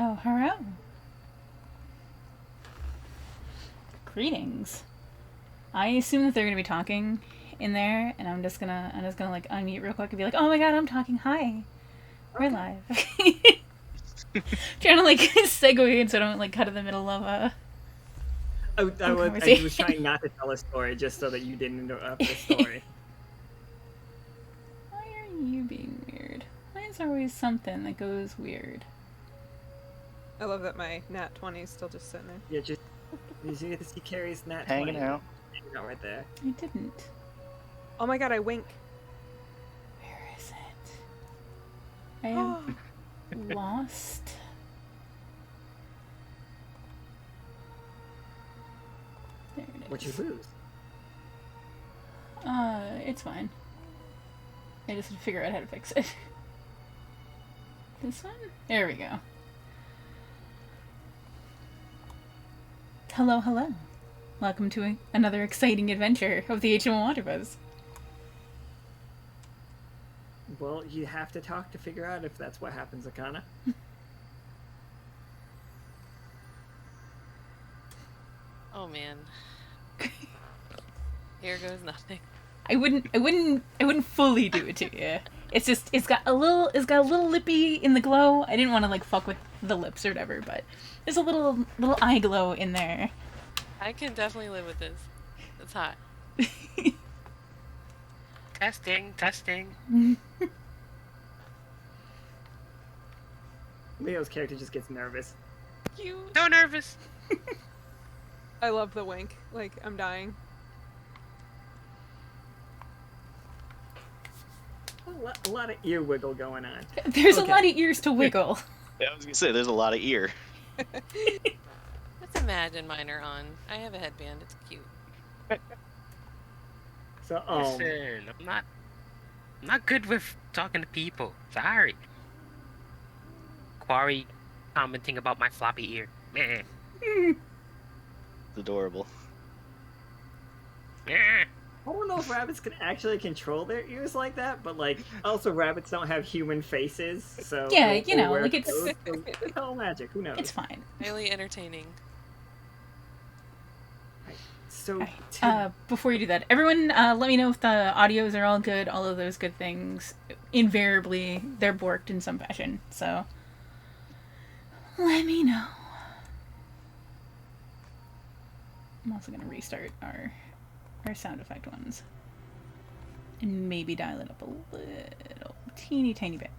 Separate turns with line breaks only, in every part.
Oh, hello. Greetings. I assume that they're gonna be talking in there, and I'm just gonna like unmute real quick and be like, "Oh my god, I'm talking. Hi, we're live." Trying to like segue in so I don't like cut in the middle of
I was trying not to tell a story just so that you didn't interrupt the story.
Why are you being weird? Why is there always something that goes weird?
I love that my nat 20 is still just sitting there.
Yeah, just you get to see Keri's nat 20
hanging out
right there.
I didn't.
Oh my god, I wink.
Where is it? I am lost. There it is.
What'd you lose?
It's fine. I just have to figure out how to fix it. This one? There we go. Hello, hello. Welcome to another exciting adventure of the HTML Wanderpus.
Well, you have to talk to figure out if that's what happens, Akhana.
Oh man. Here goes nothing.
I wouldn't fully do it to you. It's just it's got a little lippy in the glow. I didn't want to like fuck with the lips or whatever, but there's a little eye glow in there.
I can definitely live with this. It's hot.
testing
Leo's character just gets nervous.
Cute.
so nervous.
I love the wink. Like, I'm dying.
A lot of ear wiggle going on.
There's a lot of ears to wiggle.
Yeah, I was gonna say there's a lot of ear.
Let's imagine mine are on. I have a headband. It's cute.
So
Listen, I'm not good with talking to people. Sorry. Quarry commenting about my floppy ear. Meh.
It's adorable.
Meh.
I don't know if rabbits can actually control their ears like that, but like also rabbits don't have human faces, so
Yeah, you know, like it's
all magic. Who knows?
it's fine.
Highly entertaining.
So
Right. Before you do that, everyone, let me know if the audios are all good. All of those good things. Invariably, they're borked in some fashion. So let me know. I'm also gonna restart our sound effect ones and maybe dial it up a little teeny tiny bit.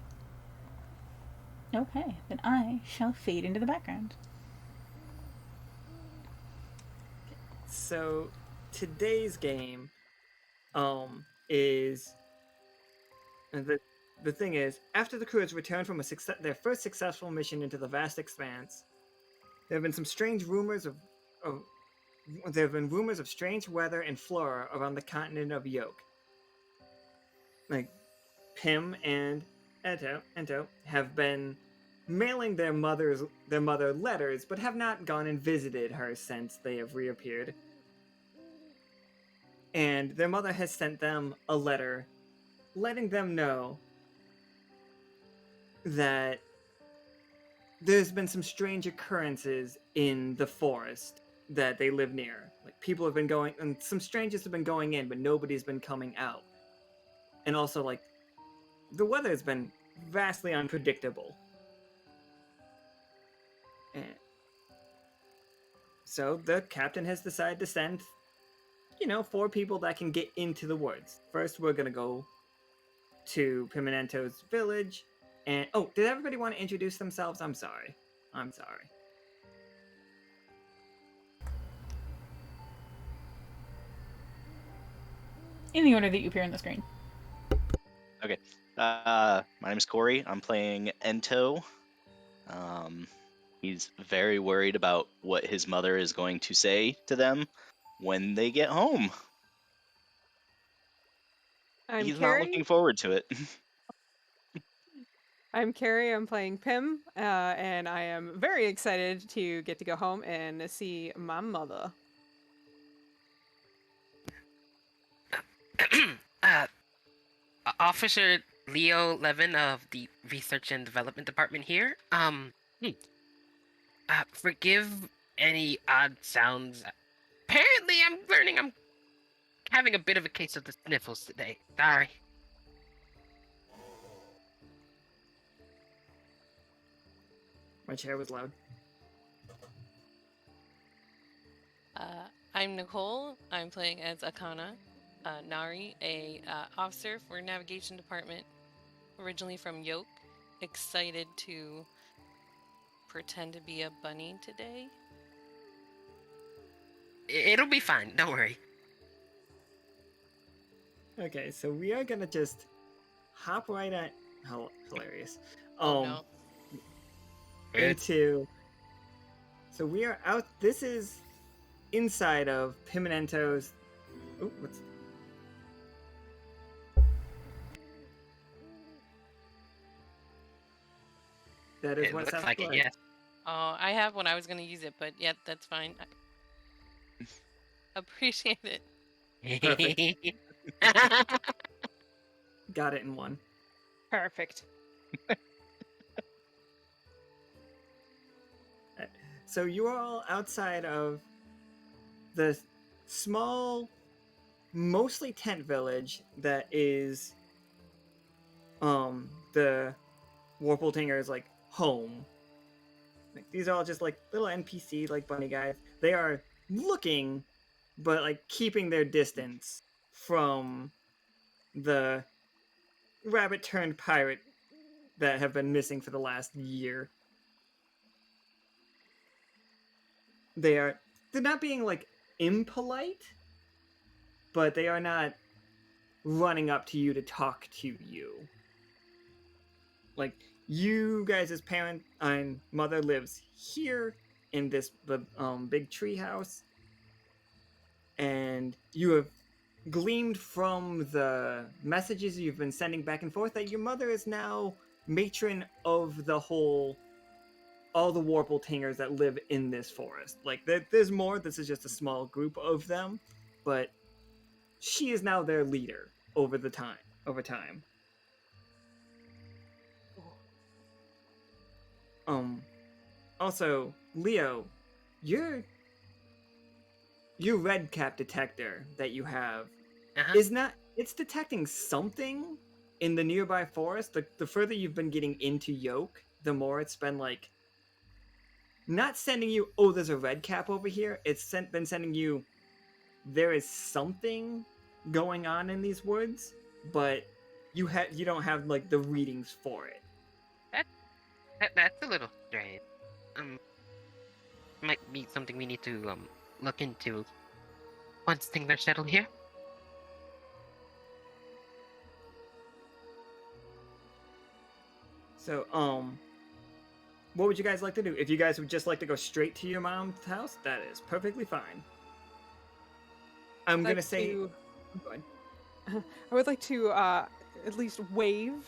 Okay, then I shall fade into the background.
So today's game is the thing is, after the crew has returned from their first successful mission into the vast expanse, there have been some strange rumors there have been rumors of strange weather and flora around the continent of Yoke. Like, Pim and Ento have been mailing their mother letters, but have not gone and visited her since they have reappeared. And their mother has sent them a letter letting them know that there's been some strange occurrences in the forest that they live near. Like, people have been going, and some strangers have been going in, but nobody's been coming out. And also, like, the weather has been vastly unpredictable. And so the captain has decided to send, 4 people that can get into the woods. First, we're gonna go to Pimento's village, And oh, did everybody want to introduce themselves? I'm sorry. I'm sorry.
In the order that you appear on the screen.
Okay. My name is Corey. I'm playing Ento. He's very worried about what his mother is going to say to them when they get home.
I'm
He's not
Keri.
looking forward to it.
I'm Keri. I'm playing Pim, and I am very excited to get to go home and see my mother.
uh, Officer Lio Levon of the Research and Development Department here. Forgive any odd sounds. Apparently, I'm learning I'm having a bit of a case of the sniffles today. Sorry.
My chair was loud.
I'm Nicole. I'm playing as Akhana, Nari, a officer for Navigation Department, originally from Yoke. Excited to pretend to be a bunny today.
It'll be fine. Don't worry.
Okay, so we are gonna just hop right at hilarious.
Oh no.
Into. So we are out. This is inside of Pim and Ento's. Oh, what's? That is
It
what it
looks
sounds
like
like.
it, yes.
Oh, I have one. I was gonna use it, but yeah, that's fine. Appreciate it.
Got it in one.
Perfect.
So you are all outside of the small, mostly tent village that is the Warpletinger's like home. Like, these are all just like little NPC like bunny guys. They are looking, but like keeping their distance from the rabbit turned pirate that have been missing for the last year. They're not being like impolite, but they are not running up to you to talk to you. Like, you guys' parent and mother lives here in this big tree house, and you have gleamed from the messages you've been sending back and forth that your mother is now matron of all the Warpletingers that live in this forest. Like, there's more. This is just a small group of them, but she is now their leader over time. Also, Leo, your red cap detector that you have is not. It's detecting something in the nearby forest. The further you've been getting into Yoke, the more it's been like not sending you, oh, there's a red cap over here. It's been sending you, there is something going on in these woods, but you don't have like the readings for it.
That's a little strange. Might be something we need to look into once things are settled here.
So, what would you guys like to do? If you guys would just like to go straight to your mom's house, that is perfectly fine. I'm gonna say. Go ahead.
I would like to at least wave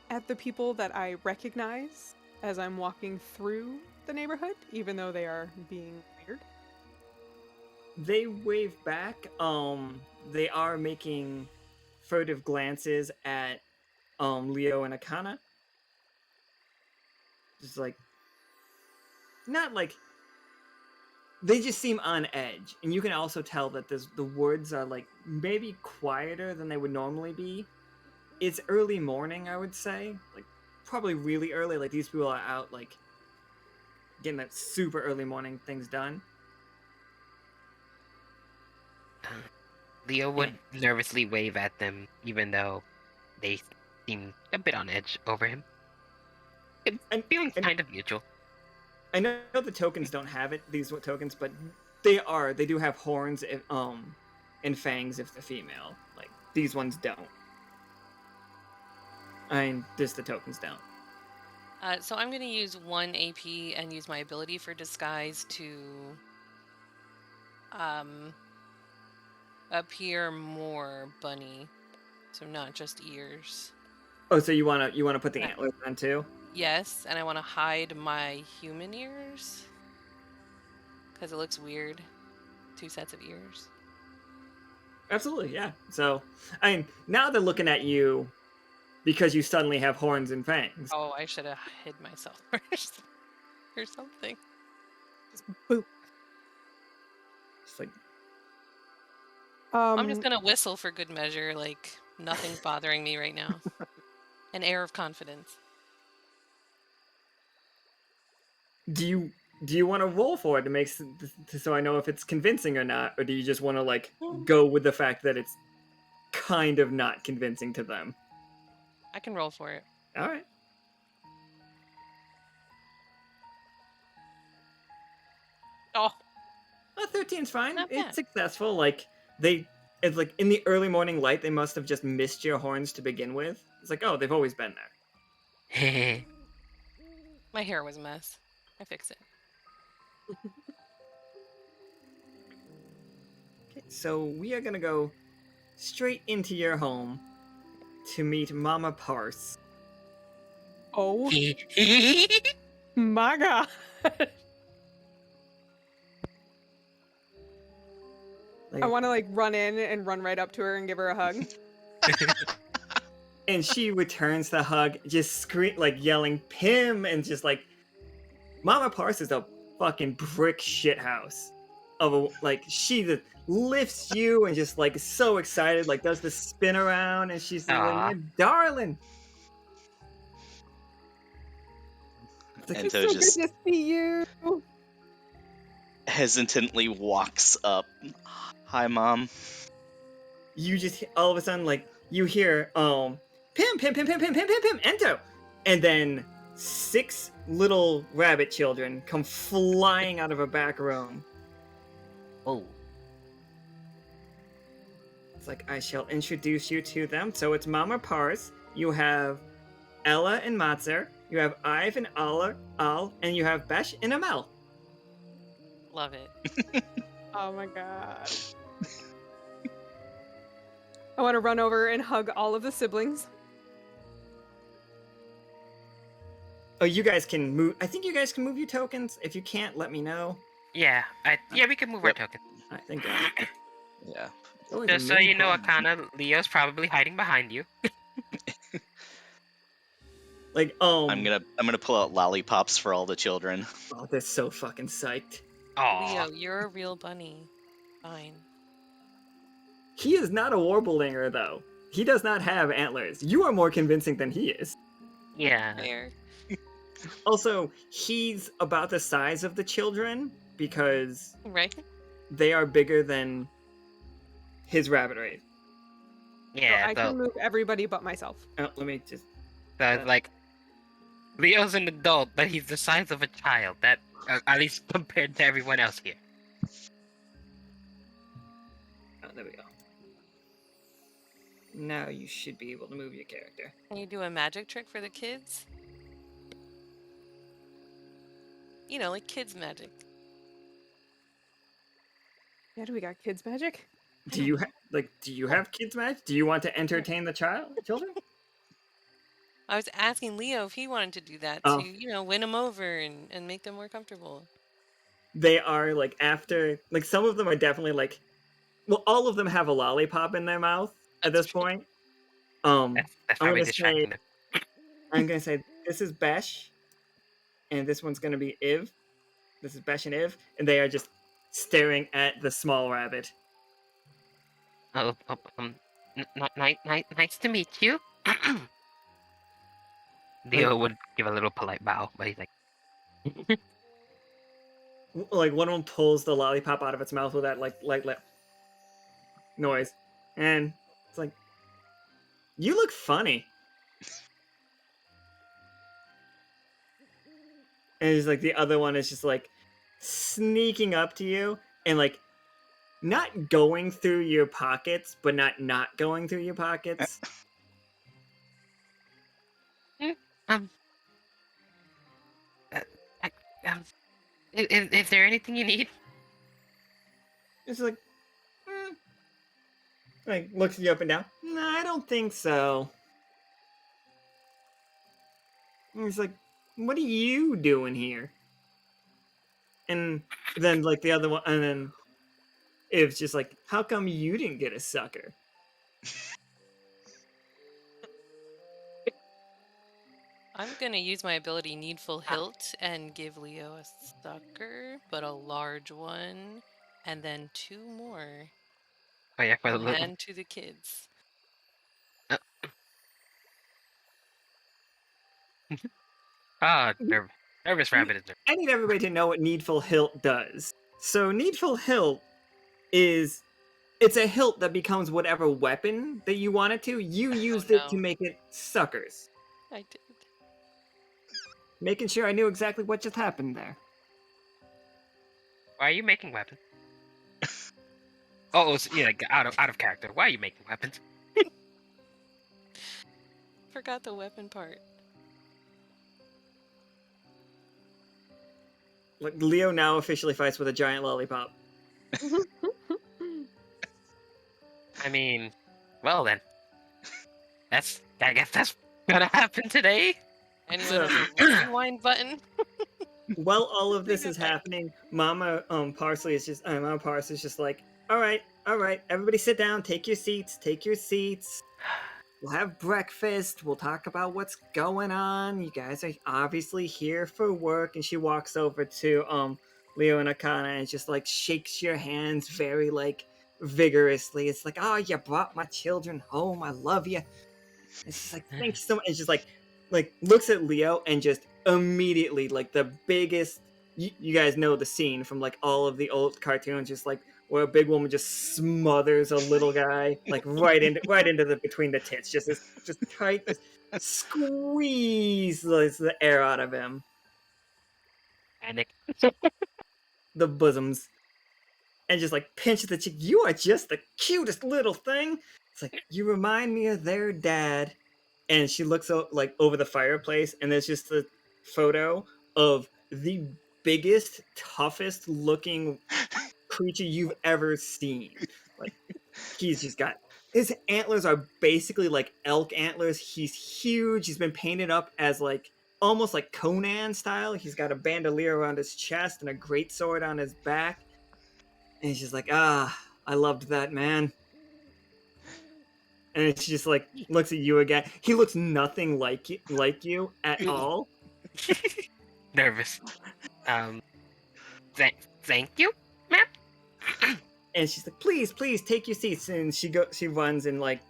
at the people that I recognize as I'm walking through the neighborhood, even though they are being weird.
They wave back. They are making furtive glances at Lio and Akhana. Just like, not like, they just seem on edge, and you can also tell that the words are like maybe quieter than they would normally be. It's early morning, I would say, like probably really early. Like, these people are out like getting that super early morning things done.
Leo would nervously wave at them, even though they seem a bit on edge over him.
And-
Feeling
and-
kind of mutual.
I know the tokens don't have it, these tokens, but they do have horns and fangs if they're female. Like, these ones don't. I mean, just the tokens don't.
So I'm going to use 1 AP and use my ability for disguise to appear more bunny, so not just ears.
Oh, so you wanna put the antlers on too?
Yes, and I want to hide my human ears because it looks weird. 2 sets of ears.
Absolutely, yeah. So, I mean, now they're looking at you because you suddenly have horns and fangs.
Oh, I should have hid myself first or something.
Just boop.
It's like,
I'm just gonna whistle for good measure, like nothing's bothering me right now. An air of confidence.
do you want to roll for it to make so I know if it's convincing or not, or do you just want to like go with the fact that it's kind of not convincing to them?
I can roll for it.
All right.
Oh,
13's fine.
Not
It's
bad.
successful. Like it's like in the early morning light, they must have just missed your horns to begin with. It's like, oh, they've always been there.
my hair was a mess. I fix it.
Okay, so we are gonna go straight into your home to meet Mama Parse.
Oh my god.
Like,
I want to like run in and run right up to her and give her a hug.
and she returns the hug, just yelling "Pim!" and just like, Mama Parse is a fucking brick shit house. She just lifts you and just like so excited, like does the spin around, and she's
Aw.
like, darling. It's like,
It's
Ento
so
just
good to see you.
hesitantly walks up. Hi, Mom.
you just all of a sudden like you hear Pim, Pim, Pim, Pim, Pim, Pim, Pim, Pim, Ento, and then 6 little rabbit children come flying out of a back room.
Oh.
It's like, I shall introduce you to them. So it's Mama Parse, you have Ella and Matzer, you have Ive and Al, and you have Besh and Amel.
Love it.
Oh my god. I want to run over and hug all of the siblings.
Oh, you guys can move. I think you guys can move your tokens. If you can't, let me know.
Yeah, we can move our token.
I think.
Yeah.
Just so you know, Akhana, Leo's probably hiding behind you.
Like,
I'm gonna pull out lollipops for all the children.
oh, they're so fucking psyched.
Aw.
Leo, you're a real bunny. Fine.
He is not a Warblinger, though. He does not have antlers. You are more convincing than he is.
Yeah.
Fair.
Also, he's about the size of the children because
Right?
they are bigger than his rabbit race.
So
Yeah,
I can move everybody but myself.
Let me just.
so it's like Leo's an adult, but he's the size of a child. That at least compared to everyone else here.
Oh, there we go. Now you should be able to move your character.
Can you do a magic trick for the kids? You know, like kids magic.
Yeah, do we got kids magic?
Do you have kids match? Do you want to entertain the children?
I was asking Leo if he wanted to do that
Oh.
to, win them over and make them more comfortable.
They are like after like some of them are definitely like, well, all of them have a lollipop in their mouth at this point.
That's
I'm
probably
gonna
distracting
say
them.
I'm gonna say this is Besh, and this one's gonna be Iv. This is Besh and Iv, and they are just staring at the small rabbit.
Nice to meet you. Leo would give a little polite bow, but he's like,
Like one of them pulls the lollipop out of its mouth with that like noise, and it's like, you look funny. And it's like the other one is just like sneaking up to you and like not going through your pockets, but not going through your pockets.
Um, uh, I, um, is there anything you need?
It's like, like looks you up and down. No, I don't think so. And he's like, what are you doing here? And then like the other one, and then it's just like, how come you didn't get a sucker?
I'm gonna use my ability Needful Hilt and give Leo a sucker, but a large one, and then 2 more.
Oh yeah, quite a
And
little.
hand to the kids.
Nervous rabbit is there.
I need everybody to know what Needful Hilt does. So Needful Hilt is it's a hilt that becomes whatever weapon that you want it to. You used it to
no.
make it suckers.
I did.
Making sure I knew exactly what just happened there.
Why are you making weapons? Oh, yeah, like, out of character. Why are you making weapons?
Forgot the weapon part.
Like Leo now officially fights with a giant lollipop.
I mean, well then. I guess that's gonna happen today.
Anyone have a rewind button?
While all of this is happening, Mama Parsley is just like, all right, everybody sit down, take your seats. We'll have breakfast. We'll talk about what's going on. You guys are obviously here for work. And she walks over to Leo and Akhana and just like shakes your hands very like vigorously. It's like, oh, you brought my children home. I love you. And she's like, thanks so much. And just like looks at Leo and just immediately like the biggest. You guys know the scene from like all of the old cartoons, just like where a big woman just smothers a little guy like right into the between the tits, just tight, just squeeze the air out of him,
Panic.
the bosoms, and just like pinch the cheek. You are just the cutest little thing. It's like you remind me of their dad. And she looks like over the fireplace, and there's just a photo of the biggest, toughest looking creature you've ever seen. Like he's just got his antlers are basically like elk antlers. He's huge. He's been painted up as like almost like Conan style. He's got a bandolier around his chest and a greatsword on his back. And he's just like, I loved that man. And it's just like looks at you again. He looks nothing like you at all.
Nervous. Thank you, ma'am.
And she's like, please take your seats. And she runs and like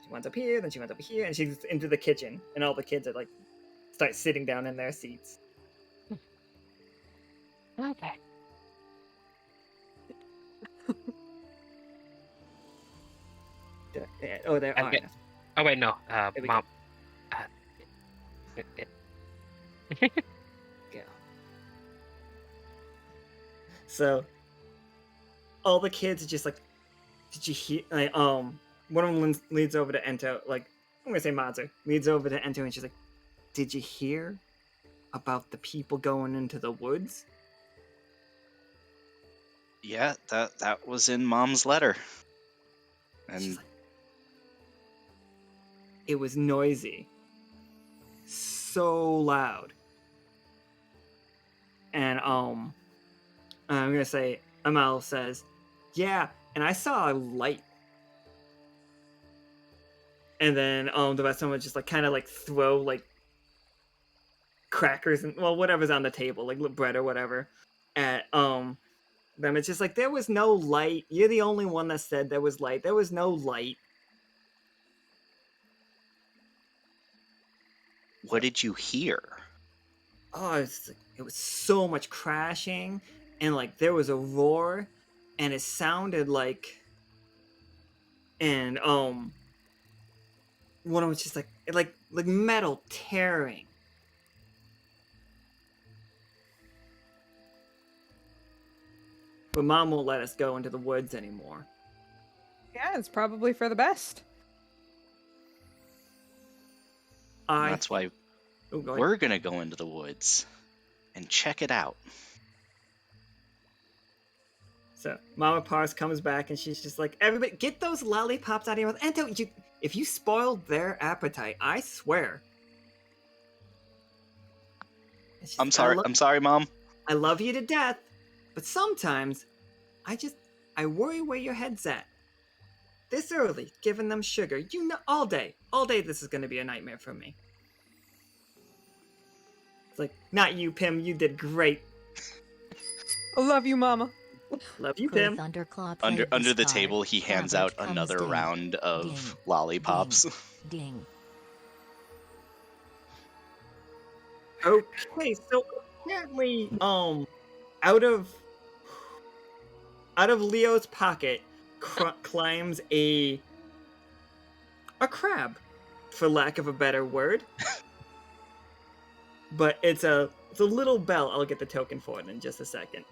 she runs up here, then she runs over here, and she's into the kitchen. And all the kids are like start sitting down in their seats.
Okay.
Oh, there are.
Okay. Oh wait, no.
we
Mom.
Go. So all the kids are just like, did you hear? Like, one of them leads over to Ento. Like, I'm gonna say Mazu leads over to Ento, and she's like, did you hear about the people going into the woods?
Yeah, that was in Mom's letter. And
Like, it was noisy, so loud, and I'm gonna say Amal says, yeah, and I saw a light. And then the rest of them would just like kind of like throw like crackers and whatever's on the table, like bread or whatever, at them. It's just like there was no light. You're the only one that said there was light. There was no light.
what did you hear?
Oh, it was so much crashing, and like there was a roar, and it sounded like, and one of was just like metal tearing, but Mom won't let us go into the woods anymore.
Yeah, it's probably for the best.
That's why
Oh, go ahead.
we're gonna go into the woods and check it out.
So Mama Pars comes back and she's just like, everybody, get those lollipops out of your mouth. Ento, if you spoiled their appetite, I swear.
I'm sorry, Mom.
I love you to death, but sometimes I worry where your head's at. This early, giving them sugar, all day this is going to be a nightmare for me. It's like, not you, Pim, you did great.
I love you, Mama.
Love you, Pim.
Under the table, he hands out another round of lollipops.
Ding.
Okay, so apparently, out of Leo's pocket climbs a crab, for lack of a better word. But it's a little bell. I'll get the token for it in just a second.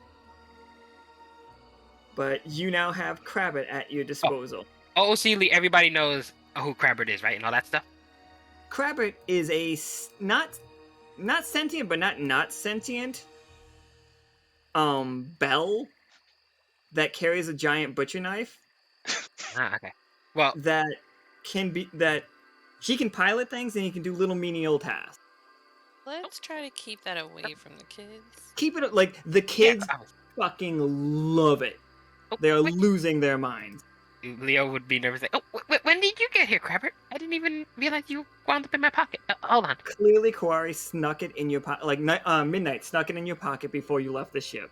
But you now have Crabbit at your disposal.
Oh, Sealy, everybody knows who Crabbit is, right? And all that stuff?
Crabbit is a not sentient, but not sentient bell that carries a giant butcher knife.
Okay. Well,
that he can pilot things and he can do little menial tasks.
Let's try to keep that away from the kids.
Keep it like the kids
yeah,
fucking love it. They are losing their minds.
Leo would be nervous. Like, oh, when did you get here, Crabbit? I didn't even realize you wound up in my pocket. Hold on.
Clearly, Kawari snuck it in your pocket, like Midnight snuck it in your pocket before you left the ship.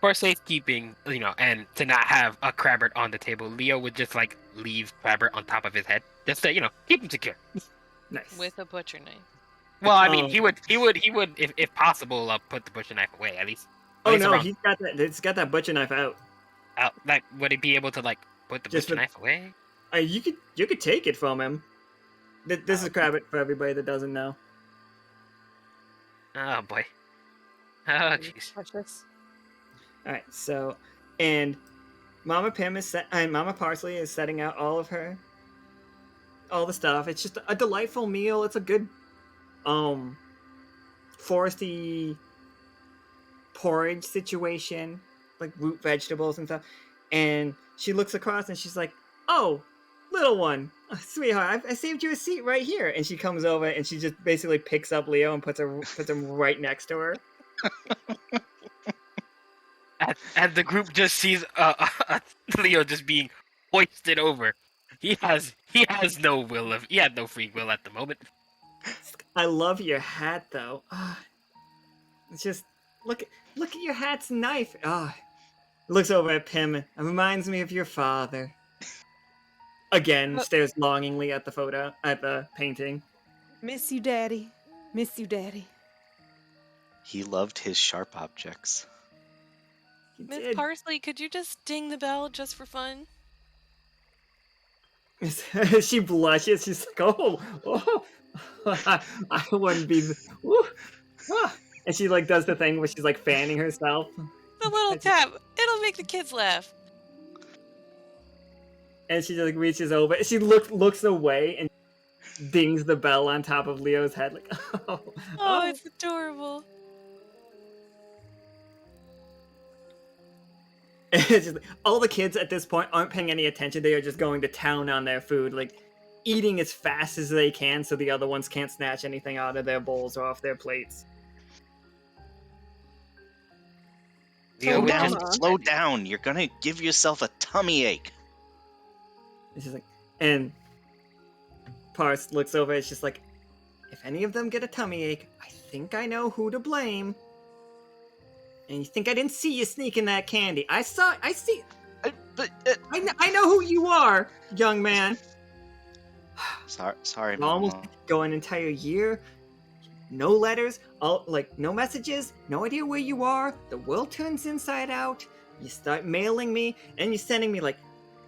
For safekeeping, and to not have a Crabbit on the table, Leo would just leave Crabbit on top of his head, just to keep him secure.
Nice.
With a butcher knife.
Well, I mean, he would, if possible, put the butcher knife away at least.
Oh no, he's got that. It's got that butcher knife out.
Would he be able to put the butcher knife away?
You could take it from him. This is Crabbit for everybody that doesn't know.
Oh boy. Oh jeez.
Precious.
All right, so and Mama Parsley is setting out all the stuff. It's just a delightful meal. It's a good foresty porridge situation, like root vegetables and stuff. And she looks across and she's like, "Oh, little one, sweetheart, I saved you a seat right here." And she comes over and she just basically picks up Leo and puts him right next to her.
And the group just sees Leo just being hoisted over. He had no free will at the moment.
I love your hat though. It's just look at your hat's knife. Looks over at Pim. It reminds me of your father. Again, stares longingly at the painting.
Miss you, Daddy. Miss you, Daddy.
He loved his sharp objects.
Miss Parsley, could you just ding the bell just for fun?
She blushes. She's like, "Oh, I wouldn't be." And she does the thing where she's fanning herself.
The little tap. It'll make the kids laugh.
And she just reaches over. She looks away and dings the bell on top of Leo's head.
Oh, it's adorable.
It's just, all the kids at this point aren't paying any attention. They are just going to town on their food, eating as fast as they can so the other ones can't snatch anything out of their bowls or off their plates.
Slow down. You're gonna give yourself a tummy ache.
It's just and Pars looks over. It's just if any of them get a tummy ache, I think I know who to blame. And you think I didn't see you sneaking that candy? I see. I know who you are, young man.
Sorry,
Mom. Almost go an entire year. No letters, no messages, no idea where you are. The world turns inside out. You start mailing me, and you're sending me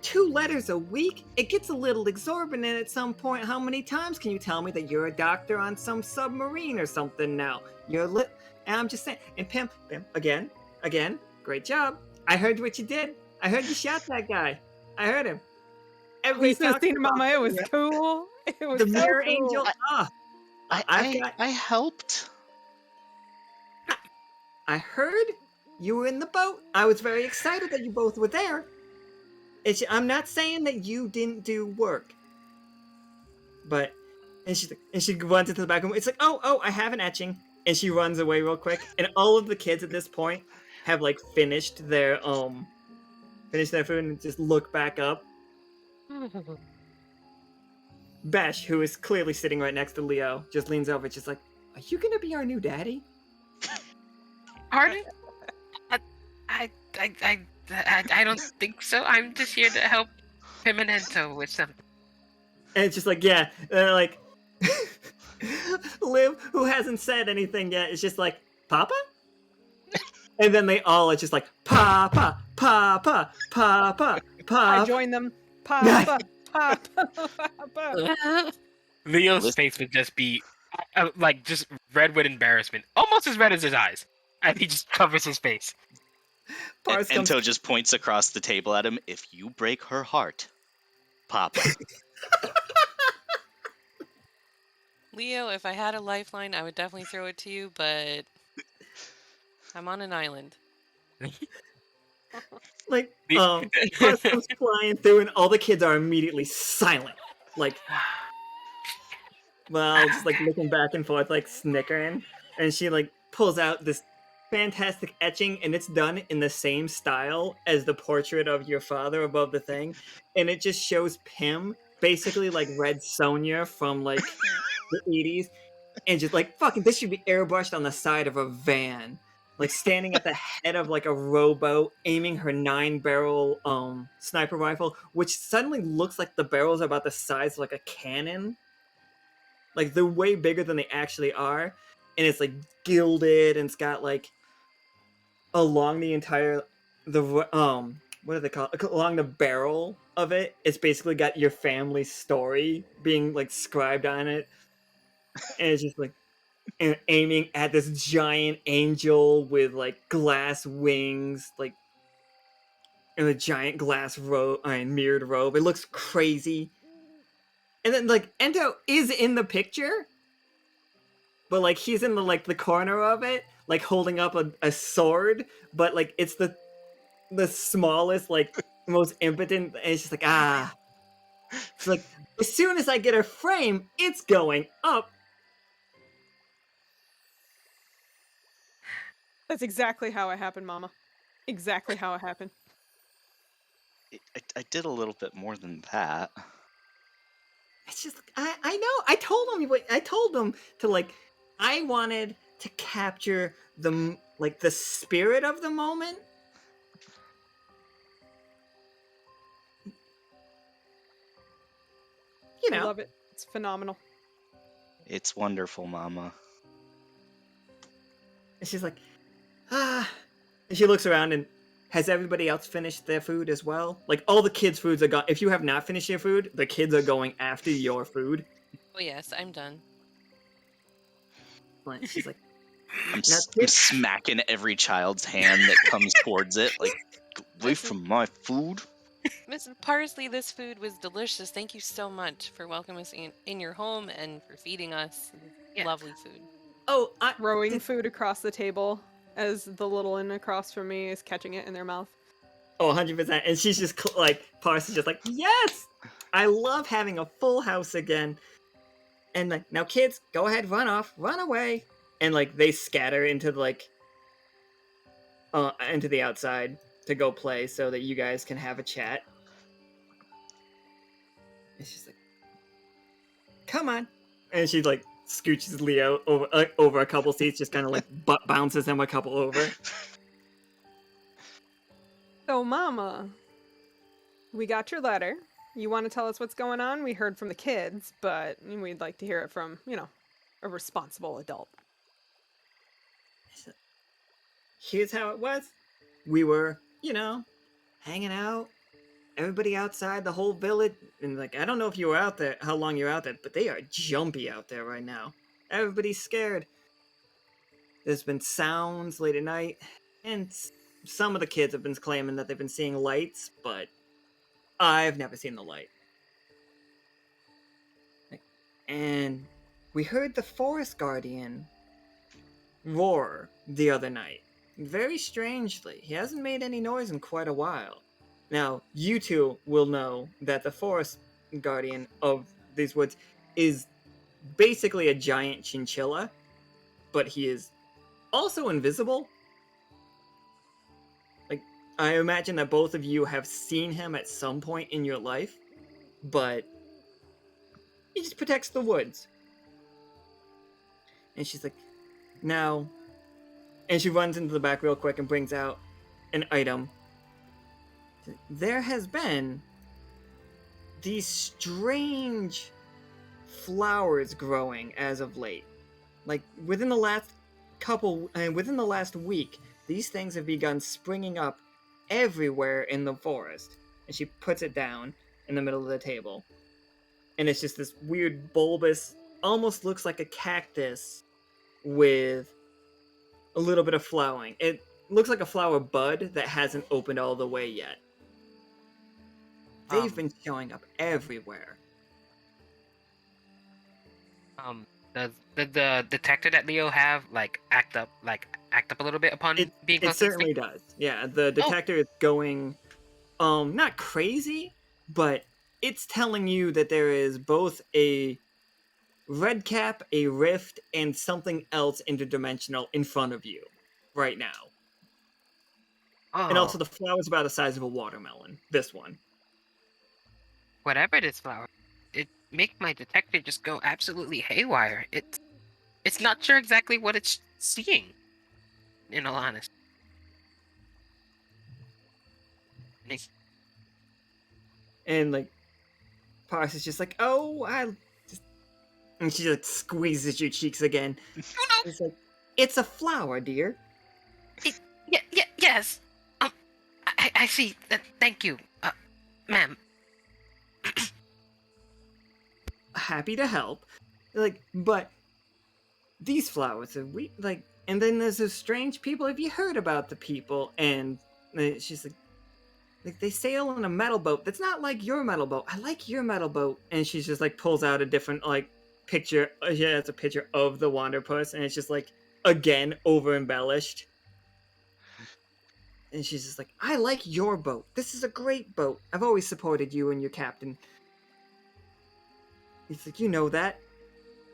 2 letters a week. It gets a little exorbitant at some point. How many times can you tell me that you're a doctor on some submarine or something now? And I'm just saying. And Pim, again, great job. I heard what you did. I heard you shot that guy. I heard him.
We
Everybody's
should have
talking
seen
about
Mama. It was
the
cool. It was
the
so
mirror
cool.
angel.
I helped.
I heard you were in the boat. I was very excited that you both were there. I'm not saying that you didn't do work, but and she runs into the back room. It's like, oh, I have an etching, and she runs away real quick. And all of the kids at this point have like finished their food and just look back up. Besh, who is clearly sitting right next to Leo, just leans over, just like, "Are you gonna be our new daddy?"
Pardon? I don't think so. I'm just here to help him and Ento with something.
And it's just like, yeah, like Liv, who hasn't said anything yet, is just like, Papa? And then they all are just like, Papa, Papa, Papa, Papa.
I join them. Papa, Papa, Papa.
Leo's face would just be like just red with embarrassment, almost as red as his eyes, and he just covers his face.
Ento just points across the table at him. If you break her heart, Papa.
Leo, if I had a lifeline, I would definitely throw it to you, but I'm on an island.
Like, Pars comes flying through, and all the kids are immediately silent. Like, well, just like looking back and forth, like snickering. And she like pulls out this fantastic etching, and it's done in the same style as the portrait of your father above the thing. And it just shows Pim, basically like Red Sonja from like the 80s. And just like, fucking, this should be airbrushed on the side of a van. Like standing at the head of like a rowboat, aiming her 9-barrel sniper rifle, which suddenly looks like the barrels are about the size of like a cannon. Like they're way bigger than they actually are, and it's like gilded, and it's got like along the entire what are they called? Along the barrel of it, it's basically got your family story being like scribed on it, and it's just like and aiming at this giant angel with like glass wings, like and a giant glass mirrored robe. It looks crazy. And then like Ento is in the picture, but like he's in the corner of it, like holding up a sword, but like it's the smallest, like most impotent, and it's just like it's like as soon as I get a frame, it's going up.
That's exactly how it happened, Mama. Exactly how it happened.
I did a little bit more than that.
It's just I know. I told him to like I wanted to capture the spirit of the moment. You know.
I love it. It's phenomenal.
It's wonderful, Mama.
And she's like, and she looks around and has everybody else finished their food as well? Like all the kids' foods are gone. If you have not finished your food, the kids are going after your food.
Oh yes, I'm done.
Like, she's like,
I'm smacking every child's hand that comes towards it. Like, away from my food.
Miss Parsley, this food was delicious. Thank you so much for welcoming us in your home and for feeding us lovely food.
Oh,
Throwing food across the table as the little one across from me is catching it in their mouth.
Oh, 100%. And she's just like, Parsley's just like, yes! I love having a full house again. And like, now kids, go ahead, run away. And like, they scatter into into the outside to go play so that you guys can have a chat. And she's like, come on. And she like scooches Leo over a couple seats, just kind of like bounces him a couple over.
So, Mama, we got your letter. You want to tell us what's going on? We heard from the kids, but we'd like to hear it from, a responsible adult.
Here's how it was. We were, hanging out. Everybody outside, the whole village. And like, I don't know if you were out there, how long you were out there, but they are jumpy out there right now. Everybody's scared. There's been sounds late at night. And some of the kids have been claiming that they've been seeing lights, but I've never seen the light. And we heard the forest guardian roar the other night. Very strangely. He hasn't made any noise in quite a while. Now, you two will know that the forest guardian of these woods is basically a giant chinchilla, but he is also invisible. Like, I imagine that both of you have seen him at some point in your life, but he just protects the woods. And she's like, now... And she runs into the back real quick and brings out an item. There has been these strange flowers growing as of late. Like, within the last week, these things have begun springing up everywhere in the forest. And she puts it down in the middle of the table. And it's just this weird bulbous, almost looks like a cactus with a little bit of flowering. It looks like a flower bud that hasn't opened all the way yet. They've been showing up everywhere.
Does the detector that Leo have act up a little bit upon being close
It
to
certainly does. Yeah, the detector is going not crazy, but it's telling you that there is both a red cap, a rift, and something else interdimensional in front of you right now. And also the flower's about the size of a watermelon. This one.
Whatever this flower, it make my detector just go absolutely haywire. It's not sure exactly what it's seeing, in all honesty.
And like Paris is just like, oh, and she like squeezes your cheeks again.
Oh, no.
It's like, it's a flower, dear.
Yes. I see. Thank you, ma'am.
Happy to help. Like, but these flowers are and then there's those strange people. Have you heard about the people? And she's like they sail in a metal boat that's not like your metal boat. I like your metal boat. And she's just like pulls out a different picture. Yeah, it's a picture of the Wanderpus, and it's just like again over embellished. And she's just like, I like your boat. This is a great boat. I've always supported you and your captain. He's like, you know that.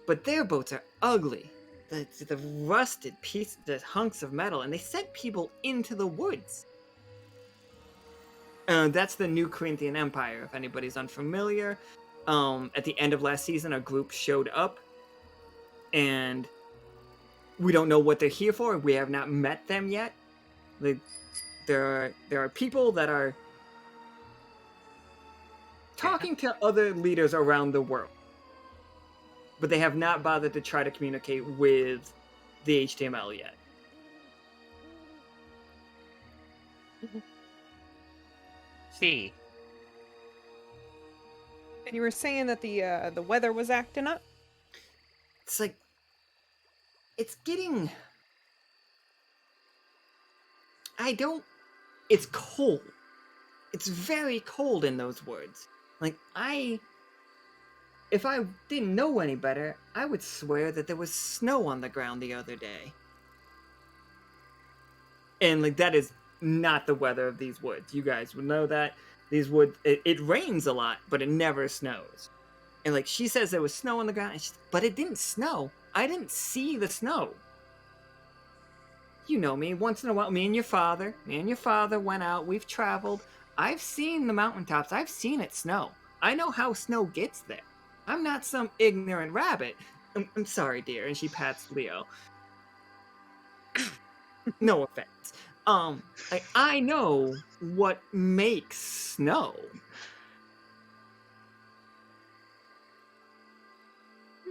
But their boats are ugly. The rusted pieces, the hunks of metal, and they sent people into the woods. That's the New Corinthian Empire, if anybody's unfamiliar. At the end of last season, a group showed up, and we don't know what they're here for. We have not met them yet. There are people that are talking to other leaders around the world, but they have not bothered to try to communicate with the HTML yet.
See.
And you were saying that the weather was acting up?
It's like, it's getting... It's cold. It's very cold in those woods. If I didn't know any better, I would swear that there was snow on the ground the other day. And that is not the weather of these woods. You guys would know that. These woods, it rains a lot, but it never snows. And she says there was snow on the ground, but it didn't snow. I didn't see the snow. You know me, once in a while, me and your father went out, we've traveled. I've seen the mountaintops, I've seen it snow. I know how snow gets there. I'm not some ignorant rabbit. I'm sorry, dear. And she pats Leo. No offense. I know what makes snow.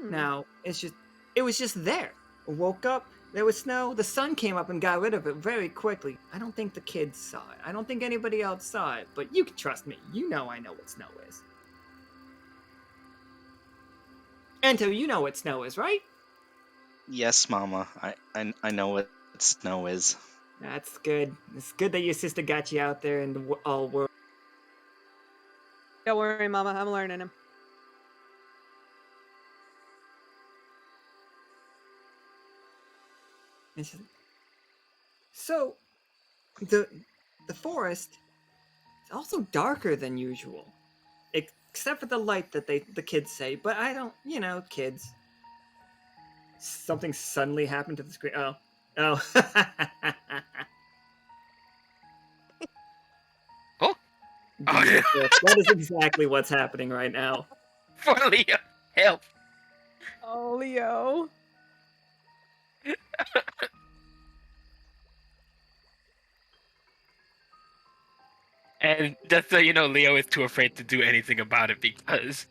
Now, it was just there. I woke up, there was snow, the sun came up and got rid of it very quickly. I don't think the kids saw it. I don't think anybody else saw it, but you can trust me. You know I know what snow is. Ento, you know what snow is, right?
Yes, Mama. I know what snow is.
That's good. It's good that your sister got you out there in the all world.
Don't worry, Mama. I'm learning him.
And she's like, so, the forest is also darker than usual, except for the light that the kids say. But I don't, kids. Something suddenly happened to the screen. Oh.
Oh, oh yeah.
That is exactly what's happening right now.
For Leo, help!
Oh, Leo.
And just so you know, Leo is too afraid to do anything about it because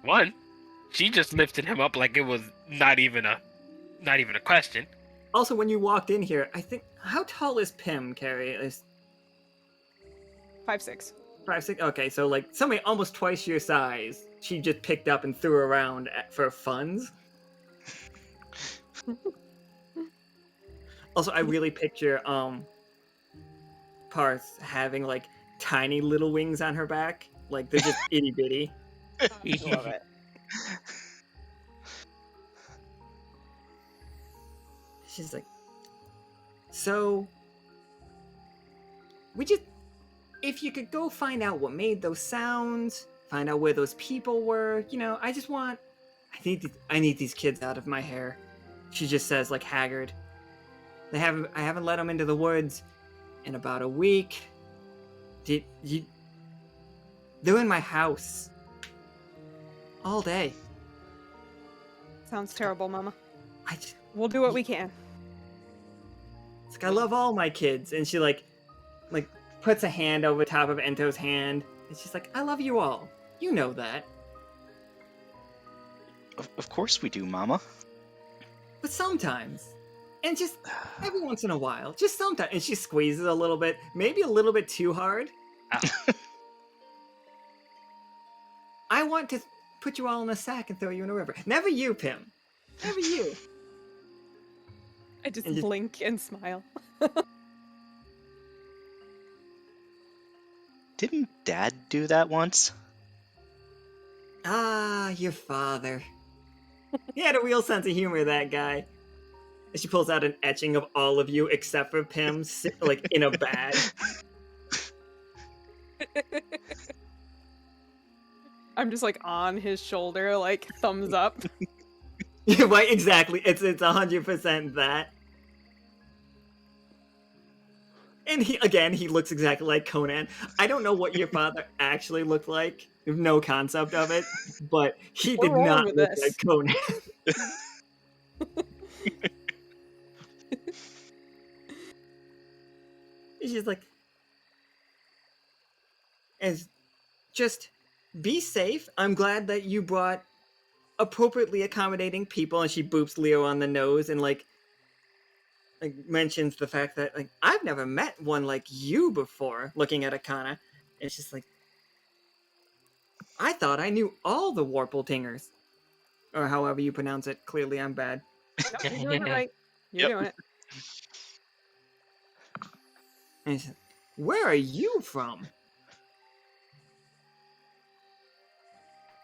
one, she just lifted him up like it was not even a question.
Also, when you walked in here, I think, how tall is Pim, Keri? Is
5'6".
5'6"? Okay, so like somebody almost twice your size, she just picked up and threw around for funds. Also, I really picture Parth having like tiny little wings on her back, like they're just itty bitty.
Love it.
She's like, so if you could go find out what made those sounds, find out where those people were, I need these kids out of my hair. She just says, like, haggard. I haven't let them into the woods in about a week. They're in my house all day.
Sounds terrible, Mama.
I
We'll do what we can.
It's like, I love all my kids. And she like puts a hand over top of Ento's hand. And she's like, I love you all. You know that.
Of course we do, Mama.
But sometimes, and just every once in a while, just sometimes, and she squeezes a little bit, maybe a little bit too hard. I want to put you all in a sack and throw you in a river. Never you, Pim. Never you.
I just
And just-
blink and smile.
Didn't Dad do that once?
Ah, your father. He had a real sense of humor, that guy. And she pulls out an etching of all of you except for Pim, like in a bag.
I'm just like on his shoulder, like thumbs up.
Right, exactly. It's 100% that. And he looks exactly like Conan. I don't know what your father actually looked like. I have no concept of it, but he
We're
did
rolling
not
with
look
this.
like Conan. She's like, as just be safe. I'm glad that you brought appropriately accommodating people. And she boops Leo on the nose and like mentions the fact that like I've never met one like you before. Looking at Akhana, and she's like, I thought I knew all the Warpletingers, or however you pronounce it. Clearly, I'm bad.
Nope, you're doing it right. You're doing it.
And she's like, where are you from?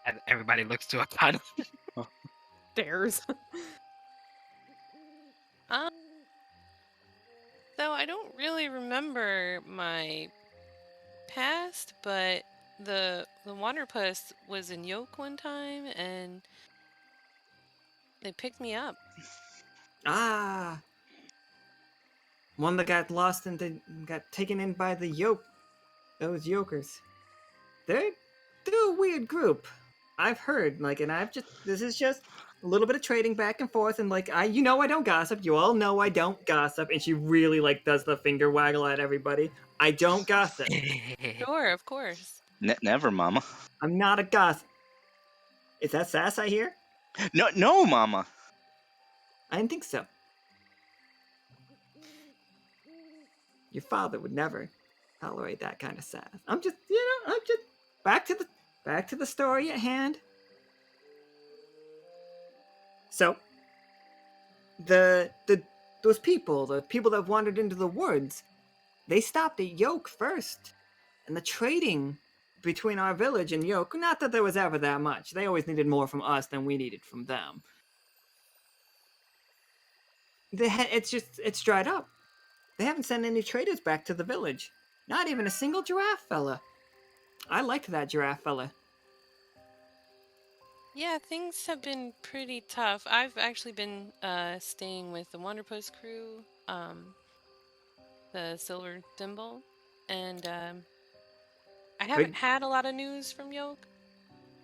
And everybody looks to Akhana.
Dares.
So I don't really remember my past, but the Wanderpus was in Yoke one time, and they picked me up.
Ah, one that got lost and got taken in by the yoke. Those yokers. They're a weird group. I've heard, like, and this is just a little bit of trading back and forth, and like, I don't gossip. You all know I don't gossip, and she really like does the finger waggle at everybody. I don't gossip.
Sure, of course.
Never, Mama.
I'm not a gossip. Is that sass I hear?
No, Mama.
I didn't think so. Your father would never tolerate that kind of sass. I'm just back to the story at hand. So, the those people, the people that wandered into the woods, they stopped at Yoke first. And the trading between our village and Yoke, not that there was ever that much. They always needed more from us than we needed from them. It's dried up. They haven't sent any traders back to the village. Not even a single giraffe fella. I liked that giraffe fella.
Yeah, things have been pretty tough. I've actually been staying with the Wanderpus crew, the Silver Thimble, and I haven't had a lot of news from Yoke.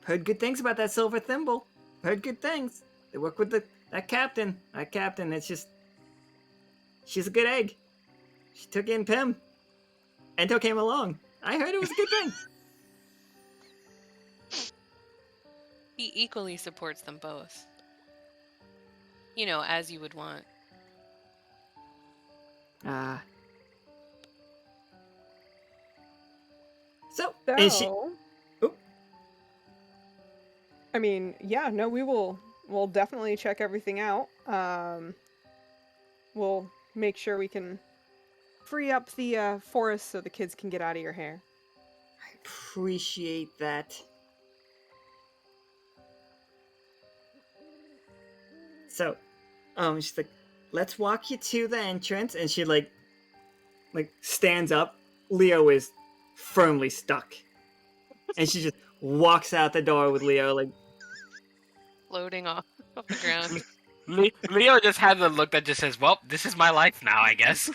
Heard good things about that silver thimble. Heard good things. They work with that captain. That captain, it's just... She's a good egg. She took in Pim. Ento came along. I heard it was a good thing.
He equally supports them both. You know, as you would want.
So, is she...
Oh. I mean, yeah, no, we'll definitely check everything out. We'll make sure we can free up the forest so the kids can get out of your hair.
I appreciate that. So, she's like, let's walk you to the entrance, and she like stands up. Lio is firmly stuck, and she just walks out the door with Lio like
Floating off the ground.
Leo just has a look that just says, well, this is my life now, I guess.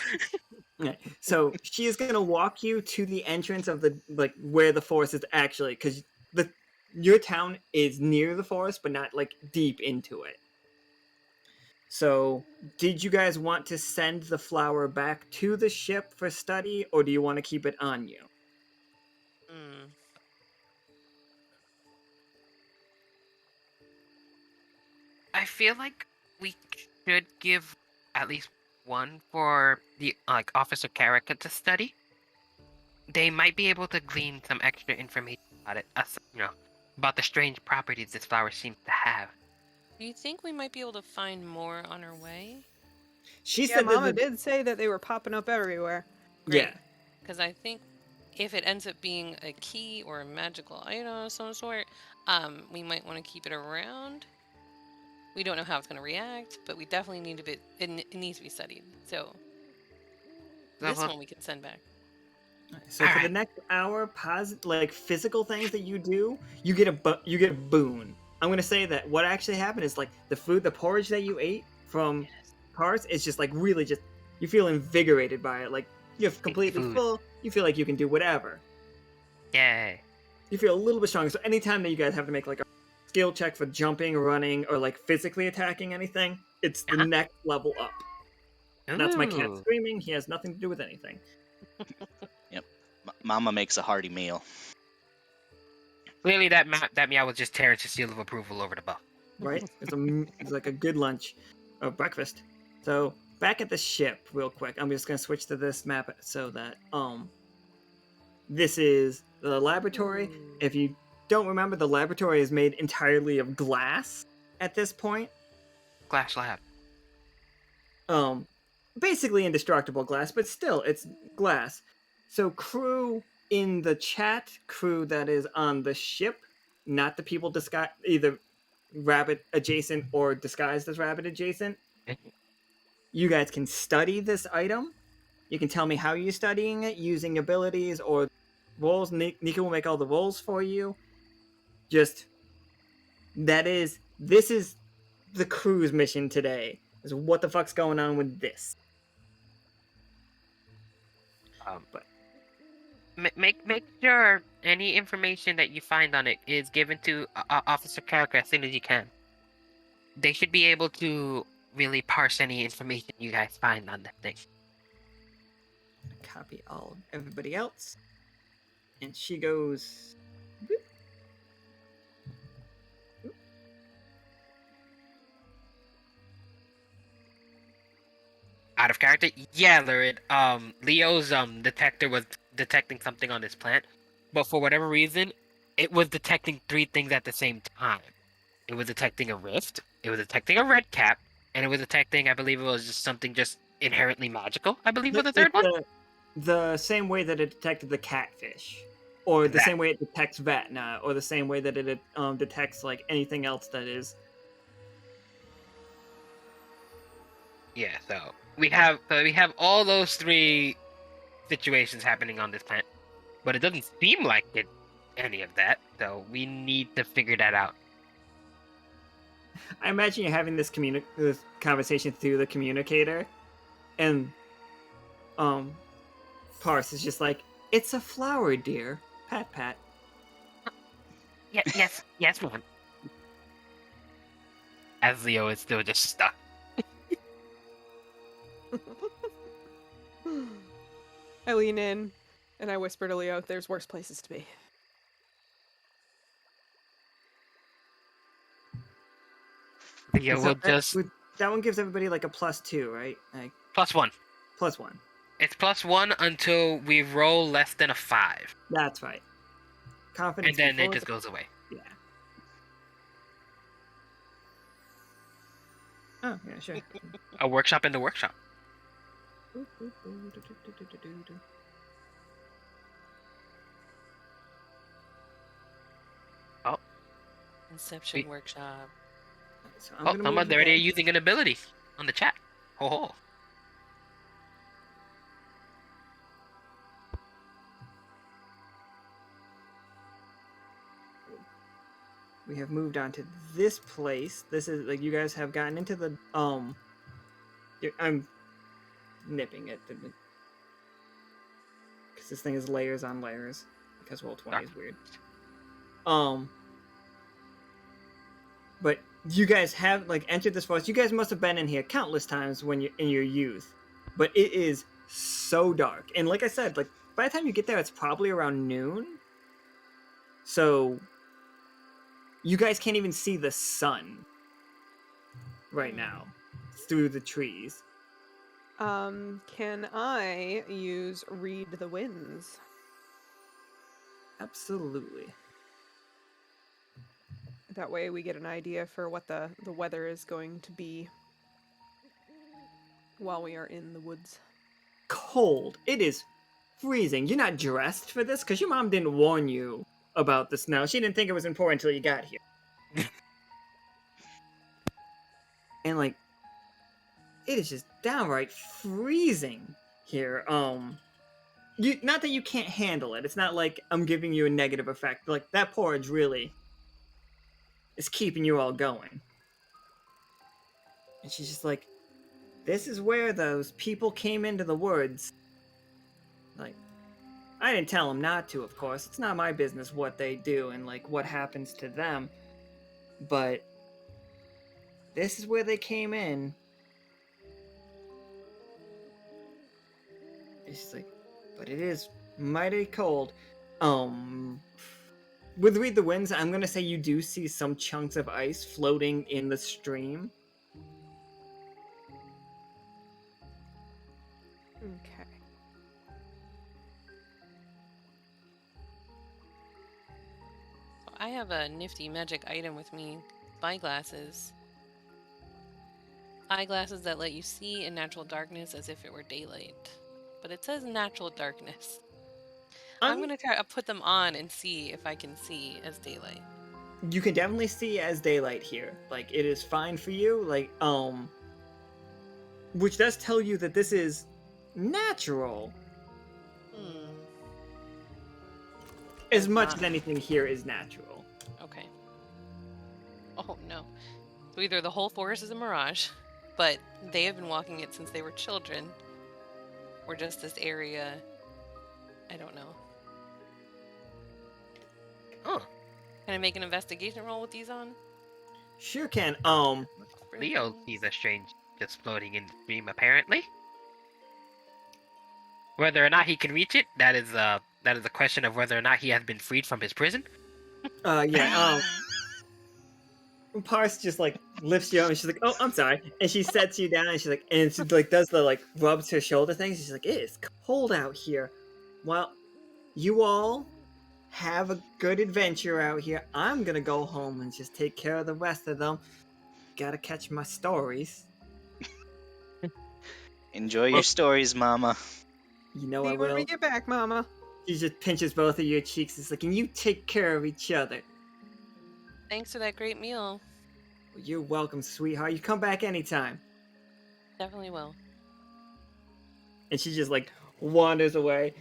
Okay. So she is gonna walk you to the entrance of the where the forest is actually, because your town is near the forest, but not like deep into it. So, did you guys want to send the flower back to the ship for study, or do you want to keep it on you?
I feel like we should give at least one for the Officer Karaka to study. They might be able to glean some extra information about it, about the strange properties this flower seems to have.
Do you think we might be able to find more on our way?
She
Yeah,
said
Mama did say that they were popping up everywhere.
Yeah.
Because I think if it ends up being a key or a magical item of some sort, we might want to keep it around. We don't know how it's going to react, but we definitely need it needs to be studied. So this one we can send back.
So for the next hour, physical things that you do, you get a boon. I'm gonna say that what actually happened is the porridge that you ate from Cars is just really just you feel invigorated by it. Like you're completely full. You feel like you can do whatever.
Yay!
You feel a little bit stronger. So anytime that you guys have to make a skill check for jumping, running, or physically attacking anything, it's the next level up. And that's my cat screaming. He has nothing to do with anything.
Yep. Mama makes a hearty meal.
Clearly, that meow was just Terrence's seal of approval over the buff.
Right? It's like a good lunch or breakfast. So back at the ship, real quick. I'm just gonna switch to this map so that this is the laboratory. If you don't remember, the laboratory is made entirely of glass at this point.
Glass lab.
Basically indestructible glass, but still, it's glass. So crew in the chat, crew that is on the ship, not the people either rabbit adjacent or disguised as rabbit adjacent. You guys can study this item. You can tell me how you're studying it, using abilities or rolls. Nika will make all the rolls for you. This is the crew's mission today. Is what the fuck's going on with this?
Make sure any information that you find on it is given to Officer Karaka as soon as you can. They should be able to really parse any information you guys find on that thing.
Copy everybody else. And she goes... Boop. Boop.
Out of character? Yeah, Lurid. Leo's detector was detecting something on this plant, but for whatever reason, it was detecting three things at the same time. It was detecting a rift, it was detecting a red cap, and it was a tech thing. I believe it was just something just inherently magical. I believe was the
Like
third one.
the same way that it detected the catfish, or the
That.
same way it detects Vatna, or the same way that it detects like anything else that is.
Yeah, so we have all those three situations happening on this planet, but it doesn't seem like it any of that. So we need to figure that out.
I imagine you're having this conversation through the communicator, and Parse is just like, "It's a flower, dear." Pat, pat.
Yeah, yes, man. As Leo is still just stuck.
I lean in and I whisper to Leo, "There's worse places to be."
Leo will just
That one gives everybody like a +2, right? Like
+1.
+1.
It's +1 until we roll less than a 5.
That's right. Confidence.
And then it just goes away.
Yeah. Oh, yeah, sure.
A workshop in the workshop.
Inception workshop.
So
Someone's already using an ability on the chat. Ho ho.
We have moved on to this place. This is like you guys have gotten into the I'm nipping it because this thing is layers on layers because Roll20 is weird. But you guys have like entered this forest. You guys must have been in here countless times when you're in your youth, but it is so dark. And like I said, like by the time you get there, it's probably around noon. So you guys can't even see the sun right now through the trees.
Can I use Read the Winds?
Absolutely.
That way we get an idea for what the weather is going to be while we are in the woods.
Cold. It is freezing. You're not dressed for this because your mom didn't warn you about the snow. She didn't think it was important until you got here. And like, it is just downright freezing here. Not that you can't handle it. It's not like I'm giving you a negative effect. Like that porridge really is keeping you all going. And she's just like, this is where those people came into the woods. Like, I didn't tell them not to, of course. It's not my business what they do and like what happens to them. But this is where they came in. It's like, but it is mighty cold. With Read the Winds, I'm gonna say you do see some chunks of ice floating in the stream.
Okay.
I have a nifty magic item with me. Spyglasses. Eyeglasses that let you see in natural darkness as if it were daylight. But it says natural darkness. I'm gonna try to put them on and see if I can see as daylight.
You can definitely see as daylight here. Like, it is fine for you. Like, which does tell you that this is natural. As much as anything here is natural.
Okay. Oh no. So either the whole forest is a mirage, but they have been walking it since they were children, or just this area. I don't know.
Oh.
Can I make an investigation roll with these on?
Sure can.
Leo sees a strange just floating in the stream, apparently. Whether or not he can reach it, that is a question of whether or not he has been freed from his prison.
Parse just like lifts you up and she's like, "Oh, I'm sorry," and she sets you down and she's like, and she like does the like rubs her shoulder thing. She's like, "It is cold out here." Well, you all have a good adventure out here. I'm gonna go home and just take care of the rest of them. Gotta catch my stories.
Enjoy your stories, Mama.
You know
See
I
you when
will.
we get back, Mama.
She just pinches both of your cheeks. It's like, and you take care of each other.
Thanks for that great meal.
Well, you're welcome, sweetheart. You come back anytime.
Definitely will.
And she just like wanders away,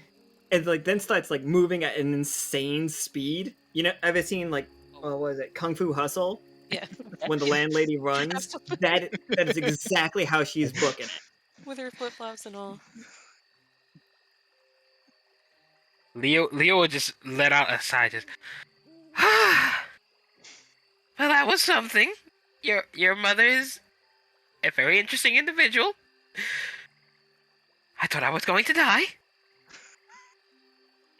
and like then starts like moving at an insane speed. You know, ever seen like what was it, Kung Fu Hustle?
Yeah.
When the landlady runs,
Absolutely.
that is exactly how she's booking it.
With her flip flops and all.
Leo will just let out a sigh, just. Well, that was something. Your mother is a very interesting individual. I thought I was going to die.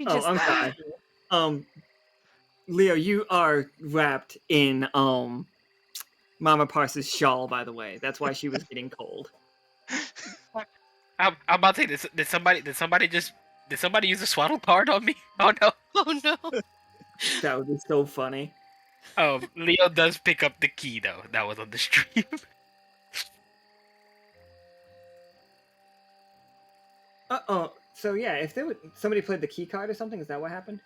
Oh, I'm sorry. Leo, you are wrapped in Mama Pars's shawl, by the way. That's why she was getting cold.
I'm about to say this. Did somebody use a swaddle card on me? Oh no.
Oh no.
That would be so funny.
Leo does pick up the key though. That was on the stream.
So yeah, if there would somebody played the key card or something, is that what happened?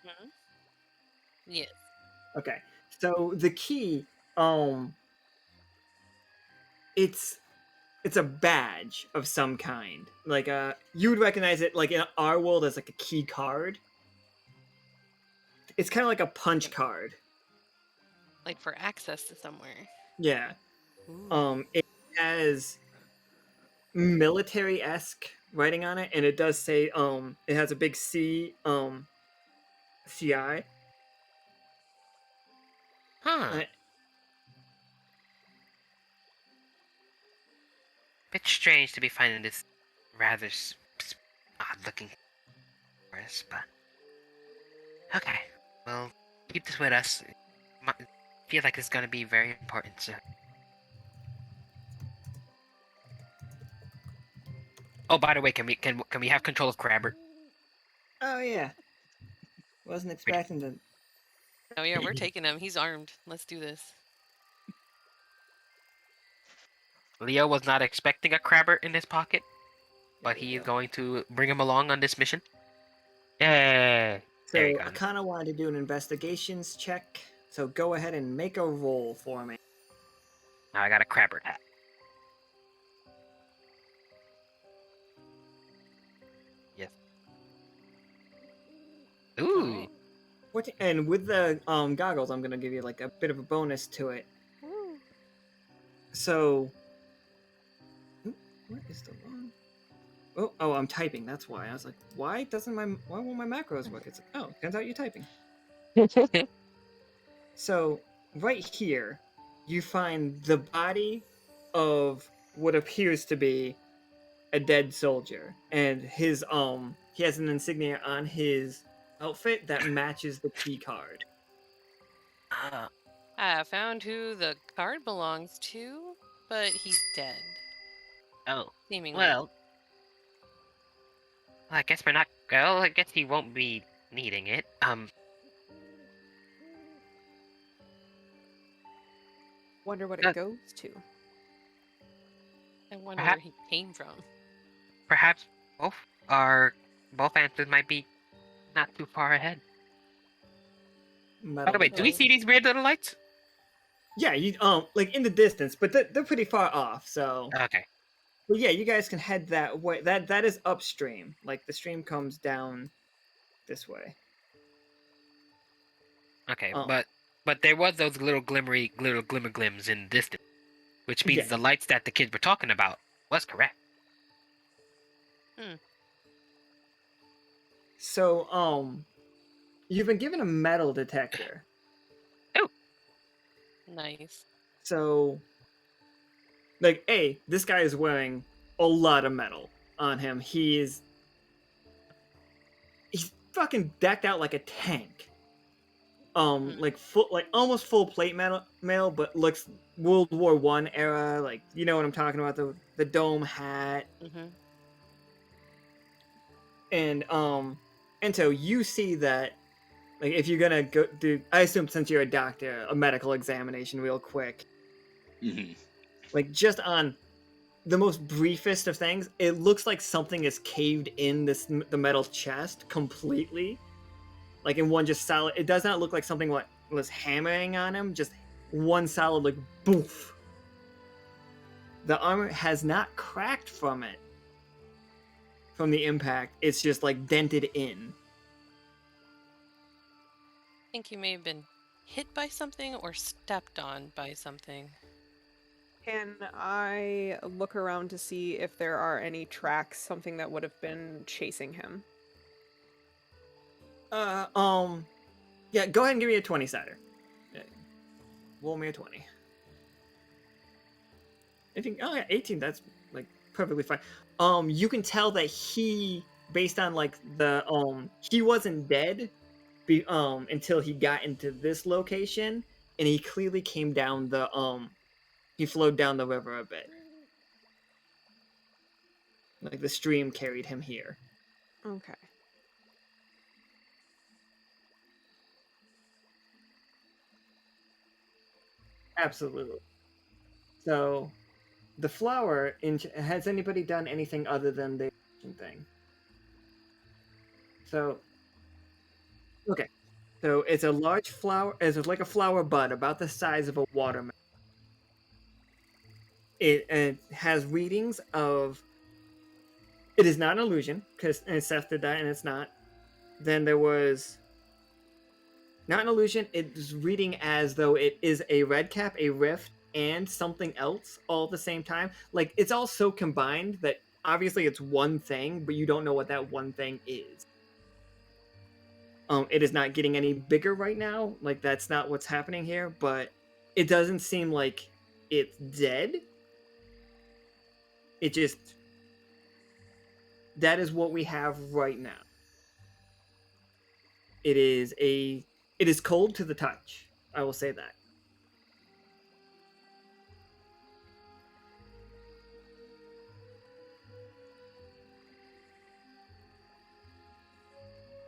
Yes.
Okay. So the key, it's a badge of some kind. Like you would recognize it like in our world as like a key card. It's kind of like a punch card.
Like for access to somewhere.
Yeah.
Ooh.
It has military-esque writing on it, and it does say it has a big C CI.
Huh. Bit strange to be finding this rather odd-looking forest, but okay. Well, keep this with us. Feel like it's gonna be very important soon. Oh, by the way, can we have control of Crabber?
Oh yeah. Wasn't expecting to.
Oh yeah, we're taking him. He's armed. Let's do this.
Leo was not expecting a Crabber in his pocket, but he is going to bring him along on this mission. Yay!
So
There you
I
go.
kind of wanted to do an investigations check. So go ahead and make a roll for me.
Now I got a Crabber hat. Yes. Ooh.
What? And with the goggles, I'm gonna give you like a bit of a bonus to it. So, what is the wrong? Oh, I'm typing. That's why I was like, why won't my macros work? It's like, oh, turns out you're typing. So right here, you find the body of what appears to be a dead soldier, and his he has an insignia on his outfit that matches the key card.
I found who the card belongs to, but he's dead.
Oh.
Seemingly.
Well, I guess we're not. Well, I guess he won't be needing it.
Wonder what it goes to.
I wonder
Perhaps-
where he came from.
Perhaps both answers might be not too far ahead. By the way, do we see these weird little lights?
Yeah, you like in the distance, but they're pretty far off. So
Okay.
But yeah, you guys can head that way. That is upstream. Like the stream comes down this way.
Okay,
Oh.
but there was those little glimmer glims in the distance, which means
Yeah.
the lights that the kids were talking about was correct.
So you've been given a metal detector.
Nice.
So like this guy is wearing a lot of metal on him. He's fucking decked out like a tank. Like almost full plate mail, but looks World War I era, like you know what I'm talking about, the dome hat. And Ento, you see that like if you're gonna go do, I assume since you're a doctor, a medical examination real quick.
Mhm.
Like just on the most briefest of things, it looks like something is caved in the metal chest completely, like in one just solid. It does not look like something what was hammering on him. Just one solid like boof. The armor has not cracked from it, from the impact. It's just like dented in.
I think you may have been hit by something or stepped on by something.
Can I look around to see if there are any tracks, something that would have been chasing him?
Yeah, go ahead and give me a 20-sider. Roll me a 20. I think, oh yeah, 18, that's like perfectly fine. You can tell that he, based on like the, he wasn't dead until he got into this location, and he clearly came down the, he flowed down the river a bit. Like the stream carried him here.
Okay.
Absolutely. So, the flower, has anybody done anything other than the thing? So, okay. So it's a large flower, it's like a flower bud about the size of a watermelon. It has readings of, it is not an illusion, because Seth did that and it's not. Then there was, not an illusion, it's reading as though it is a red cap, a rift, and something else all at the same time. Like, it's all so combined that obviously it's one thing, but you don't know what that one thing is. It is not getting any bigger right now. Like, that's not what's happening here, but it doesn't seem like it's dead. It just, that is what we have right now. It is cold to the touch. I will say that.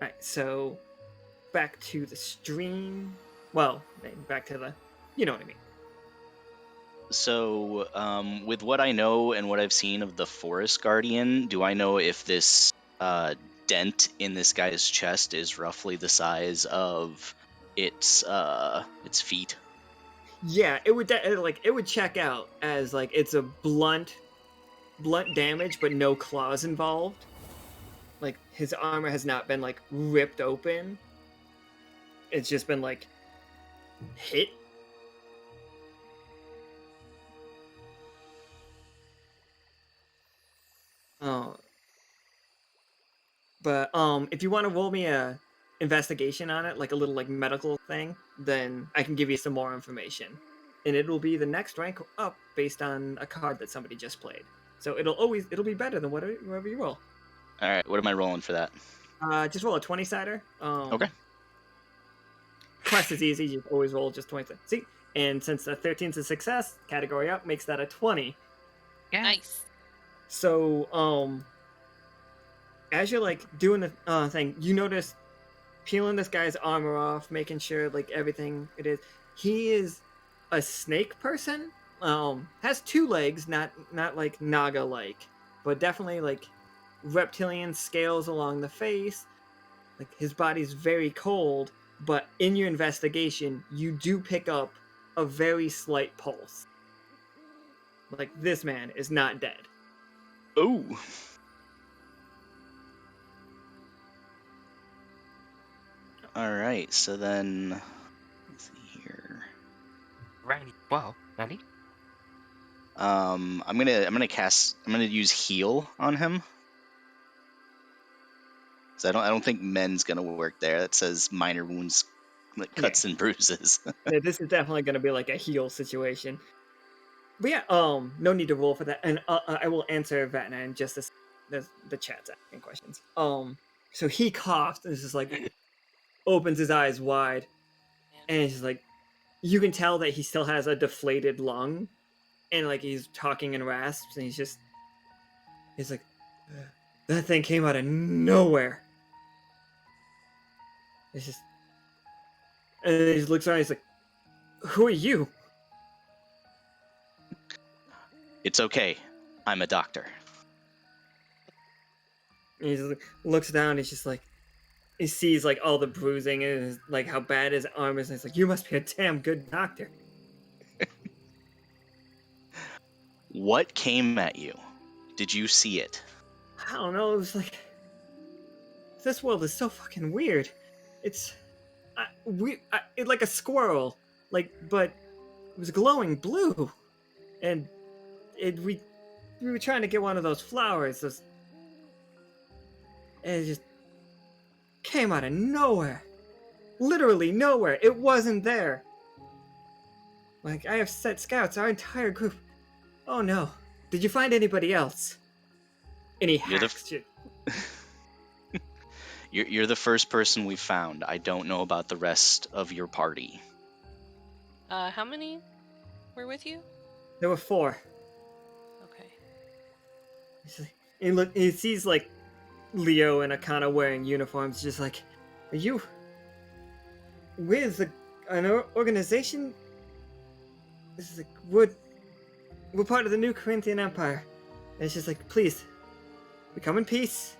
Alright, so back to the stream. Well, back to the, you know what I mean.
So, with what I know and what I've seen of the Forest Guardian, do I know if this dent in this guy's chest is roughly the size of its feet?
Yeah, it would check out as like it's a blunt damage, but no claws involved. Like, his armor has not been like ripped open. It's just been like hit. But if you want to roll me a investigation on it, like a little like medical thing, then I can give you some more information, and it will be the next rank up based on a card that somebody just played. So it'll be better than whatever you roll.
All right, what am I rolling for that?
Just roll a 20-sider.
Okay.
Quest is easy. You always roll just 20. See, and since the 13's a success, category up makes that a 20.
Yeah.
Nice.
So as you're like doing the thing, you notice peeling this guy's armor off, making sure like everything it is. He is a snake person. Has two legs, not like Naga like, but definitely like reptilian scales along the face. Like, his body's very cold, but in your investigation, you do pick up a very slight pulse. Like, this man is not dead.
Ooh. All right, so then let's see here.
Randy. Wow, Randy.
I'm gonna use heal on him. So I don't think men's gonna work there. That says minor wounds, like cuts and bruises.
Yeah, this is definitely going to be like a heal situation. But yeah, no need to roll for that, and I will answer Vatna in just this. The chat's asking questions. So he coughs and is just like opens his eyes wide, and it's just like, you can tell that he still has a deflated lung, and like he's talking in rasps, and he's like, that thing came out of nowhere. It's just, and he just looks around. He's like, who are you?
It's okay. I'm a doctor.
And he just looks down. He's just like, he sees like all the bruising and like how bad his arm is. And he's like, "You must be a damn good doctor."
What came at you? Did you see it?
I don't know. It was like, this world is so fucking weird. It's it's like a squirrel, like, but it was glowing blue, and we were trying to get one of those flowers, and it just came out of nowhere, literally nowhere. It wasn't there. Like, I have set scouts, our entire group. Oh no! Did you find anybody else? Any hacks?
You're the first person we've found. I don't know about the rest of your party.
How many were with you?
There were 4.
Okay.
He sees like Lio and Akhana wearing uniforms, just like, "Are you with an organization? This is like, we're part of the new Corinthian Empire." And it's just like, "Please, we come in peace."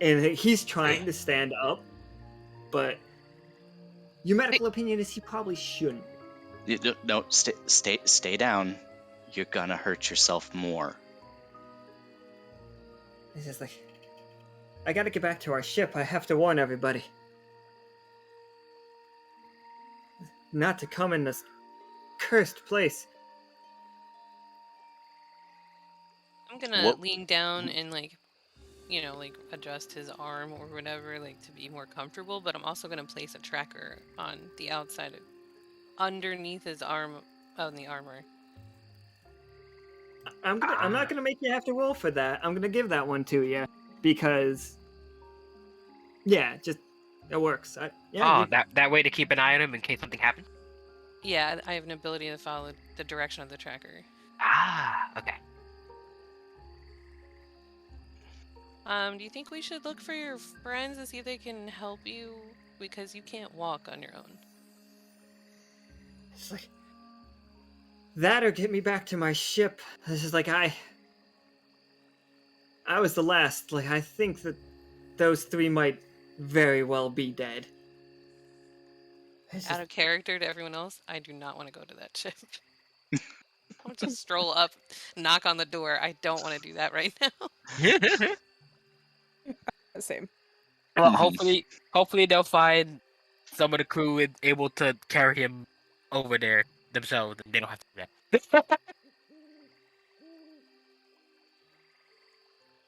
And he's trying to stand up, but your medical opinion is he probably shouldn't.
No, stay down. You're gonna hurt yourself more.
It's just like, "I gotta get back to our ship. I have to warn everybody not to come in this cursed place."
I'm gonna lean down and like adjust his arm or whatever, like to be more comfortable, but I'm also gonna place a tracker on the outside underneath his arm on the armor.
I'm not gonna make you have to roll for that. I'm gonna give that one to you because, yeah, just it works.
That way to keep an eye on him in case something happens.
Yeah, I have an ability to follow the direction of the tracker.
Okay.
Do you think we should look for your friends to see if they can help you? Because you can't walk on your own.
It's like that, or get me back to my ship. This is like I was the last. Like, I think that those 3 might very well be dead.
Out of character to everyone else, I do not want to go to that ship. I'll just stroll up, knock on the door. I don't want to do that right now.
Same.
Well, hopefully they'll find some of the crew is able to carry him over there themselves, and they don't have to do that.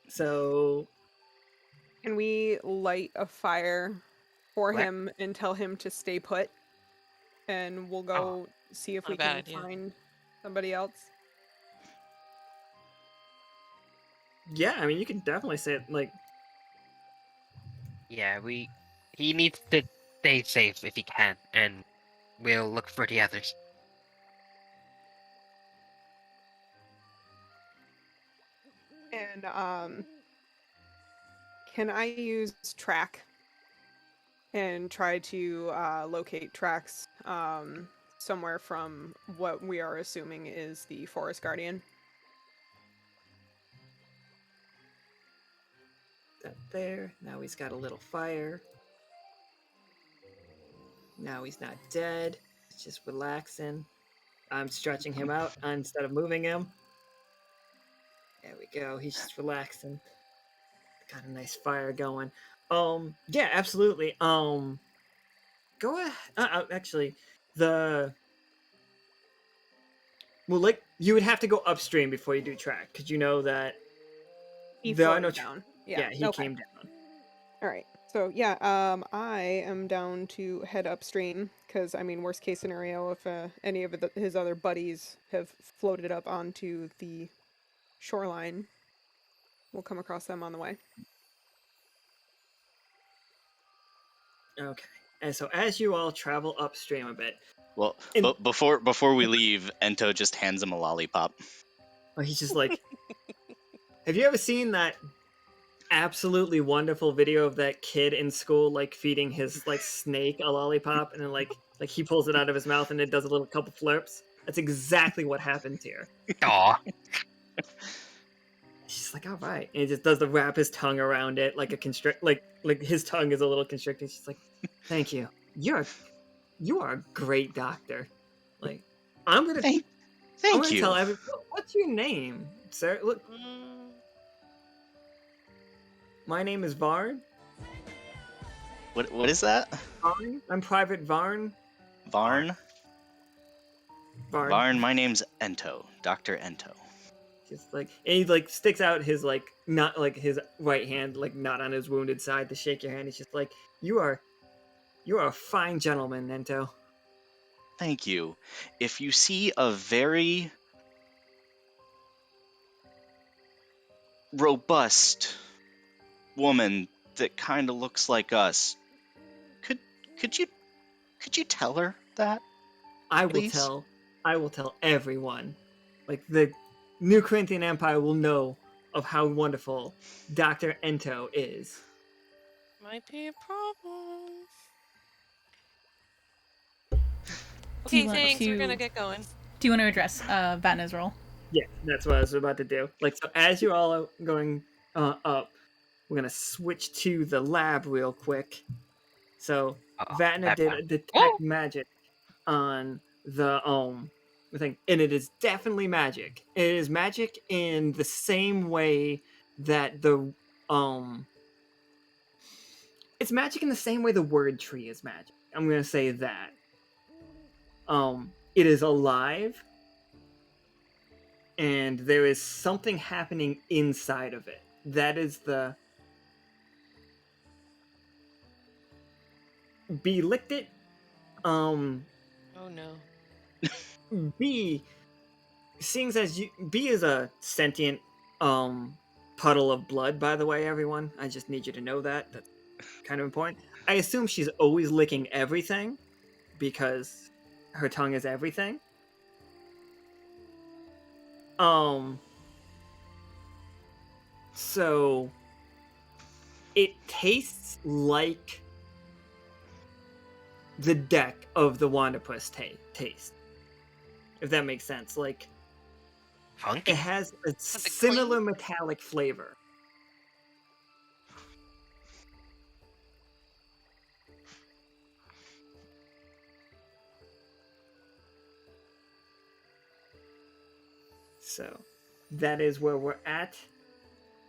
So,
Can we light a fire for him and tell him to stay put? And we'll go see if we can find somebody else.
yeah, I mean, you can definitely say it. Like,
Yeah, he needs to stay safe if he can, and we'll look for the others.
And can I use track and try to locate tracks somewhere from what we are assuming is the forest guardian?
that there. Now he's got a little fire. Now he's not dead. He's just relaxing. I'm stretching him out instead of moving him. There we go. He's just relaxing. Got a nice fire going. Yeah, absolutely. Go ahead. Actually, well, like, you would have to go upstream before you do track, because you know that
There are no down.
Yeah, he came down.
All right. So yeah, I am down to head upstream because, I mean, worst case scenario, if any of his other buddies have floated up onto the shoreline, we'll come across them on the way.
Okay. And so as you all travel upstream a bit,
well, but before we leave, Ento just hands him a lollipop.
he's just like, have you ever seen that absolutely wonderful video of that kid in school, like, feeding his, like, snake a lollipop, and then like he pulls it out of his mouth and it does a little couple flirps? That's exactly what happens here.
Aw.
She's like, all right, and he just does the wrap his tongue around it like a constrict, like his tongue is a little constricted. She's like, thank you. You are a great doctor. Like, I'm gonna
Thank
tell
you.
everyone. What's your name, sir? Look, my name is Varn.
What is that?
Varn. I'm Private Varn.
Varn?
Varn.
Varn, my name's Ento. Dr. Ento.
Just like, and he like sticks out his like not like his right hand, like not on his wounded side to shake your hand. He's just like, you are a fine gentleman, Ento.
Thank you. If you see a very robust woman that kind of looks like us, could you tell her that?
I
Please?
will tell everyone. Like the New Corinthian Empire will know of how wonderful Dr. Ento is.
Might be a problem.
Do you
Okay,
want
thanks. We're
to
gonna get going.
do you want to address Vatna's role?
Yeah, that's what I was about to do. Like, so as you all are going up, we're gonna switch to the lab real quick. So Vatna did a detect magic on the thing, and it is definitely magic. It is magic in the same way that the it's magic in the same way the word tree is magic. I'm gonna say that. It is alive, and there is something happening inside of it. That is the B licked it.
Oh no.
B, seeing as B is a sentient puddle of blood, by the way, everyone. I just need you to know that. That's kind of important. I assume she's always licking everything because her tongue is everything. So it tastes like the deck of the Wanderpus taste, if that makes sense. Like,
Funky.
it has a
it
similar
clean?
metallic flavor. So that is where we're at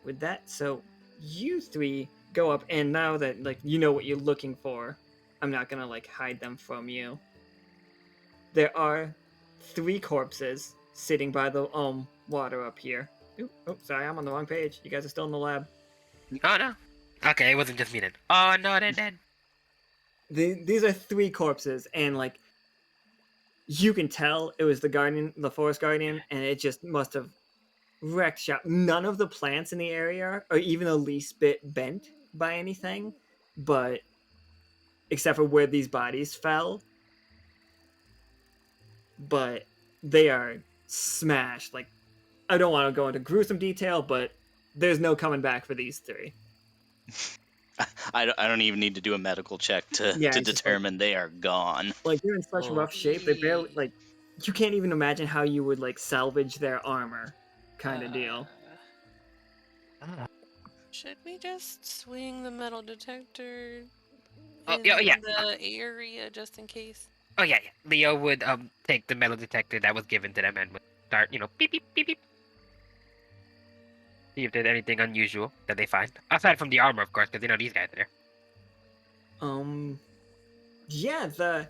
with that. So you three go up, and now that like you know what you're looking for, I'm not gonna like hide them from you. There are 3 corpses sitting by the water up here. Oh, sorry, I'm on the wrong page. You guys are still in the lab.
Oh no. Okay, it wasn't just me then. Oh no, they're dead.
These are 3 corpses, and like you can tell it was the forest guardian, and it just must have wrecked shop. None of the plants in the area are even the least bit bent by anything, but except for where these bodies fell. But they are smashed. Like, I don't want to go into gruesome detail, but there's no coming back for these 3.
I don't even need to do a medical check to
Yeah, it's just
determine they are gone.
like they're in such
Oh.
rough shape. They barely like you can't even imagine how you would like salvage their armor, kind of deal.
Should we just swing the metal detector
Oh,
in
yeah.
the area just in case?
Oh yeah. Leo would take the metal detector that was given to them and would start, beep beep beep beep. See if there's anything unusual that they find. Aside from the armor, of course, because these guys are there.
Yeah,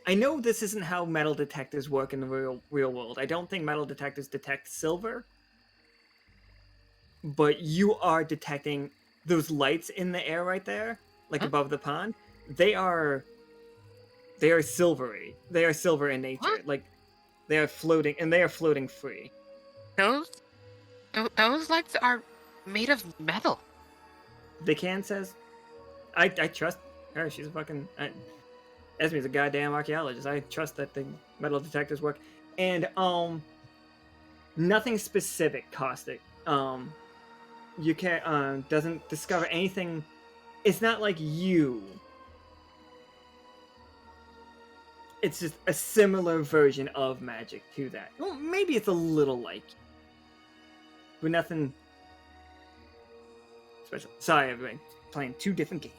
I know this isn't how metal detectors work in the real world. I don't think metal detectors detect silver. But you are detecting those lights in the air right there, like above the pond. They are silvery. They are silver in nature.
What?
Like they are floating, and they are floating free.
Those lights are made of metal.
The can says, I trust her. She's a fucking. Esme's a goddamn archaeologist. I trust that the metal detectors work. And nothing specific caustic. You can't doesn't discover anything. It's not like you. it's just a similar version of magic to that. Well, maybe it's a little like, but nothing special. Sorry, everybody. Playing 2 different games.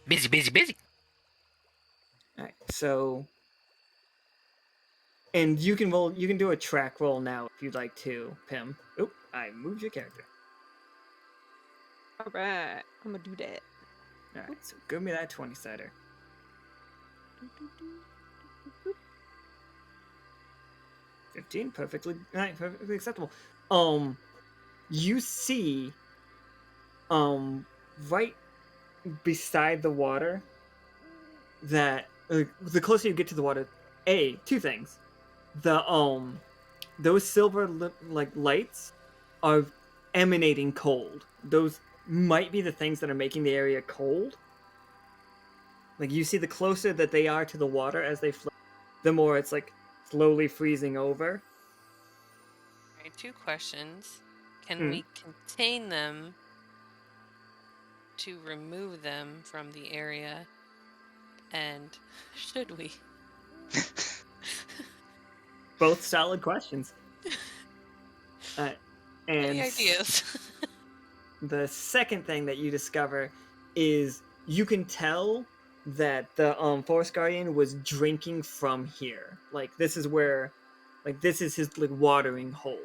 Busy.
All right, so, and you can roll. You can do a track roll now if you'd like to, Pim. Oop! I moved your character.
All right, I'm gonna do that.
All right, so give me that 20-sider. 15, perfectly acceptable. You see, right beside the water, that the closer you get to the water, two things. Those silver lights are emanating cold. Those might be the things that are making the area cold. Like, you see, the closer that they are to the water as they float, the more it's like slowly freezing over.
All right, 2 questions. Can we contain them to remove them from the area? And should we?
Both solid questions. And
Any ideas?
The second thing that you discover is you can tell that the Forest Guardian was drinking from here. Like, this is where, like, this is his like watering hole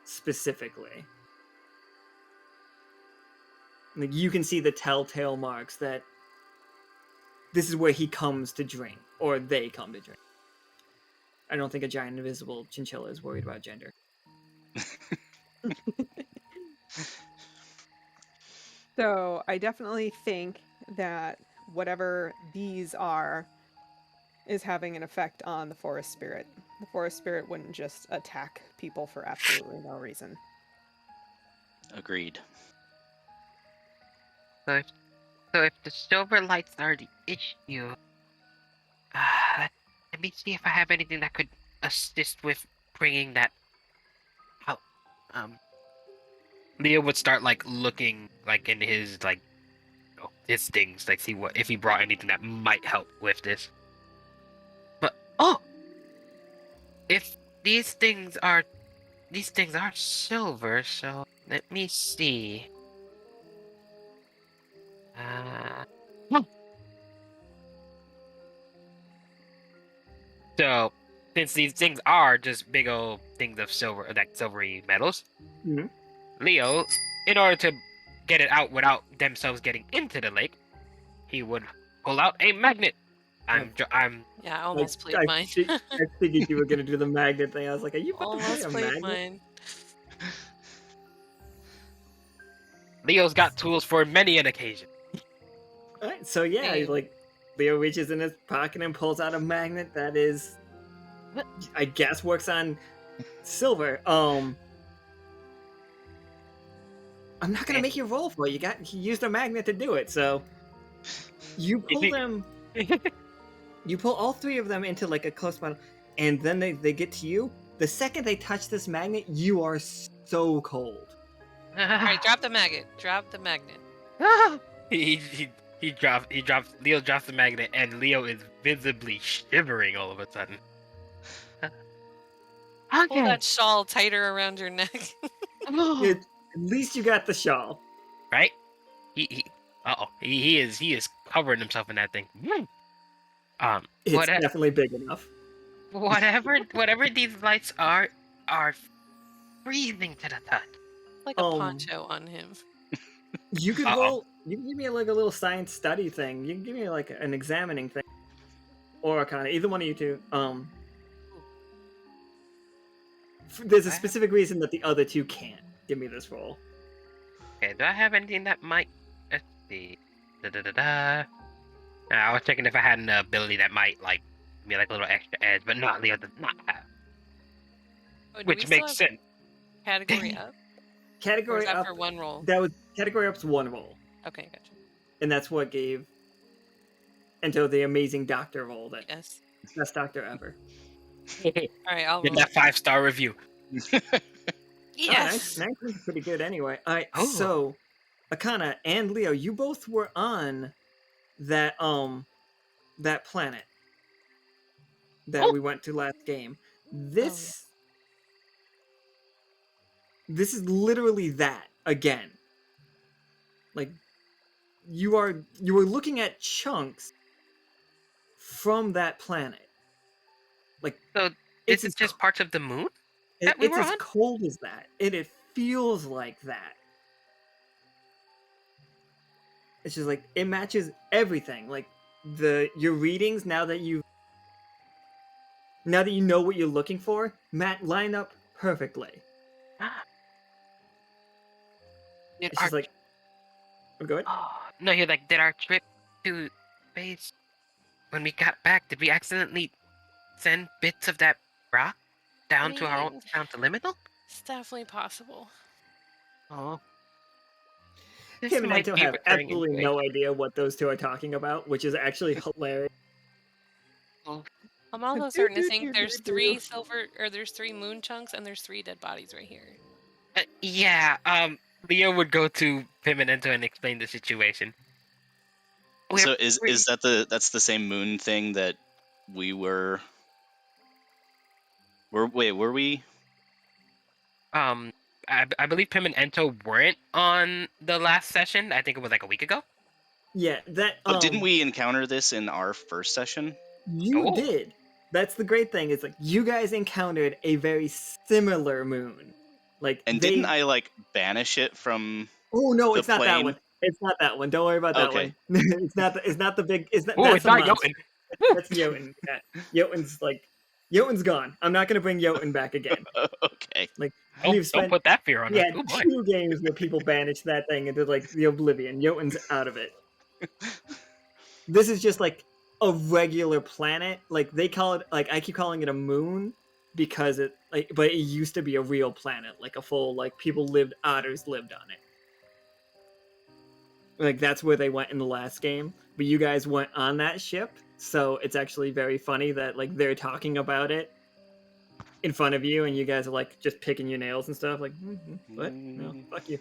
specifically. Like, you can see the telltale marks that this is where he comes to drink, or they come to drink. I don't think a giant invisible chinchilla is worried about gender.
So I definitely think that whatever these are is having an effect on the forest spirit. The forest spirit wouldn't just attack people for absolutely no reason.
Agreed.
So if the silver lights are the issue, let me see if I have anything that could assist with bringing that out. Leo would start like looking like in his like his things, like see what if he brought anything that might help with this. But if these things are silver, so let me see. So, since these things are just big old things of silver, like silvery metals, Leo, in order to get it out without themselves getting into the lake, he would pull out a magnet. I'm
Yeah, I almost played mine.
I figured you were gonna do the magnet thing. I was like, are you about to play
Almost
a
played
magnet?
mine.
Leo's got tools for many an occasion.
Alright, so yeah,
Hey.
like, Leo reaches in his pocket and pulls out a magnet that is, I guess, works on silver. I'm not gonna make you roll for it. You used a magnet to do it, so you pull them. You pull all 3 of them into like a close battle, and then they get to you. The second they touch this magnet, you are so cold.
Alright, drop the magnet. Drop the magnet.
Leo drops the magnet, and Leo is visibly shivering all of a sudden.
Pull that shawl tighter around your neck.
At least you got the shawl.
Right? He is covering himself in that thing.
It's definitely big enough.
Whatever these lights are freezing to the touch.
Like a poncho on him.
You could roll. You can give me like a little science study thing. You can give me like an examining thing, or Akhana. Either one of you two. There's a specific reason that the other 2 can't give me this roll.
Okay, do I have anything that might? Let's see. I was checking if I had an ability that might like be like a little extra edge, but not Leo does not have. Which makes sense.
Category up?
Category
or is that
up
for 1 roll?
That was category up's 1 roll.
Okay, gotcha.
And that's what gave Ento the amazing doctor roll. That
Yes.
best doctor ever.
Alright, I'll
Get
roll.
that 5-star review.
Yes!
19 is pretty good anyway. Alright,
Oh.
so Akhana and Leo, you both were on that that planet. that we went to last game. This is literally that again. Like you are looking at chunks from that planet. Like
So
it's
this is just parts of the moon
it,
that we
it's
were
as
on?
cold as that. It feels like that. It's just like it matches everything. Like your readings now that you know what you're looking for, line up perfectly.
Did
It's
our,
just like go ahead.
no, you're like, did our trip to space, when we got back, did we accidentally send bits of that rock down to our own,
mean,
down to Liminal?
It's definitely possible.
Oh. This
Kim and
might
Ento
be
have
recurring
absolutely
anyway.
no idea what those two are talking about, which is actually hilarious.
I'm also starting to think there's 3 silver, or there's 3 moon chunks, and there's 3 dead bodies right here.
Yeah, Leo would go to Pim and Ento and explain the situation.
So is that that's the same moon thing that we were? Were we?
I believe Pim and Ento weren't on the last session. I think it was like a week ago.
Yeah, that
But didn't we encounter this in our first session?
You did. That's the great thing. Is like you guys encountered a very similar moon. Like
And didn't I like banish it from?
Oh no,
the
it's not that
plane?
one. It's not that one. Don't worry about that
Okay.
one. It's not the big. It's not.
Oh,
That's
it's
a
not
monster.
Jotun.
That's Jotun. Yeah. Jotun's gone. I'm not gonna bring Jotun back again.
Okay.
Like
Don't put that fear on us.
Yeah,
Oh boy.
2 games where people banished that thing into like the oblivion. Jotun's out of it. This is just like a regular planet. Like they call it, like I keep calling it a moon because it like, but it used to be a real planet, like a full like otters lived on it. Like that's where they went in the last game, but you guys went on that ship, so it's actually very funny that like they're talking about it in front of you, and you guys are like just picking your nails and stuff. Like, what? No, fuck you.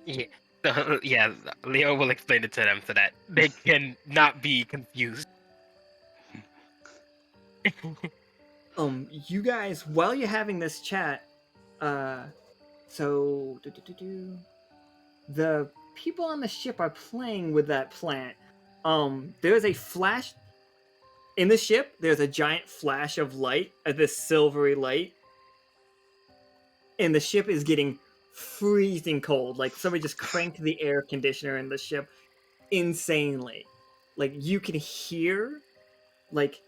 Yeah. So, yeah, Leo will explain it to them so that they can not be confused.
You guys, while you're having this chat, so the people on the ship are playing with that plant. There's a flash in the ship. There's a giant flash of light, this silvery light, and the ship is getting freezing cold. Like somebody just cranked the air conditioner in the ship insanely. Like you can hear, like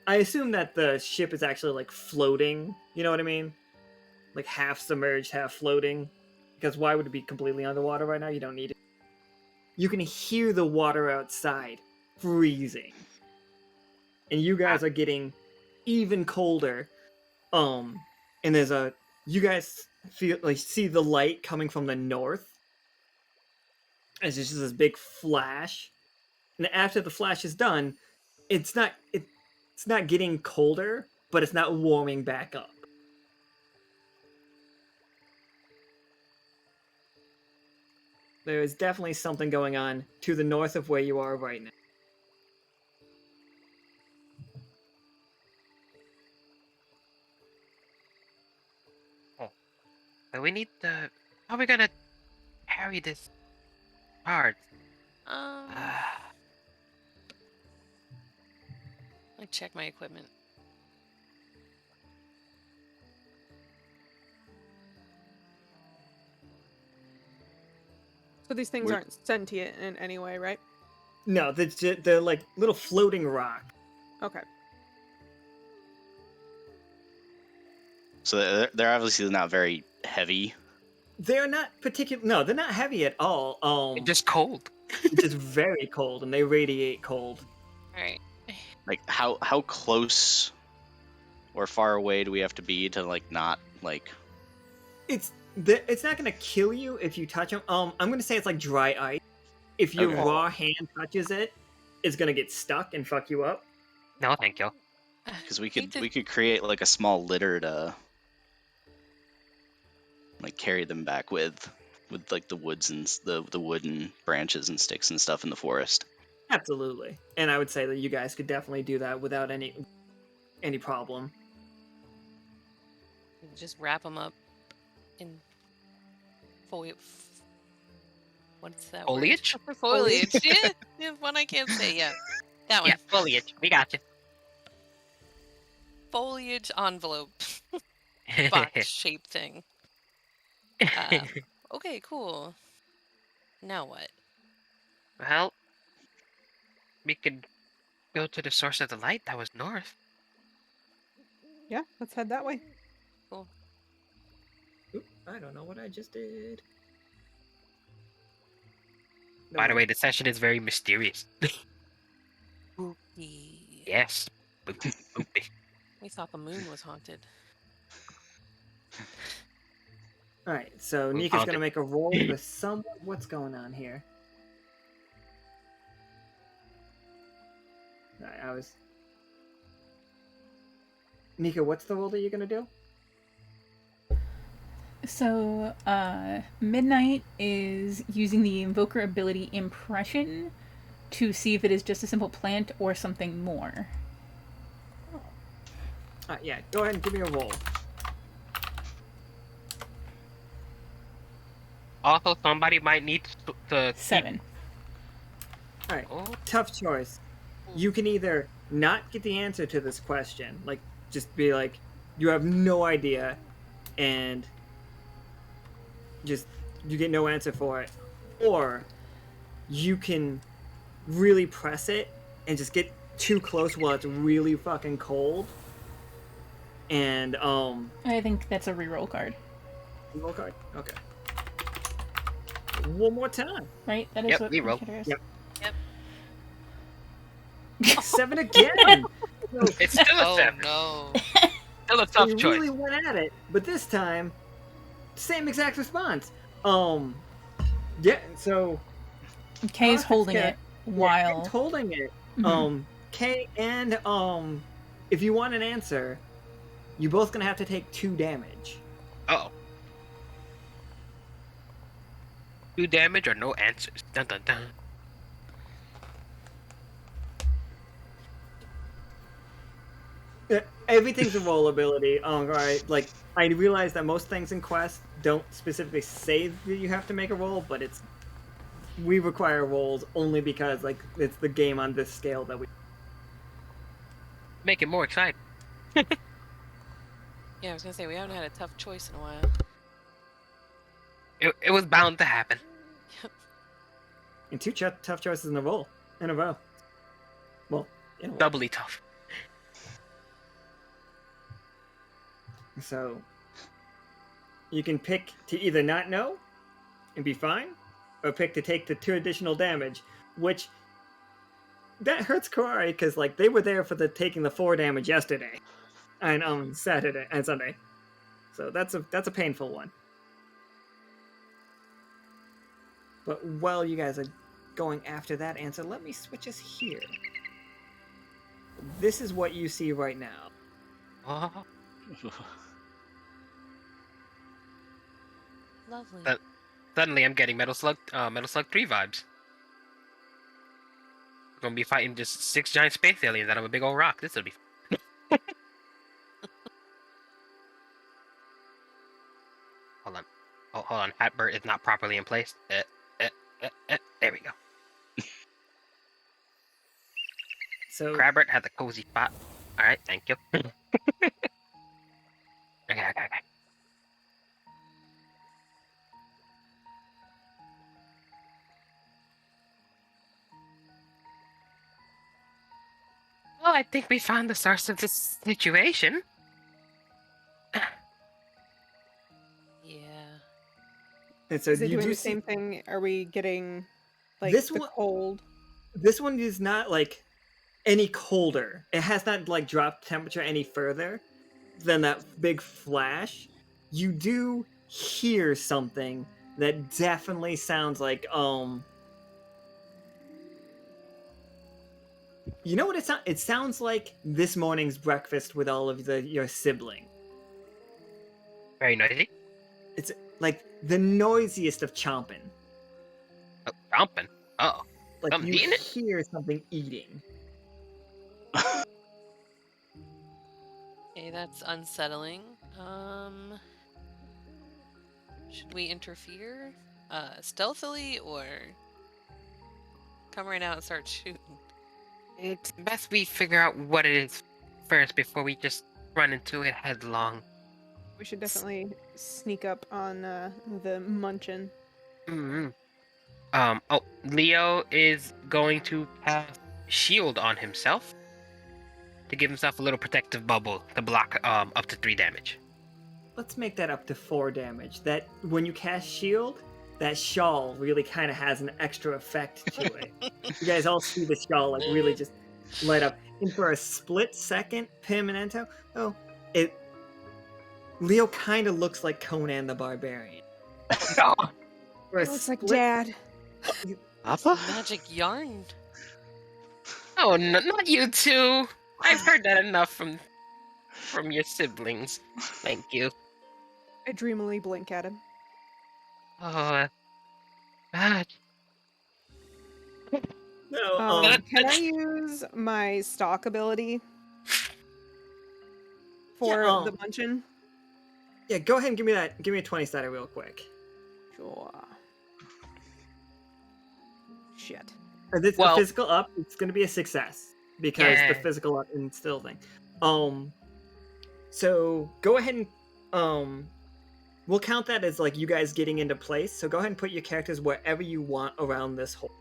I assume that the ship is actually like floating. You know what I mean? Like half submerged, half floating. Because why would it be completely underwater right now? You don't need it. You can hear the water outside freezing. And you guys are getting even colder. And you guys feel like see the light coming from the north. It's just this big flash. And after the flash is done, it's not getting colder, but it's not warming back up. There is definitely something going on to the north of where you are right now.
So we need to... How are we gonna carry this card?
I check my equipment.
So these things aren't sentient in any way, right?
No, they're like little floating rock.
Okay.
So they're obviously not very heavy.
They're not No, they're not heavy at all.
They're just cold.
Just very cold, and they radiate cold.
All right.
Like how close or far away do we have to be to like not like?
It's not gonna kill you if you touch them. I'm gonna say it's like dry ice. If your raw hand touches it, it's gonna get stuck and fuck you up.
No, thank you.
Because we could create like a small litter to like carry them back with like the woods and the wooden branches and sticks and stuff in the forest.
Absolutely, and I would say that you guys could definitely do that without any. any problem.
Just wrap them up in what's that
Foliage?
word? Foliage. Yeah, one I can't say. Yeah, that one.
Yeah, foliage. We got you.
Foliage envelope box shape thing. Okay, cool. Now what?
Well, we could go to the source of the light that was north.
Yeah, let's head that way.
Cool.
Oop, I don't know what I just did.
By the way, the session is very mysterious.
Spooky.
Yes. Spooky.
We thought the moon was haunted.
Alright, so
Move
Nika's
haunted.
gonna make a roll for somewhat what's going on here. Alright, Nika, what's the roll that you're gonna do?
So, Midnight is using the Invoker ability Impression to see if it is just a simple plant or something more.
Alright, yeah, go ahead and give me a roll.
Also, somebody might need to
7.
Alright,
Oh,
tough choice. You can either not get the answer to this question, like, just be like, you have no idea, and just, you get no answer for it. Or, you can really press it and just get too close while it's really fucking cold. And,
I think that's a reroll card,
reroll card? Okay. One more time.
right? That is
Yep,
what
reroll.
consider is.
Yep.
Yep.
7 again! So,
it's still a
Oh
7.
no.
Still a tough
we
choice.
really went at it, but this time, same exact response. Yeah, so
Kay is holding
Kay.
it while.
Kay's holding it.
Mhm.
Kay and if you want an answer, you're both gonna have to take 2 damage.
Uh-oh. 2 damage or no answers. Dun dun dun.
Everything's a roll ability. Right. Like, I realize that most things in Quest don't specifically say that you have to make a roll, but we require rolls only because, like, it's the game on this scale that we.
Make it more exciting.
Yeah, I was gonna say we haven't had a tough choice in a while.
It was bound to happen.
And 2 tough choices in a row. Well, in a row.
Doubly tough.
So, you can pick to either not know and be fine, or pick to take the 2 additional damage, which that hurts Kari because, like, they were there for taking the 4 damage yesterday, and on Saturday and Sunday. So that's a painful one. But while you guys are going after that answer, let me switch us here. This is what you see right now.
Oh,
Lovely.
suddenly I'm getting Metal Slug 3 vibes. We're gonna be fighting just 6 giant space aliens out of a big old rock. This'll be fun. Hold on. Oh, hold on. Hatbert is not properly in place. There we go.
So
Crabbert had the cozy spot. Alright, thank you. Okay. Well, I think we found the source of this situation.
Yeah.
and so
Is it
you
doing
do
the
see
same thing? Are we getting like
This
the
one-
cold?
this one is not like any colder. It has not like dropped temperature any further than that big flash. You do hear something that definitely sounds like you know what it sounds? It sounds like this morning's breakfast with all of your sibling.
Very noisy.
It's like the noisiest of chomping.
Oh, chomping. Oh.
Like
Something
you
eating it?
hear something eating.
Okay, that's unsettling. Should we interfere? Stealthily or come right out and start shooting?
It's best we figure out what it is first before we just run into it headlong.
We should definitely sneak up on the Munchin.
Mm-hmm. Oh, Leo is going to cast Shield on himself to give himself a little protective bubble to block up to 3 damage.
Let's make that up to 4 damage. That when you cast shield, that shawl really kind of has an extra effect to it. You guys all see the shawl like really just light up. And for a split second, Pim and Ento, it Leo kind of looks like Conan the Barbarian. For a
It looks like
split-
Dad.
Papa?
Magic yarn.
Oh, no, not you two! I've heard that enough from your siblings. Thank you.
I dreamily blink at him.
Oh,
No,
Can I use my stock ability for
Yeah,
the Munchin?
yeah, go ahead and give me that. Give me a 20 sided real quick.
Sure. Shit.
The
Well-
physical up, it's going to be a success because the
Yeah.
physical up and still thing. So go ahead and we'll count that as like you guys getting into place. So go ahead and put your characters wherever you want around this hole.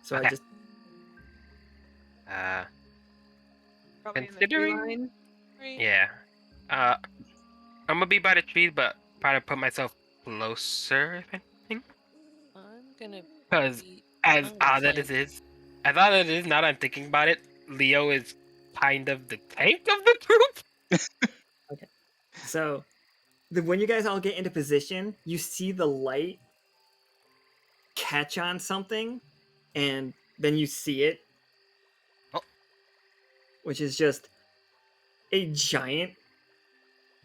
So
Okay.
I just
Probably in the
Considering-
tree line.
Right?
yeah. I'm gonna be by the trees, but probably put myself closer, if anything.
I'm gonna.
Because
be-
as
I'm gonna
odd as
flank.
it is, as odd as it is, now that I'm thinking about it, Leo is kind of the tank of the group.
so when you guys all get into position, you see the light catch on something, and then you see it,
Oh.
which is just a giant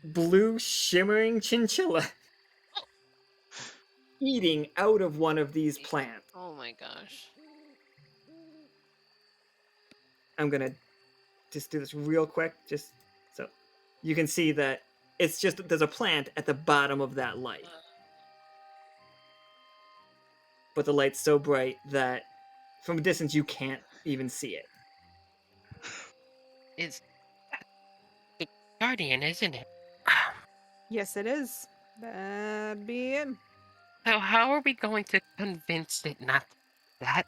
blue shimmering chinchilla eating out of one of these plants.
Oh my gosh.
I'm gonna just do this real quick, just so you can see that it's just there's a plant at the bottom of that light. But the light's so bright that from a distance you can't even see it.
Is that the Guardian, isn't it?
Yes, it is. That'd be him.
So how are we going to convince it not that?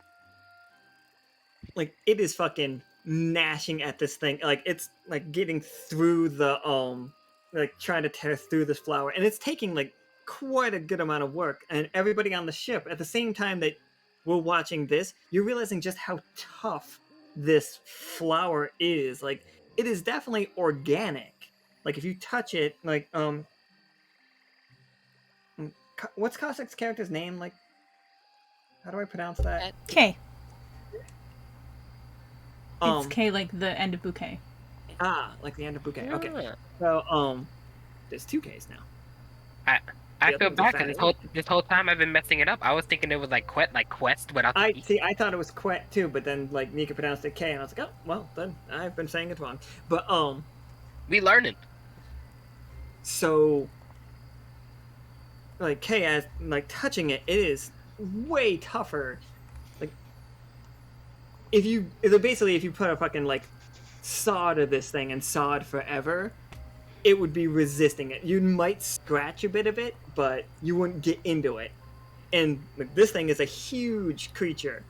Like it is fucking gnashing at this thing. Like it's like getting through the like trying to tear through this flower, and it's taking like quite a good amount of work. And everybody on the ship at the same time that we're watching this, you're realizing just how tough this flower is. Like it is definitely organic. Like if you touch it, like what's Cossack's character's name? Like how do I pronounce that?
K.
Um,
It's K like the end of bouquet.
like the end of bouquet. Okay.
Yeah.
So there's 2 Ks now.
I
The
feel
other one's a
bad
fat
because this whole time I've been messing it up. I was thinking it was like quest without the E.
I thought it was Quet too, but then like Nika pronounced it K, and I was like, oh well, then I've been saying it wrong. But
We learning.
so like K as like touching it, it is way tougher. Like if you basically if you put a fucking like saw to this thing and saw it forever, it would be resisting it. You might scratch a bit of it, but you wouldn't get into it. And like, this thing is a huge creature,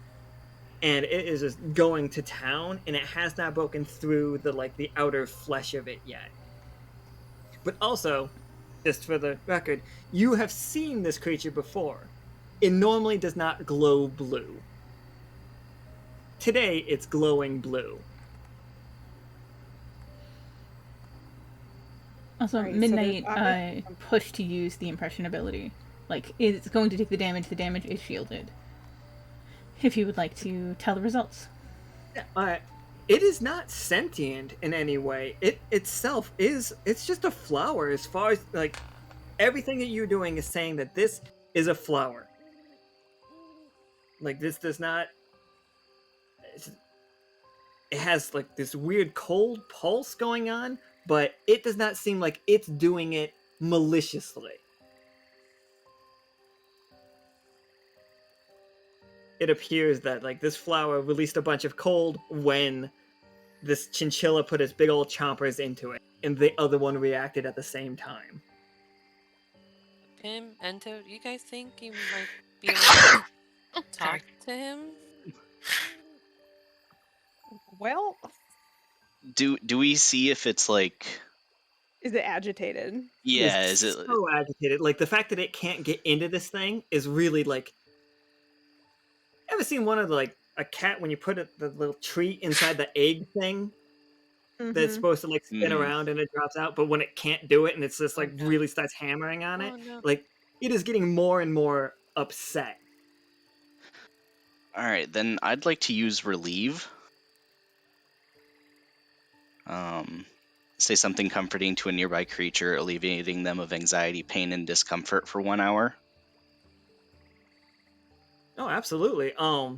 and it is just going to town, and it has not broken through the like the outer flesh of it yet. But also, just for the record, you have seen this creature before. It normally does not glow blue. Today, it's glowing blue.
Also,
Alright, so
Midnight
there's
pushed to use the impression ability. Like, it's going to take the damage is shielded. If you would like to tell the results.
It is not sentient in any way. It itself is, it's just a flower as far as, like, everything that you're doing is saying that this is a flower. Like, this does not, it has, like, this weird cold pulse going on, but it does not seem like it's doing it maliciously. It appears that like this flower released a bunch of cold when this chinchilla put its big old chompers into it, and the other one reacted at the same time.
Pim, Ento, do you guys think you might be able to talk to him?
Well,
Do we see if it's like,
is it agitated?
yeah,
It's
is it
so agitated? Like the fact that it can't get into this thing is really like. Ever seen one of the, like a cat when you put the little treat inside the egg thing that's
Mhm.
supposed to like spin
Mhm.
around and it drops out, but when it can't do it and it's just like
Oh, no.
really starts hammering on it,
Oh, no.
like it is getting more and more upset.
all right, then I'd like to use relieve. Say something comforting to a nearby creature, alleviating them of anxiety, pain, and discomfort for 1 hour.
Oh, absolutely. I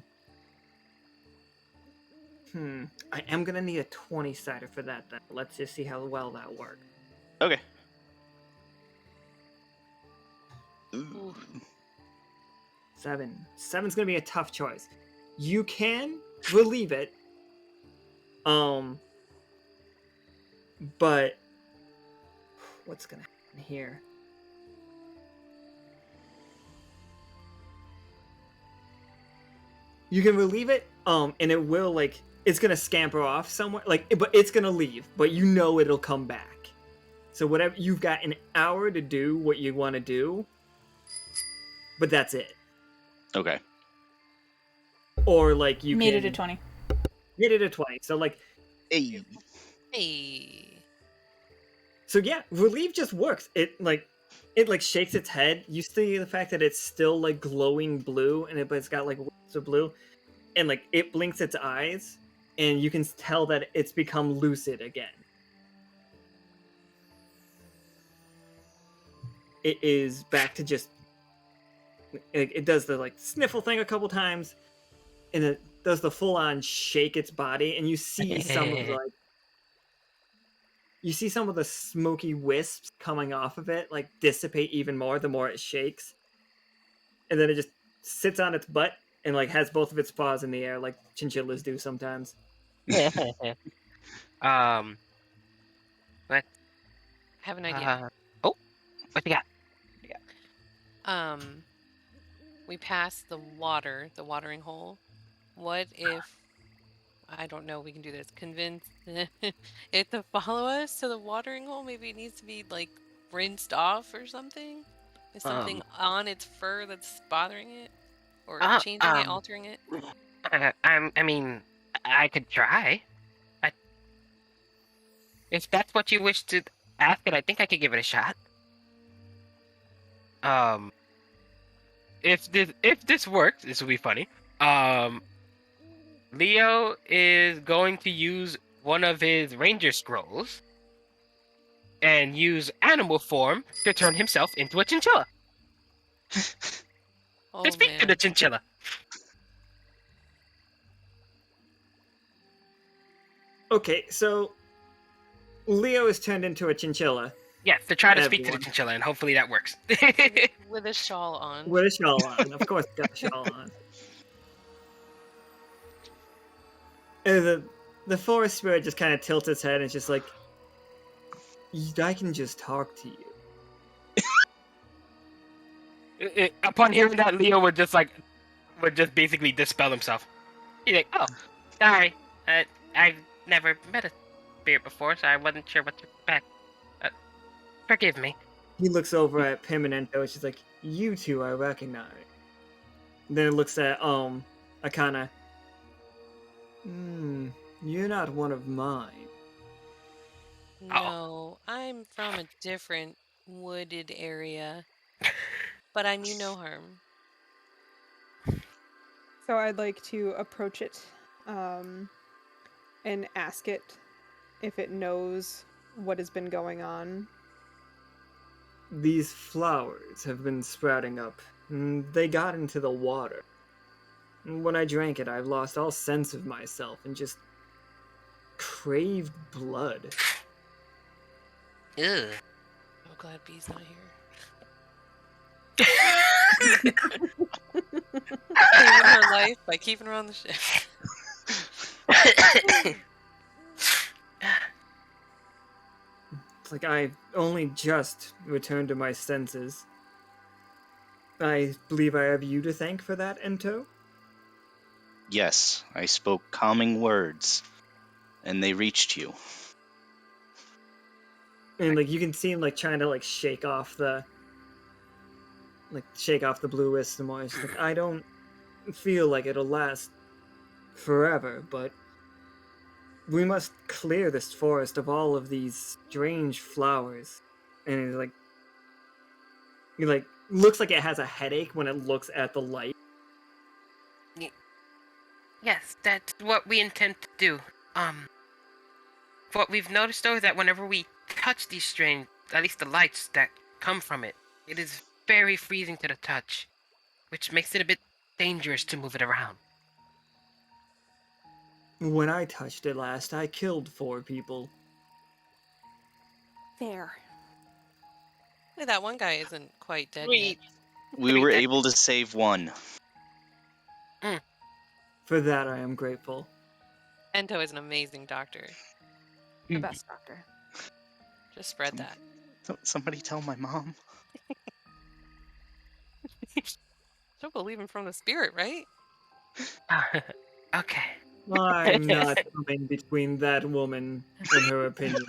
am gonna need a 20-sider for that then. Let's just see how well that works.
Okay.
Ooh.
7. 7's gonna be a tough choice. You can relieve it. But what's gonna happen here? You can relieve it, and it will like it's gonna scamper off somewhere, like, but it's gonna leave, but you know it'll come back. So whatever you've got an hour to do what you want to do, but that's it.
Okay.
Or like you
Made
can
it a 20.
Made it a 20. So like,
Hey.
Hey.
so yeah, relieve just works. It like shakes its head. You see the fact that it's still like glowing blue, and but it's got like wisps of blue, and like it blinks its eyes, and you can tell that it's become lucid again. It is back to just it does the like sniffle thing a couple times, and it does the full on shake its body, and you see some of the smoky wisps coming off of it like dissipate even more the more it shakes, and then it just sits on its butt and like has both of its paws in the air like chinchillas do sometimes.
What?
Have an idea.
Oh, what you got?
We passed the watering hole. What if, I don't know, we can do this, convince it to follow us to the watering hole? Maybe it needs to be like rinsed off or something? Is something on its fur that's bothering it? Or changing it, altering it?
I mean, I could try. If that's what you wish to ask it, I think I could give it a shot. If this works, this will be funny. Lio is going to use one of his ranger scrolls and use animal form to turn himself into a chinchilla.
Oh,
To speak to
man.
the chinchilla.
Okay, so Leo is turned into a chinchilla
Yes, to try to speak to the
Everyone.
chinchilla, and hopefully that works.
With a shawl on.
with a shawl on. Of course, it's got a shawl on. And the forest spirit just kind of tilts its head and it's just like, I can just talk to you.
Upon hearing that, Leo would just basically dispel himself. He's like, "Oh, sorry, I've never met a spirit before, so I wasn't sure what to expect. Forgive me."
He looks over at Pim and Ento, and she's like, you two I recognize. And then it looks at Akhana. You're not one of mine.
No, I'm from a different wooded area. But I mean no harm.
So I'd like to approach it and ask it if it knows what has been going on.
These flowers have been sprouting up. They got into the water. When I drank it, I've lost all sense of myself and just craved blood.
Ugh.
I'm glad B's not here. Saving her life by keeping her on the ship.
It's like I only just returned to my senses. I believe I have you to thank for that, Ento.
Yes, I spoke calming words, and they reached you.
And like you can see him like trying to like shake off the blue wisdom. It's like I don't feel like it'll last forever, but we must clear this forest of all of these strange flowers. And he looks like it has a headache when it looks at the light.
Yes, that's what we intend to do. What we've noticed though is that whenever we touch these strange, at least the lights that come from it, it is very freezing to the touch, which makes it a bit dangerous to move it around.
When I touched it last, I killed 4 people.
There.
Hey, that one guy isn't quite dead
We
We were able to save one.
For that, I am grateful.
yet. Ento is an amazing doctor.
The best doctor.
Just spread that.
Somebody tell my mom.
She'll believe him from the spirit, right?
Okay.
I'm not coming between that woman and her opinions.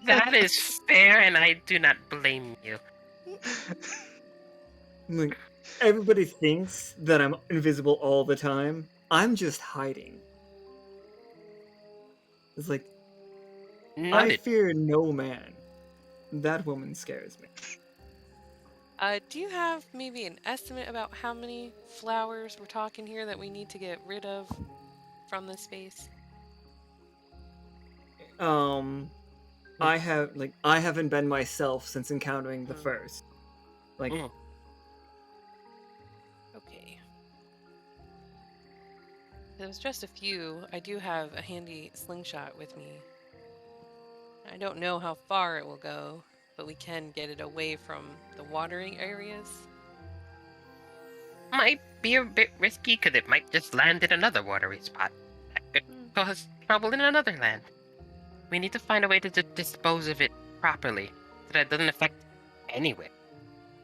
That is fair, and I do not blame you.
Like, everybody thinks that I'm invisible all the time. I'm just hiding. It's like, I
Noted.
fear no man. That woman scares me.
Do you have maybe an estimate about how many flowers we're talking here that we need to get rid of from this space?
I haven't been myself since encountering the first. Like,
Okay. There was just a few. I do have a handy slingshot with me. I don't know how far it will go, but we can get it away from the watering areas.
Might be a bit risky because it might just land in another watery spot. That could cause trouble in another land. We need to find a way to dispose of it properly so that it doesn't affect anywhere.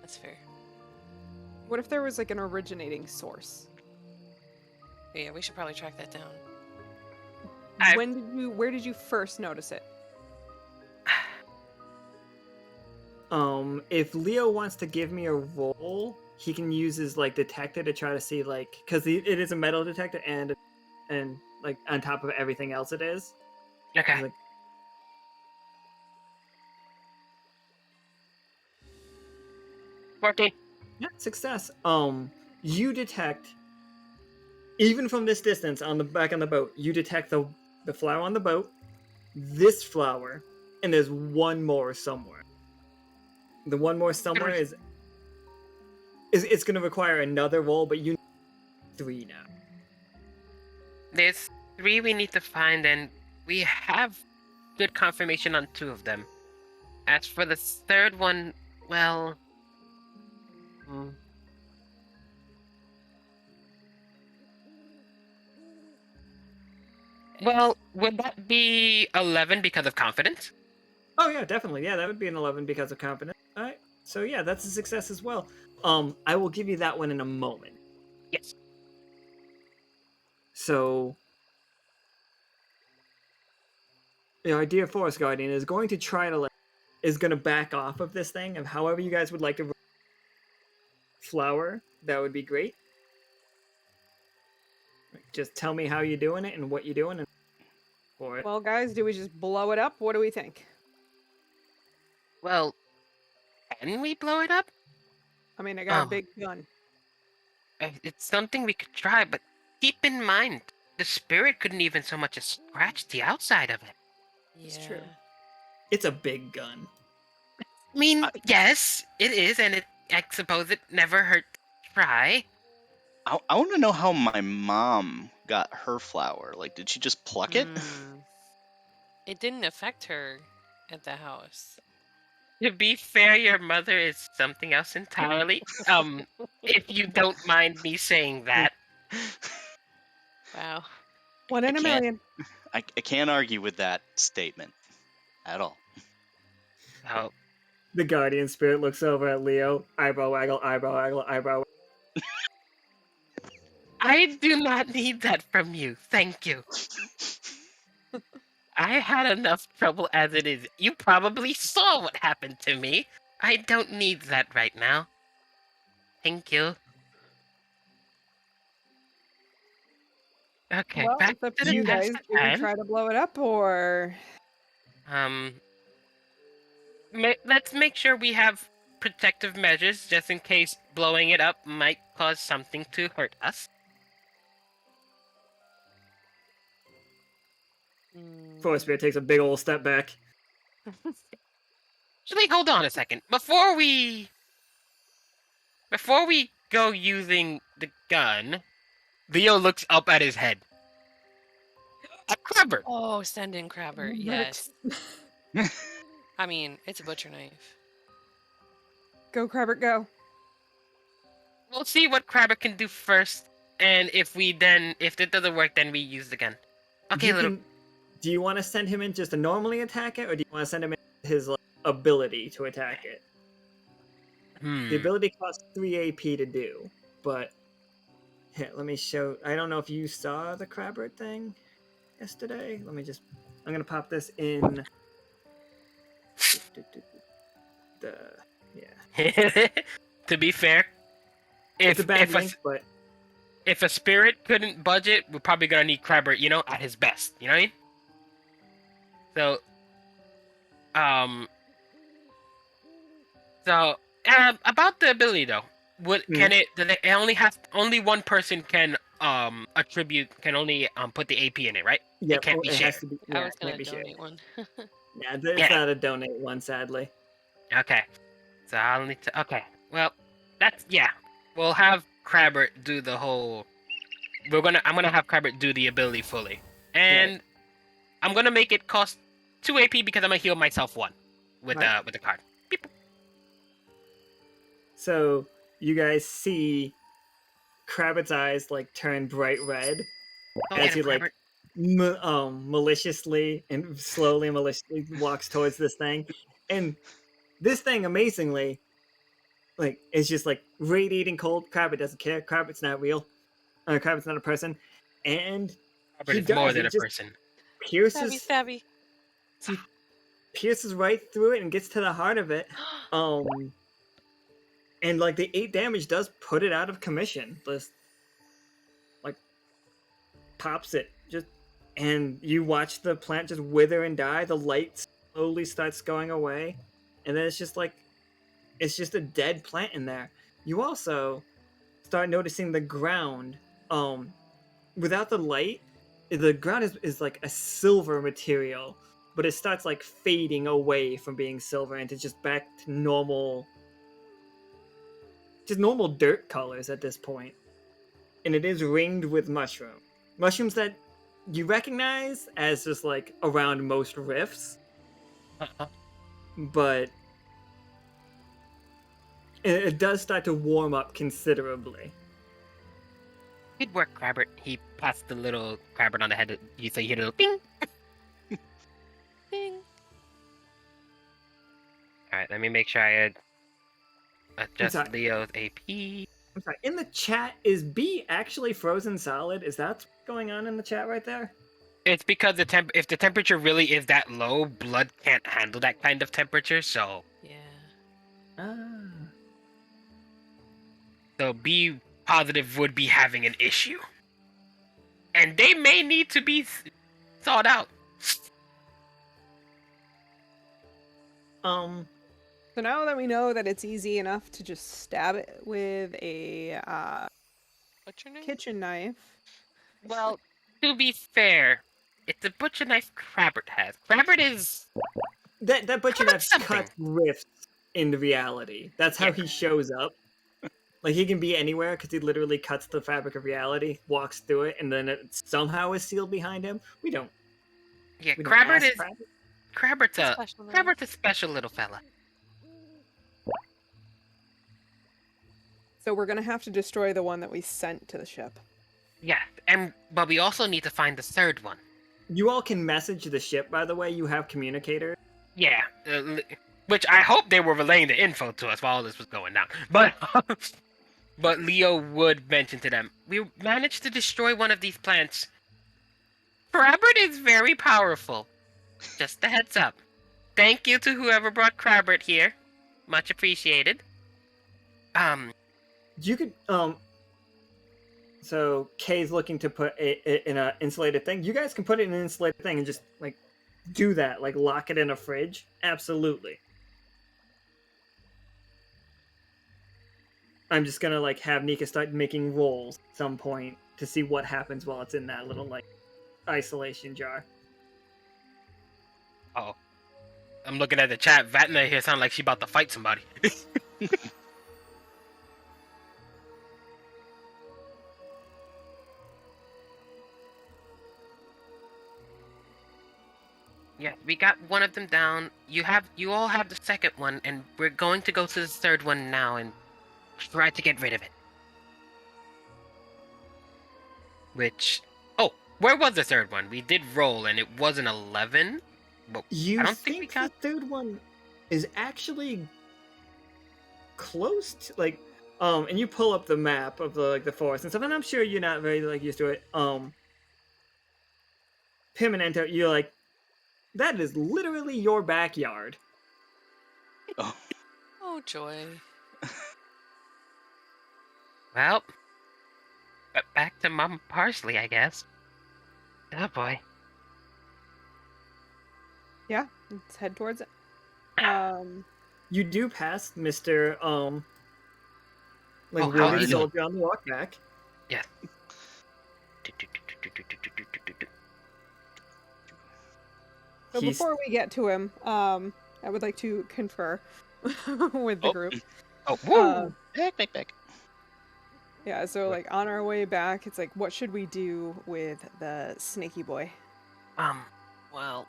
That's fair.
What if there was like an originating source?
Yeah, we should probably track that down.
Where did you first notice it?
If Leo wants to give me a roll, he can use his like detector to try to see because it is a metal detector and like on top of everything else it is.
Okay.
Like,
14.
yeah, success. You detect, even from this distance on the back on the boat, you detect the flower on the boat, this flower, and there's one more somewhere. The one more somewhere is it's going to require another roll, but you need 3 now.
There's 3 we need to find, and we have good confirmation on 2 of them. As for the third one, well... Well, would that be 11 because of confidence?
Oh yeah, definitely. Yeah, that would be an 11 because of confidence. All right. So yeah, that's a success as well. I will give you that one in a moment.
Yes.
So, our dear Forest Guardian is going to try to is going to back off of this thing, and however you guys would like to flower, that would be great. Just tell me how you're doing it and what you're doing and for it.
Well, guys, do we just blow it up? What do we think?
Well, can we blow it up?
I mean, I got a big gun.
It's something we could try, but keep in mind, the spirit couldn't even so much as scratch the outside of it.
It's true.
It's a big gun.
I mean, yes, it is, and I suppose it never hurt to try.
I want to know how my mom got her flower. Like, did she just pluck it?
It didn't affect her. at the house.
To be fair, your mother is something else entirely. If you don't mind me saying that.
Wow.
One in a
can't-
million.
I can't argue with that statement at all.
Oh,
The guardian spirit looks over at Leo. Eyebrow waggle, eyebrow waggle, eyebrow.
I do not need that from you. Thank you. I had enough trouble as it is. You probably saw what happened to me. I don't need that right now. Thank you. Okay,
Well,
back
it's up
to
to
the
you guys.
task
Do we
at hand.
try to blow it up or?
Let's make sure we have protective measures just in case blowing it up might cause something to hurt us.
Forest spirit takes a big old step back.
Actually, hold on a second. Before we go using the gun, Leo looks up at his head. A crabber!
Oh, send in Crabber.
Mert.
Yes. I mean, it's a butcher knife.
Go, Crabbert, go.
We'll see what crabber can do first, and if it doesn't work, then we use the gun. Okay,
Do you want to send him in just to normally attack it, or do you want to send him in his ability to attack it? The ability costs 3 AP to do, but here, let me show. I don't know if you saw the Crabbert thing yesterday. I'm gonna pop this in. Yeah.
To be fair,
It's a bad link, but
if a spirit couldn't budget, we're probably gonna need crabber, at his best. You know what I mean? So, about the ability though, can it? Only one person can only put the AP in it, right?
yeah,
It can't be shared.
has to be.
I
Yeah,
was
it
gonna
can't be shared.
donate one.
Yeah, it's not a donate one, sadly.
Okay, so I'll need to. Okay, well, we'll have Crabbert do the whole. I'm gonna have Crabbert do the ability fully, and I'm gonna make it cost 2 AP because I'm gonna heal myself 1 with the card. Beep.
So you guys see Crabbert's eyes turn bright red as he maliciously and slowly maliciously walks towards this thing, and this thing amazingly is just radiating cold. Crabbert doesn't care. Crabbert's not real. Crabbert's not a person, and
Crabbert is more than a person.
Pierces
Stabby.
he pierces right through it and gets to the heart of it. And the 8 damage does put it out of commission. Just pops it and you watch the plant just wither and die. The light slowly starts going away, and then it's just a dead plant in there. You also start noticing the ground. Without the light, the ground is like a silver material, but it starts fading away from being silver into just back to normal dirt colors at this point. And it is ringed with mushrooms that you recognize as just around most rifts. But it does start to warm up considerably.
Good work, Crabbert. He passed the little Crabbert on the head. You say you hear a little ding.
Ding.
Alright, let me make sure I adjust
sorry.
Leo's AP.
I'm sorry. In the chat, is B actually frozen solid? Is that what's going on in the chat right there?
It's because if the temperature really is that low, blood can't handle that kind of temperature, so...
Yeah.
So B positive would be having an issue. And they may need to be thought out.
So now that we know that it's easy enough to just stab it with a
What's your name?
kitchen knife.
Well, to be fair, it's a butcher knife Crabbert has. Crabbert is...
That butcher knife
something.
cuts rifts into reality. That's how he shows up. He can be anywhere because he literally cuts the fabric of reality, walks through it, and then it somehow is sealed behind him. We don't.
Yeah,
We don't
Crabbert
ask
is...
Crabbert.
Crabbert's a
Special man.
Crabbert's a special little fella.
So we're gonna have to destroy the one that we sent to the ship.
Yeah, but we also need to find the third one.
You all can message the ship, by the way. You have communicators.
Yeah, which I hope they were relaying the info to us while all this was going down. But but Leo would mention to them, we managed to destroy one of these plants. Crabbert is very powerful. Just a heads up. Thank you to whoever brought Crabbert here. Much appreciated.
You could So Kay's looking to put it in an insulated thing. You guys can put it in an insulated thing and just like do that, like lock it in a fridge. Absolutely. I'm just gonna like have Nika start making rolls at some point to see what happens while it's in that little like isolation jar.
Oh, I'm looking at the chat. Vatna here sound like she about to fight somebody. Yeah, we got one of them down. You all have the second one, and we're going to go to the third one now and try to get rid of it. Which, where was the third one? We did roll, and it was an 11. But
You
I don't think we got.
the third one is actually close to like and you pull up the map of the forest and stuff, and I'm sure you're not very like used to it. Pim and Ento, you're like, that is literally your backyard.
Oh,
Oh, joy.
Well, back to Mama Parsley, I guess. Oh boy.
Yeah, let's head towards it.
You do pass Mr. Like
Oh,
wounded
howdy.
soldier on the walk back.
Yeah.
So
He's-
before we get to him, I would like to confer with the
Oh.
group.
Oh, woo!
back.
Yeah, so like on our way back, it's like, what should we do with the snaky boy?
Well,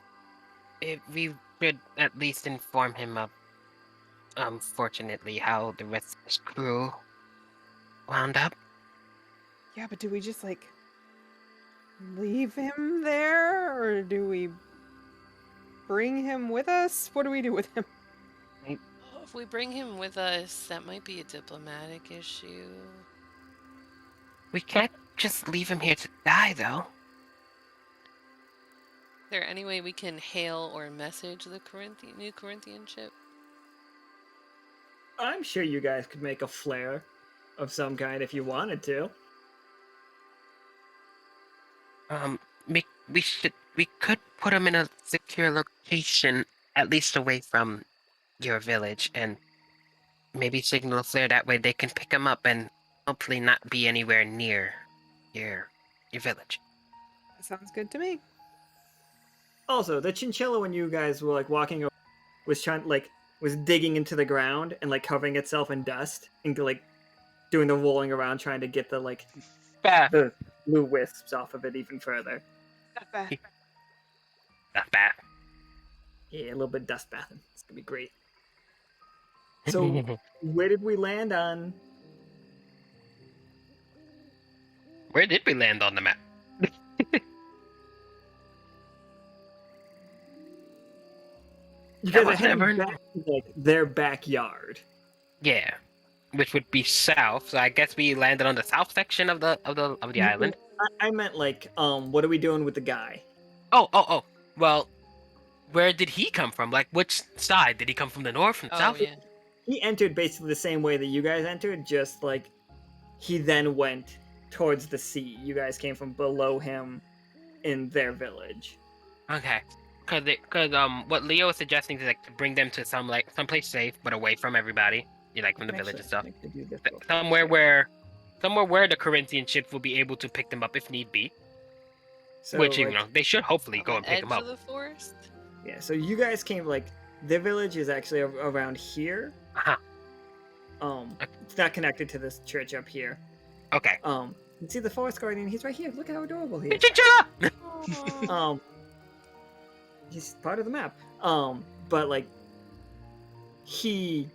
we should at least inform him of, fortunately, how the rest of his crew wound up.
Yeah, but do we just like leave him there, or do we bring him with us? What do we do with him?
If we bring him with us, that might be a diplomatic issue.
We can't just leave him here to die, though.
Is there any way we can hail or message the new Corinthian ship?
I'm sure you guys could make a flare of some kind if you wanted to.
We could put him in a secure location, at least away from your village, and maybe signal a flare that way they can pick him up and hopefully not be anywhere near your village.
That sounds good to me.
Also, the chinchilla, when you guys were like walking over, was digging into the ground and like covering itself in dust and like doing the rolling around trying to get the like the blue wisps off of it even further.
Not bad.
Not bad.
Yeah, a little bit dust bathing. It's gonna be great. So, where did we land on?
Where did we land on the map?
You
That
guys are
was
heading
never-
back to like their backyard.
Yeah, which would be south. So I guess we landed on the south section of the island.
I meant like, what are we doing with the guy?
Oh. Well, where did he come from? Like, which side did he come from? The north, from the
Oh,
south?
yeah.
He entered basically the same way that you guys entered, just like he then went towards the sea. You guys came from below him in their village.
Okay. Because what Leo is suggesting is like to bring them to someplace safe but away from everybody, like from the village and stuff.
I could do this real quick.
Somewhere where the Corinthian ship will be able to pick them up if need be.
So,
Which
like,
they should hopefully
On
go
the
and pick them
edge
up.
of the forest?
yeah. So you guys came like their village is actually around here.
Uh-huh.
It's not connected to this church up here.
Okay.
You see the forest guardian? He's right here. Look how adorable he is.
Chinchilla!
Aw.
He's part of the map. But like he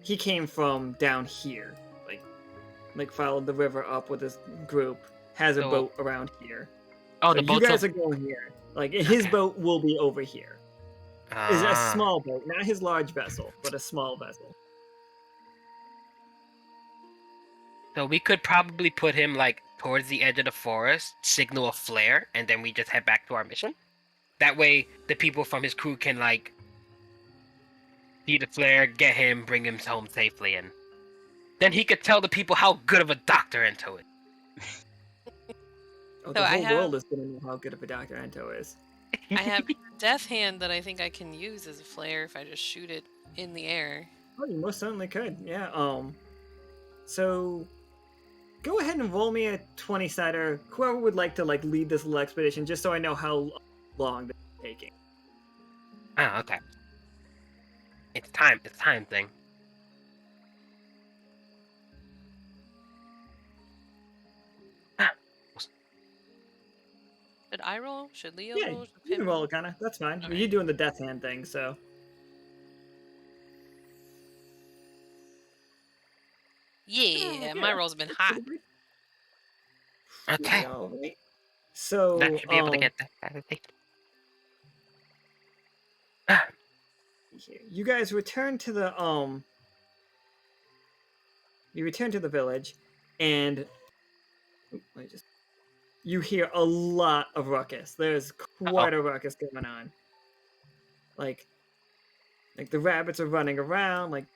came from down here, like followed the river up with his group, has a
So-
boat around here.
Oh,
So
the
you
boat's
guys
over.
are going here. Like his
Okay.
boat will be over here. Is a
Ah.
small boat, not his large vessel, but a small vessel.
So we could probably put him like towards the edge of the forest, signal a flare, and then we just head back to our mission. That way, the people from his crew can like see the flare, get him, bring him home safely, and then he could tell the people how good of a doctor Ento is.
Oh,
So
the
I
whole
have-
world is gonna know how good of a Dr. Ento is.
I have Death Hand that I think I can use as a flare if I just shoot it in the air.
Oh, you most certainly could. Yeah. So go ahead and roll me a 20-sider. Whoever would like to like lead this little expedition, just so I know how long this is taking.
Ah, okay. It's time. It's time thing.
Should I roll? Should Lio
Yeah,
roll? Should
you can
Pim
roll it, kinda. That's fine.
Alright.
You're doing the death hand thing, so.
Yeah, my rolls have been hot.
Okay.
Alright. So,
That should be able to get that.
you guys return to the you return to the village, and you hear a lot of ruckus. There's quite a ruckus going on. Like the rabbits are running around, like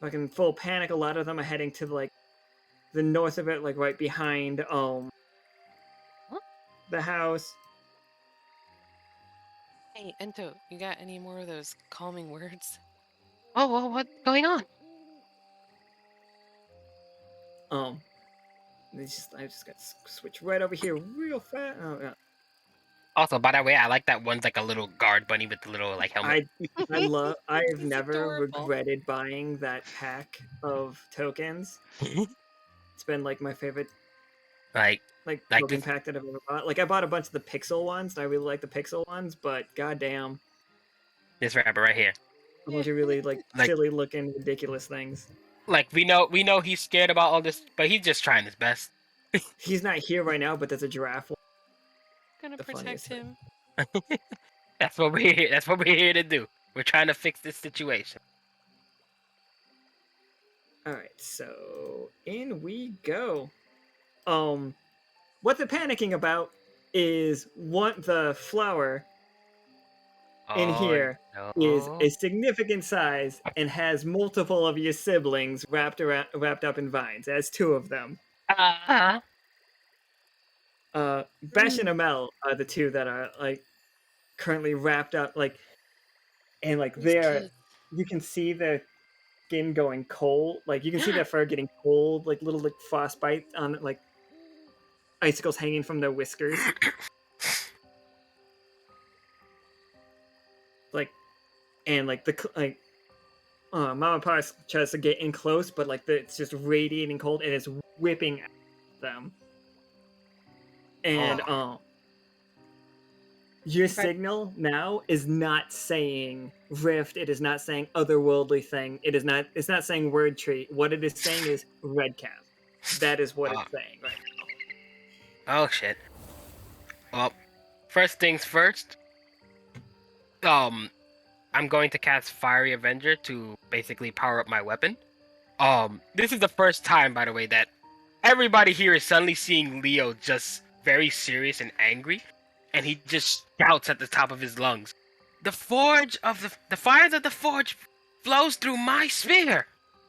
fucking full panic. A lot of them are heading to like the north of it, like right behind the house.
Hey, Ento, you got any more of those calming words?
Oh, what's going on?
I just got switch right over here real fast. Oh yeah.
Also, by the way, I like that one's like a little guard bunny with the little like helmet.
I have
It's
never
adorable.
regretted buying that pack of tokens. It's been like my favorite
like
token
this-
pack that I've ever bought. Like I bought a bunch of the pixel ones, and I really like the pixel ones, but goddamn,
this rabbit right here.
a bunch of really like
Like-
silly looking, ridiculous things.
Like we know he's scared about all this, but he's just trying his best.
He's not here right now, but there's a giraffe one.
Gonna
The
protect
funniest thing.
him.
That's what we're here. That's what we're here to do. We're trying to fix this situation.
Alright, so in we go. What they're panicking about is the flower in here is
no.
a significant size and has multiple of your siblings wrapped up in vines. It has two of them. Besh and Amel are the two that are like currently wrapped up, like, and like
These
they're
kids.
you can see their skin going cold, like you can see their fur getting cold, like little like frostbite on it, like icicles hanging from their whiskers. Like, and like Mama Pa's tries to get in close, but like it's just radiating cold and it's whipping at them. And your signal now is not saying rift. It is not saying otherworldly thing. It's not saying word tree. What it is saying is red cap. That is what it's saying right now.
Oh shit. Well, first things first. I'm going to cast Fiery Avenger to basically power up my weapon. This is the first time, by the way, that everybody here is suddenly seeing Lio just very serious and angry, and he just shouts at the top of his lungs, "The forge of the fires of the forge flows through my spear,"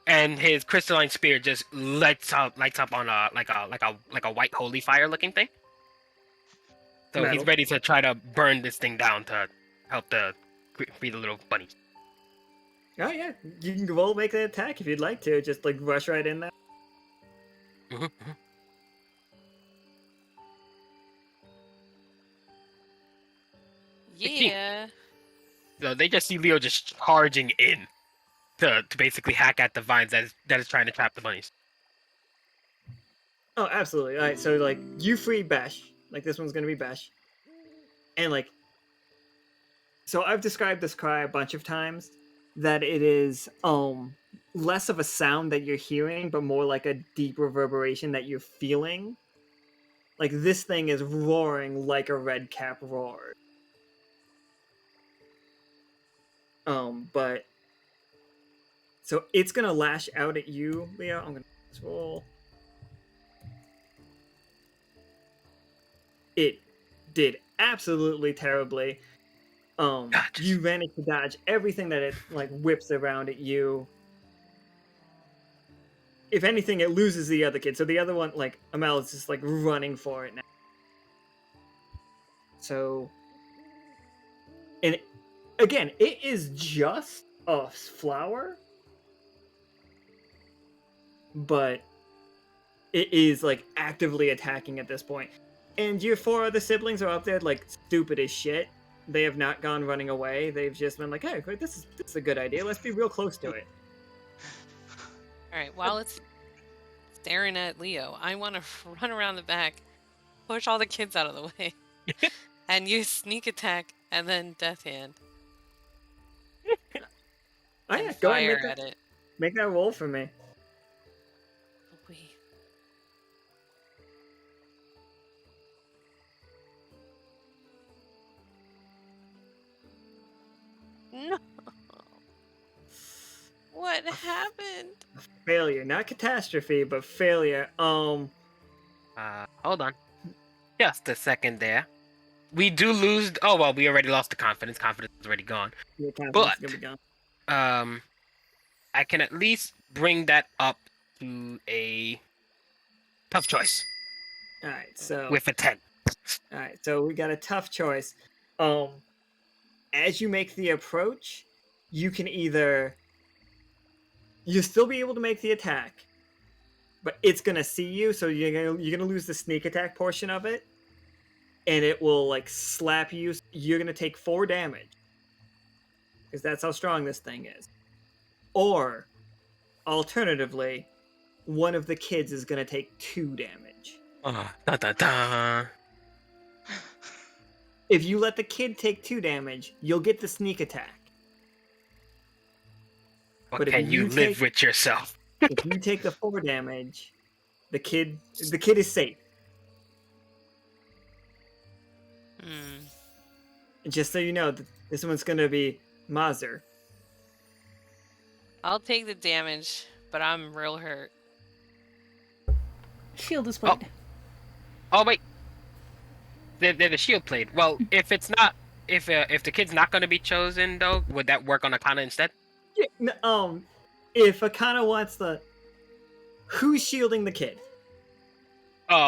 and his crystalline spear just lights up on a white holy fire looking thing. So
Metal.
he's ready to try to burn this thing down to help free the little bunnies.
Oh yeah, you can roll make the attack if you'd like to. Just like rush right in there.
Yeah.
So they just see Lio just charging in to basically hack at the vines that is trying to trap the bunnies.
Oh, absolutely. All right, so like you free Besh. Like this one's gonna be Besh, and like So I've described this cry a bunch of times, that it is less of a sound that you're hearing, but more like a deep reverberation that you're feeling. Like this thing is roaring like a red cap roars. But so it's gonna lash out at you, Leo. I'm gonna roll. It did absolutely terribly. You managed to dodge everything that it like whips around at you. If anything, it loses the other kid. So the other one, like Amel, is just like running for it now. So, and again, it is just a flower, but it is like actively attacking at this point. And your 4 other siblings are up there like stupid as shit. They have not gone running away. They've just been like, hey, this is a good idea. Let's be real close to it.
All right, while it's staring at Leo, I want to run around the back, push all the kids out of the way, and use sneak attack and then death hand.
Oh
and
yeah, go
fire
ahead
at it.
make that roll for me.
Wait. No. What happened?
Failure, not catastrophe, but failure.
Hold on. Just a second there. We do lose. Oh well, we already lost the confidence. Confidence is already gone.
Your confidence
But
is gonna be gone.
I can at least bring that up to a tough choice
All right, so
with a 10.
all right, so we got a tough choice. As you make the approach, you can either you'll still be able to make the attack, but it's gonna see you, so you're gonna lose the sneak attack portion of it, and it will like slap you. You're gonna take 4 damage because that's how strong this thing is. Or alternatively, one of the kids is gonna take 2 damage.
Da da da.
If you let the kid take 2 damage, you'll get the sneak attack.
But
But if
can you
you
live
take-
with yourself?
If you take the 4 damage, the kid is safe.
Hmm.
And just so you know, this one's gonna be Mazer.
I'll take the damage, but I'm real hurt.
Shield is played.
Oh wait, they're the shield played. Well, if it's not, if the kid's not going to be chosen though, would that work on Akhana instead?
Yeah, if Akhana wants who's shielding the kid?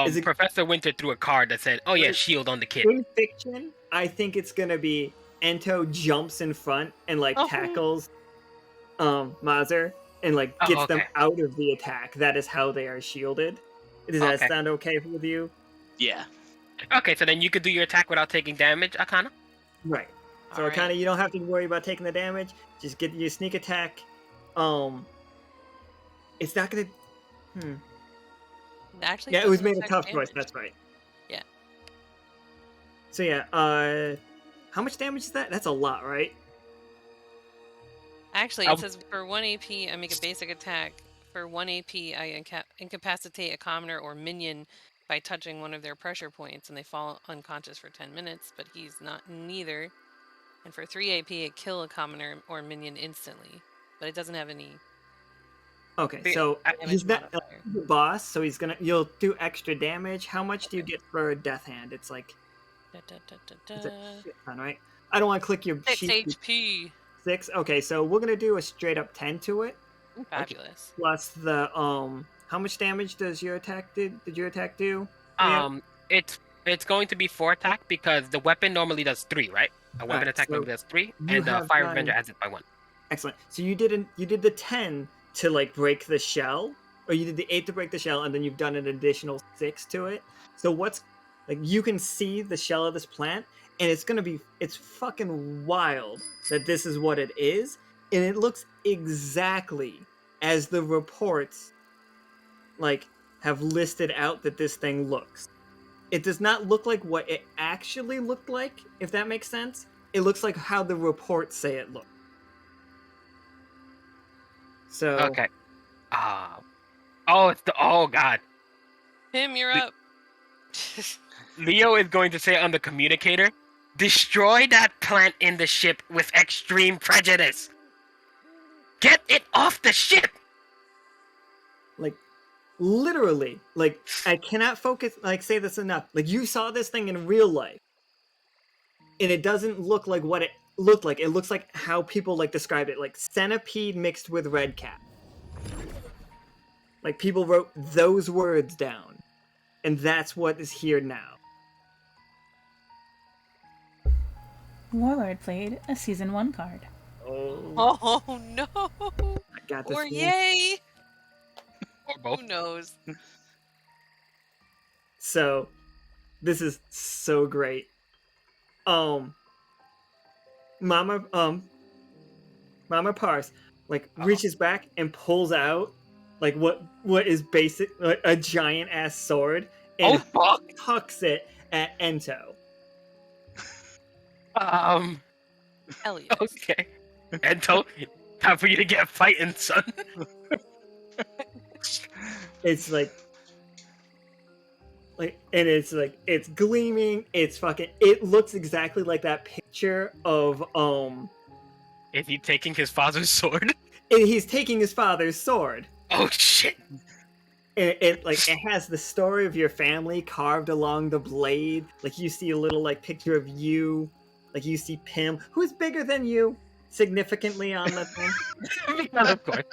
Is it-
Professor Winter threw a card that said, "Oh yeah, shield on the kid."
In fiction, I think it's gonna be Ento jumps in front and like
Oh.
tackles Mazer and like
Oh,
gets them
okay.
out of the attack. That is how they are shielded. Does that
Okay.
sound okay with you?
Yeah.
Okay, so then you could do your attack without taking damage, Akhana.
Right. So
Alright.
Akhana, you don't have to worry about taking the damage. Just get your sneak attack. It's not gonna.
Actually,
Yeah, it was
doesn't
made a
affect
tough choice.
damage.
That's right.
Yeah.
So yeah, how much damage is that? That's a lot, right?
Actually,
I'll-
it says for 1 AP, I make a basic attack. For 1 AP, I incapacitate a commoner or minion by touching one of their pressure points, and they fall unconscious for 10 minutes, but he's not neither. And for 3 AP, it kill a commoner or minion instantly, but it doesn't have any
Okay,
The
so
damage
he's not
modifier.
the boss, so you'll do extra damage. How much do you get for a death hand? It's like
Da, da, da, da,
it's a
da.
shit ton, right? I don't want to click your
6
sheet.
HP.
6. Okay, so we're gonna do a straight up 10 to it,
Fabulous.
plus the How much damage does your attack did your attack do? Yeah.
It's going to be 4 attack because the weapon normally does 3, right? A weapon
Alright,
attack
so
normally does 3,
you
and
have
Fire
done-
Avenger has it by 1.
Excellent. So you did the 10 to like break the shell, or you did the 8 to break the shell, and then you've done an additional 6 to it. So what's like you can see the shell of this plant, and it's fucking wild that this is what it is, and it looks exactly as the reports like have listed out that this thing looks. It does not look like what it actually looked like, if that makes sense. it looks like how the reports say it looks. So
Okay. Oh god.
Tim, you're
The-
up.
Leo is going to say on the communicator, destroy that plant in the ship with extreme prejudice. Get it off the ship!
like literally, like I cannot say this enough. Like you saw this thing in real life, and it doesn't look like what it looked like. It looks like how people like described it, like centipede mixed with red cap. Like people wrote those words down, and that's what is here now.
Warlord played a Season 1 card.
Oh,
Oh no!
I got this.
Or
one.
yay!
Or both.
Who knows?
So, this is so great. Mama Pars like reaches back and pulls out like what is basic like, a giant ass sword and
fuck!
hucks it at Ento.
Hell yes.
Okay. Ento, time for you to get fighting, son.
It's like and it's gleaming. It's fucking. It looks exactly like that picture of
Is he taking his father's sword?
and he's taking his father's sword.
Oh shit!
And it has the story of your family carved along the blade. Like you see a little like picture of you. Like you see Pim, who's bigger than you, significantly on the thing.
Of course.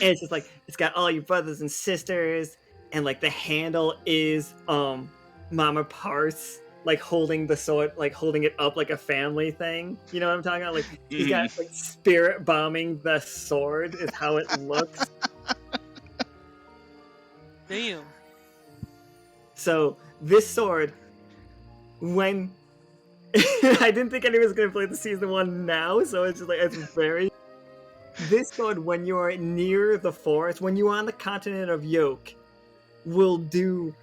And it's just like it's got all your brothers and sisters, and like the handle is Mama Parse like holding the sword, like holding it up like a family thing. You know what I'm talking about? Like he's got like spirit bombing the sword is how it looks.
Damn.
So this sword, when I didn't think anyone was gonna play the season 1 now, so it's just like it's very. This sword, when you are near the forest, when you are on the continent of Yoke, will do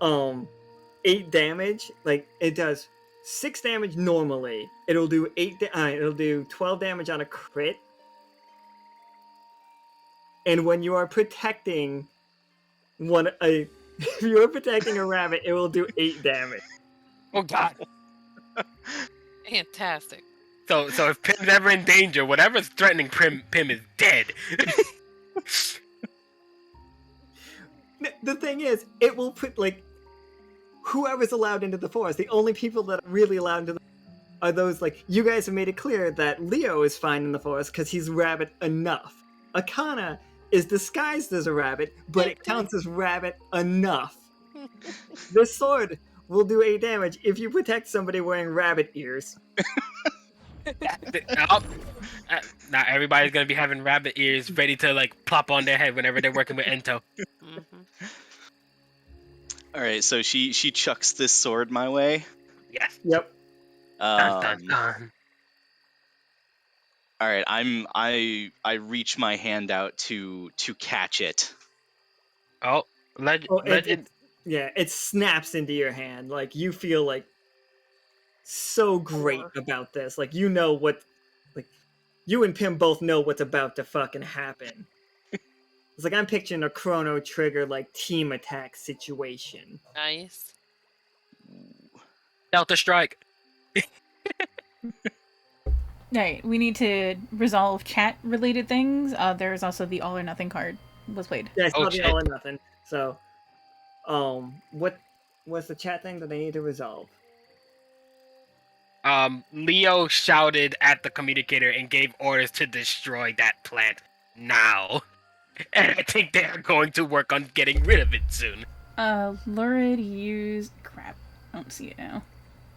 8 damage. Like it does 6 damage normally. It'll do it'll do 12 damage on a crit. And when you are protecting if you are protecting a rabbit, it will do 8 damage.
Oh god.
Fantastic.
So if Pim's ever in danger, whatever's threatening Pim is dead.
The thing is, it will put like whoever's allowed into the forest. The only people that are really allowed into are those like you guys have made it clear that Lio is fine in the forest because he's rabbit enough. Akhana is disguised as a rabbit, but it counts as rabbit enough. This sword will do 8 damage if you protect somebody wearing rabbit ears.
Not everybody's gonna be having rabbit ears ready to like plop on their head whenever they're working with Ento.
Mm-hmm.
All right, so she chucks this sword my way.
Yes.
Yep.
Dun, dun, dun.
All right, I reach my hand out to catch it.
Oh, legend.
It snaps into your hand. Like you feel like so great about this. Like you know what, like you and Pim both know what's about to fucking happen. It's like I'm picturing a Chrono Trigger like team attack situation.
Nice.
Delta Strike.
Alright, we need to resolve chat-related things. There's also the All or Nothing card was played.
Yeah, I saw the
shit.
all or nothing. So, what's the chat thing that they need to resolve?
Leo shouted at the communicator and gave orders to destroy that plant now. And I think they are going to work on getting rid of it soon.
Lurid used... Crap. I don't see it now.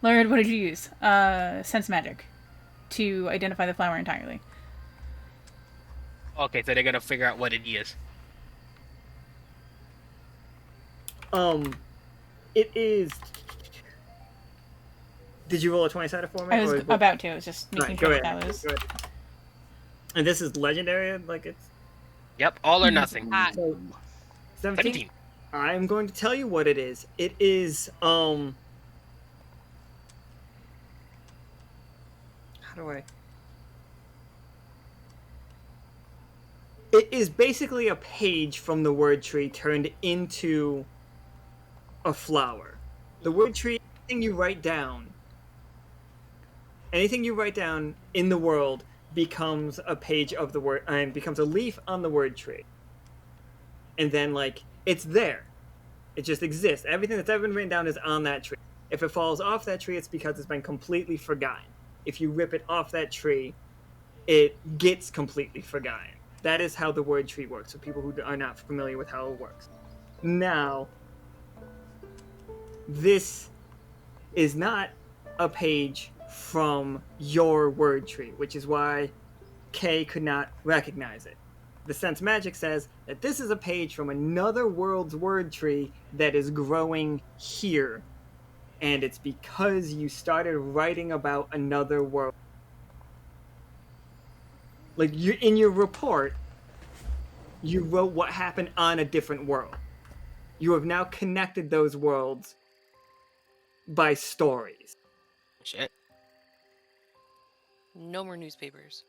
Lurid, what did you use? Sense Magic. To identify the flower entirely.
Okay, so they're gonna figure out what it is.
It is... Did you roll a 20-sided for me?
I was
or-
about to. I was just making
Right,
sure
go
that
ahead.
was...
Go ahead. And this is legendary? Like it's...
Yep, all or nothing.
Hot.
So, 17?
17.
I'm going to tell you what it is. It is, how do I? It is basically a page from the word tree turned into a flower. The word tree, anything you write down in the world becomes a page of the word and becomes a leaf on the word tree. And then like it's there. It just exists. Everything that's ever been written down is on that tree. If it falls off that tree, it's because it's been completely forgotten. If you rip it off that tree, it gets completely forgotten. That is how the word tree works, for people who are not familiar with how it works. Now, this is not a page from your word tree, which is why Kay could not recognize it. The Sense Magic says that this is a page from another world's word tree that is growing here. And it's because you started writing about another world. Like, you, in your report, you wrote what happened on a different world. You have now connected those worlds by stories.
Shit.
No more newspapers.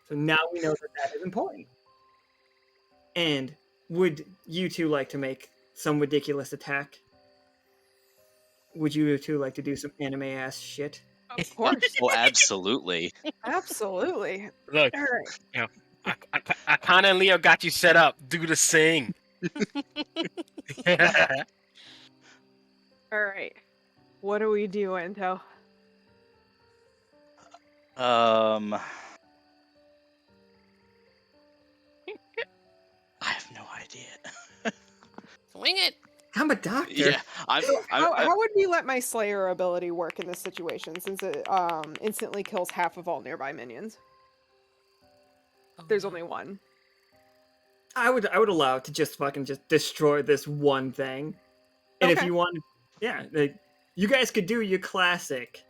So now we know that that is important. And would you two like to make some ridiculous attack? Would you two like to do some anime-ass shit?
Of course.
Oh, absolutely.
Absolutely.
Look,
All right.
you know, Akhana and Leo got you set up. Do the sing.
All right. What do we do, Ento?
I have no idea.
Swing it.
I'm a doctor.
Yeah,
How would we let my Slayer ability work in this situation, since it instantly kills half of all nearby minions?
Oh,
There's
no.
only one.
I would allow it to just fucking just destroy this one thing. And if
Okay.
you want, yeah, like, you guys could do your classic,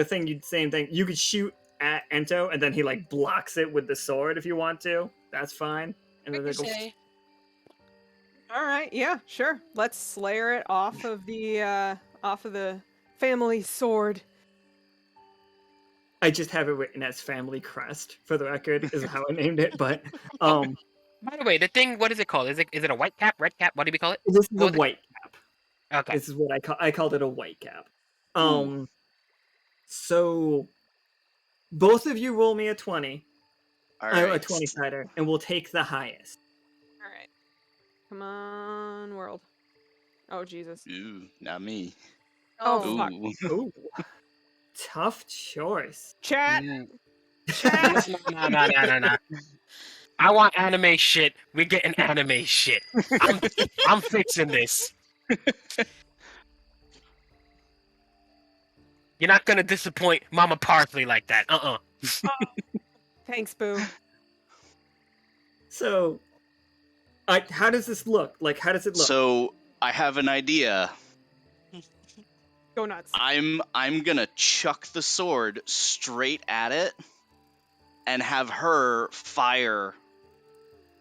same thing. You could shoot at Ento, and then he like blocks it with the sword if you want to. That's fine. And then they go.
Ricochet.
All right. Yeah. Sure. Let's Slayer it off of the family sword.
I just have it written as Family Crest for the record, is how I named it. But
By the way, the thing, what is it called? Is it a white cap, red cap? What do we call it?
this is a
What was it?
white cap.
Okay.
This is what I called it, a white cap. So both of you roll me a 20.
all right.
A 20-sider, and we'll take the highest.
All right. Come on, world. Oh Jesus.
Ooh, not me.
Oh, fuck.
Ooh.
Ooh. Tough choice.
Chat.
Chat. No. I want anime shit. We're getting anime shit. I'm fixing this. You're not gonna disappoint Mama Parsley like that.
Thanks, Boo.
So, how does this look? Like, how does it look?
So I have an idea.
Go nuts.
I'm gonna chuck the sword straight at it and have her fire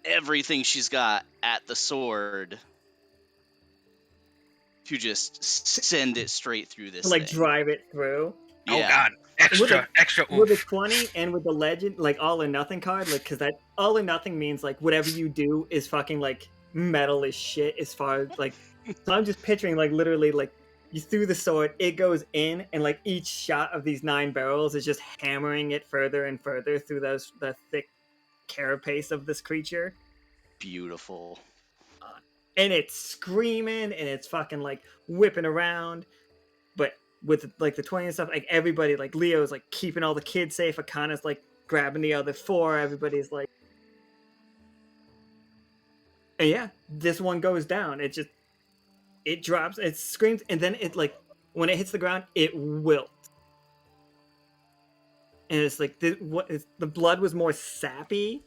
everything she's got at the sword to just send it straight through this
like,
thing.
drive it through?
Yeah.
Oh god. Extra
With a
oomph.
20 and with the legend, like, all or nothing card, like, because that all or nothing means, like, whatever you do is fucking, like, metal as shit as far as, like, so I'm just picturing, like, literally, like, you threw the sword, it goes in, and, like, each shot of these 9 barrels is just hammering it further and further through the thick carapace of this creature.
Beautiful.
And it's screaming, and it's fucking, like, whipping around, but with, like, the 20 and stuff, like, everybody, like, Leo's, like, keeping all the kids safe, Akhana's, like, grabbing the other 4, everybody's, like... And yeah, this one goes down, it drops, it screams, and then it, like, when it hits the ground, it wilts. And it's, like, the blood was more sappy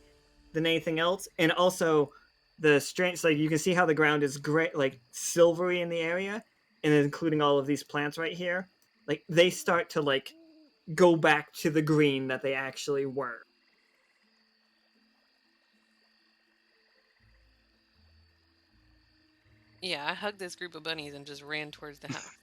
than anything else, and also... the strange, like, you can see how the ground is gray, like, silvery in the area, and including all of these plants right here. Like, they start to, like, go back to the green that they actually were.
Yeah, I hugged this group of bunnies and just ran towards the house.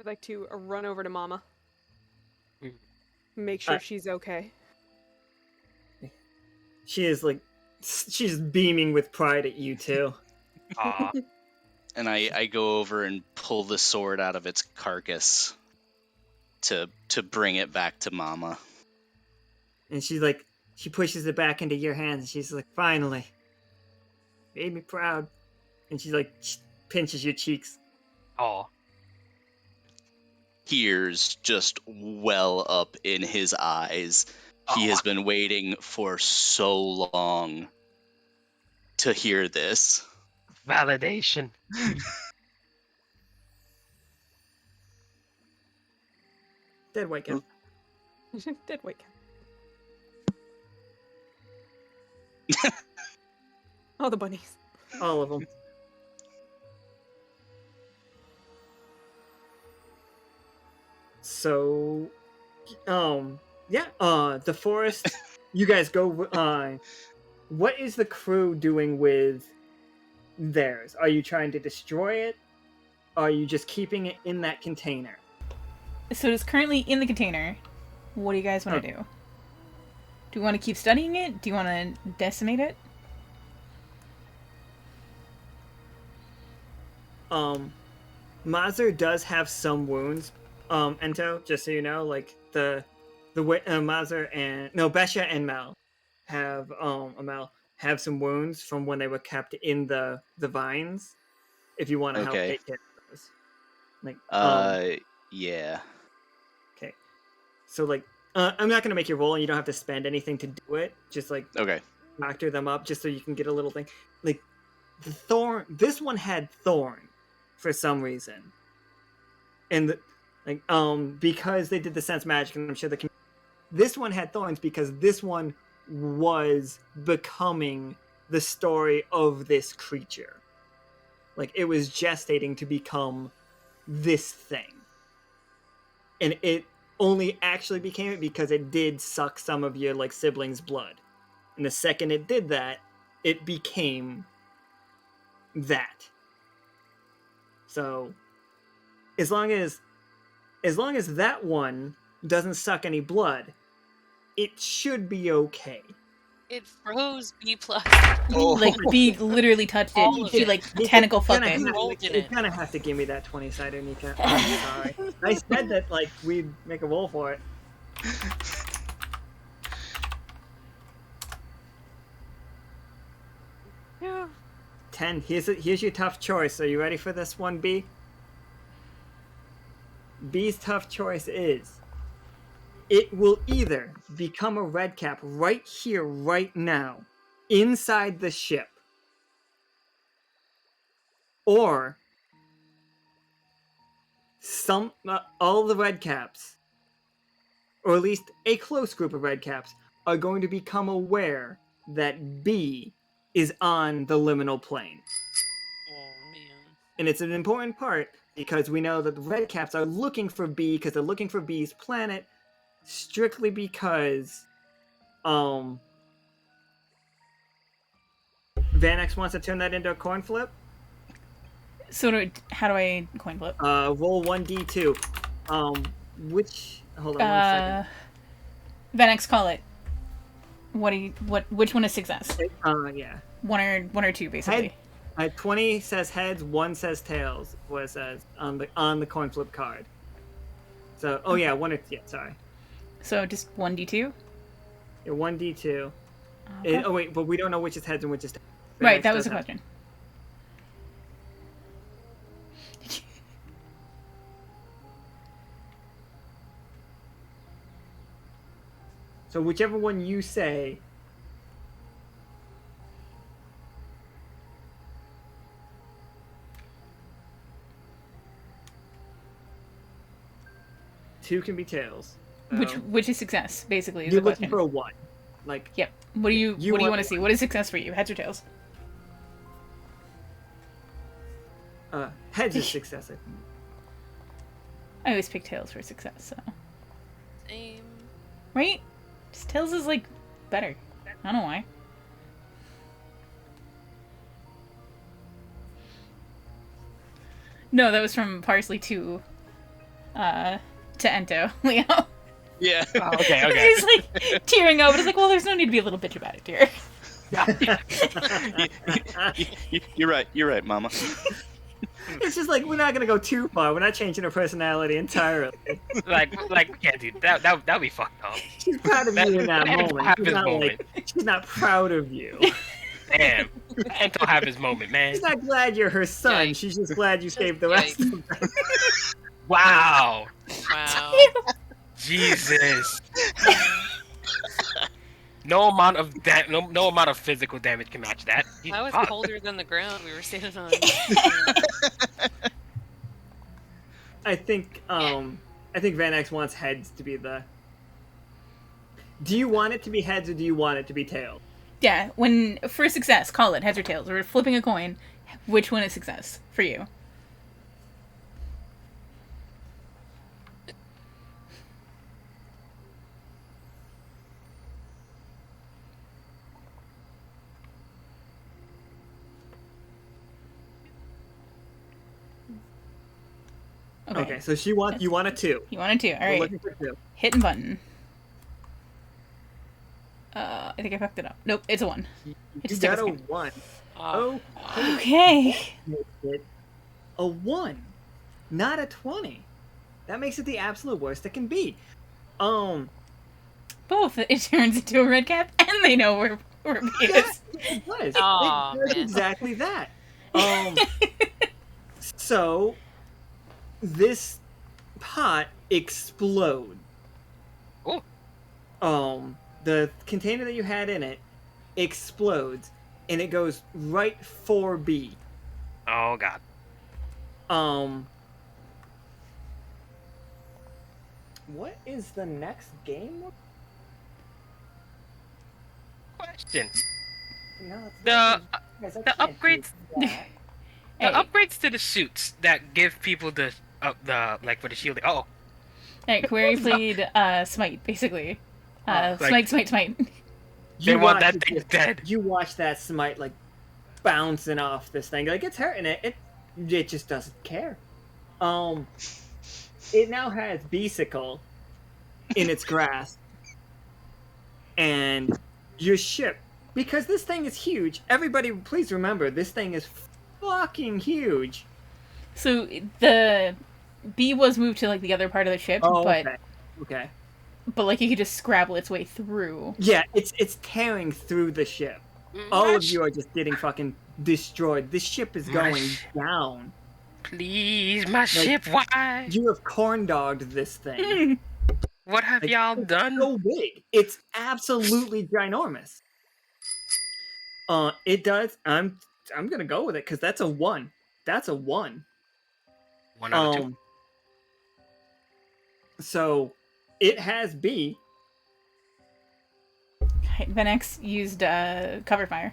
I'd like to run over to Mama.
Mm.
Make sure she's okay.
She is like, she's beaming with pride at you too.
Aw.
And I go over and pull the sword out of its carcass to bring it back to Mama.
And she's like, she pushes it back into your hands, and she's like, finally, made me proud. And she's like, pinches your cheeks.
Aw.
Tears just well up in his eyes. He has been waiting for so long to hear this.
Validation.
Dead white cat.
Dead white cat. All the bunnies.
All of them. So, yeah, the forest, you guys go, what is the crew doing with theirs? Are you trying to destroy it? Are you just keeping it in that container?
So it's currently in the container. What do you guys want to do? Do you want to keep studying it? Do you want to decimate it?
Mazur does have some wounds. Ento, just so you know, like the way Mazur and Besha and Mel have some wounds from when they were kept in the vines. If you want to help
Okay.
take care of those, like
Yeah.
okay. So like, I'm not gonna make you roll, and you don't have to spend anything to do it. Just like
Okay.
doctor them up, just so you can get a little thing. Like the thorn. This one had thorn for some reason, and because they did the sense magic, and I'm sure this one had thorns because this one was becoming the story of this creature. Like it was gestating to become this thing, and it only actually became it because it did suck some of your like siblings' blood, and the second it did that, it became that. So as long as that one doesn't suck any blood, it should be okay.
It froze B+.
Like, B literally touched
All
it.
of
She,
it.
like, tentacle
You're
fucked
gonna
it.
have-
Rolled in
You're
it.
gonna have to give me that 20-sider, Nika. I'm sorry. I said that like we'd make a roll for it.
Yeah.
10. Here's your tough choice. Are you ready for this one, B? B's tough choice is it will either become a red cap right here, right now, inside the ship, or all the red caps, or at least a close group of red caps, are going to become aware that B is on the liminal plane.
Oh, man.
And it's an important part because we know that the red caps are looking for B because they're looking for B's planet strictly because Vanex wants to turn that into a coin flip.
So how do I coin flip?
Roll 1d2. Hold on 1 second.
Vanex, call it. Which one is success?
Yeah.
One or two, basically.
20 says heads, 1 says tails. What it says on the coin flip card. So, sorry.
So just 1d2?
Yeah, 1d2.
Okay.
Wait, but we don't know which is heads and which is tails.
Right,
Vanex
that was
does
the
have-
question.
So whichever one you say. Two can be tails.
Which is success, basically, is
You're
the
looking
question.
for a 1. Like,
Yep. What do you
You
want
want-
to see? What is success for you? Heads or tails?
heads is success, I think.
I always pick tails for success, so.
Same.
Right? Just tails is, like, better. I don't know why. No, that was from Parsley 2. to Ento, Leo.
Yeah.
Oh, okay.
He's like tearing up, but it's like, well, there's no need to be a little bitch about it, dear.
You're right, Mama.
It's just like we're not gonna go too far. We're not changing her personality entirely.
like we can't do that. That'd be fucked up.
She's proud of you in that
Ento
moment.
have
She's
his
not,
moment.
she's not proud of you.
Damn, Ento have his moment, man.
She's not glad you're her son.
Yikes.
She's just glad you saved the rest of them.
Wow,
Wow.
Jesus. No amount of physical damage can match that.
I was
Fuck.
colder than the ground we were standing on.
I think Van X wants heads to be the. Do you want it to be heads or do you want it to be tails?
Yeah, when for success, call it heads or tails. We're flipping a coin. Which one is success for you?
Okay, so you want a 2.
You wanted to. All
We're
right.
looking for 2.
Hitting button. I think I fucked it up. Nope, it's a 1. It
You
just
got
took
a
a second.
1.
Oh,
Oh,
Okay.
a 1, not a 20. That makes it the absolute worst it can be.
Both. It turns into a red cap, and they know where B
Yeah,
is.
it does.
Aw,
It does
man.
exactly that. So this pot explodes.
Oh.
The container that you had in it explodes, and it goes right for B.
Oh god.
What is the next game?
Question.
No, it's
The
not. Guys, I
the
can't do
upgrades-
that.
Hey,
the upgrades to the suits that give people the like for the shield. Oh,
hey, Query played Smite, basically.
Like-
Smite.
they
You
want
watch
that
it
thing
just-
dead.
You watch that Smite like bouncing off this thing, like it's hurting it. It just doesn't care. It now has Beesicle in its grasp, and your ship, because this thing is huge. Everybody, please remember, this thing is fucking huge.
So the B was moved to like the other part of the ship, but
Okay.
like you could just scrabble its way through.
Yeah, it's tearing through the ship. All of you are just getting fucking destroyed. This ship is
My
going
sh-
down.
Please, my ship. Why?
You have corn dogged this thing.
What have
Like,
y'all
it's
done?
so big. It's absolutely ginormous. It does. I'm gonna go with it because that's a 1. That's a 1.
1 out of 2.
So it has B.
Venex used cover fire.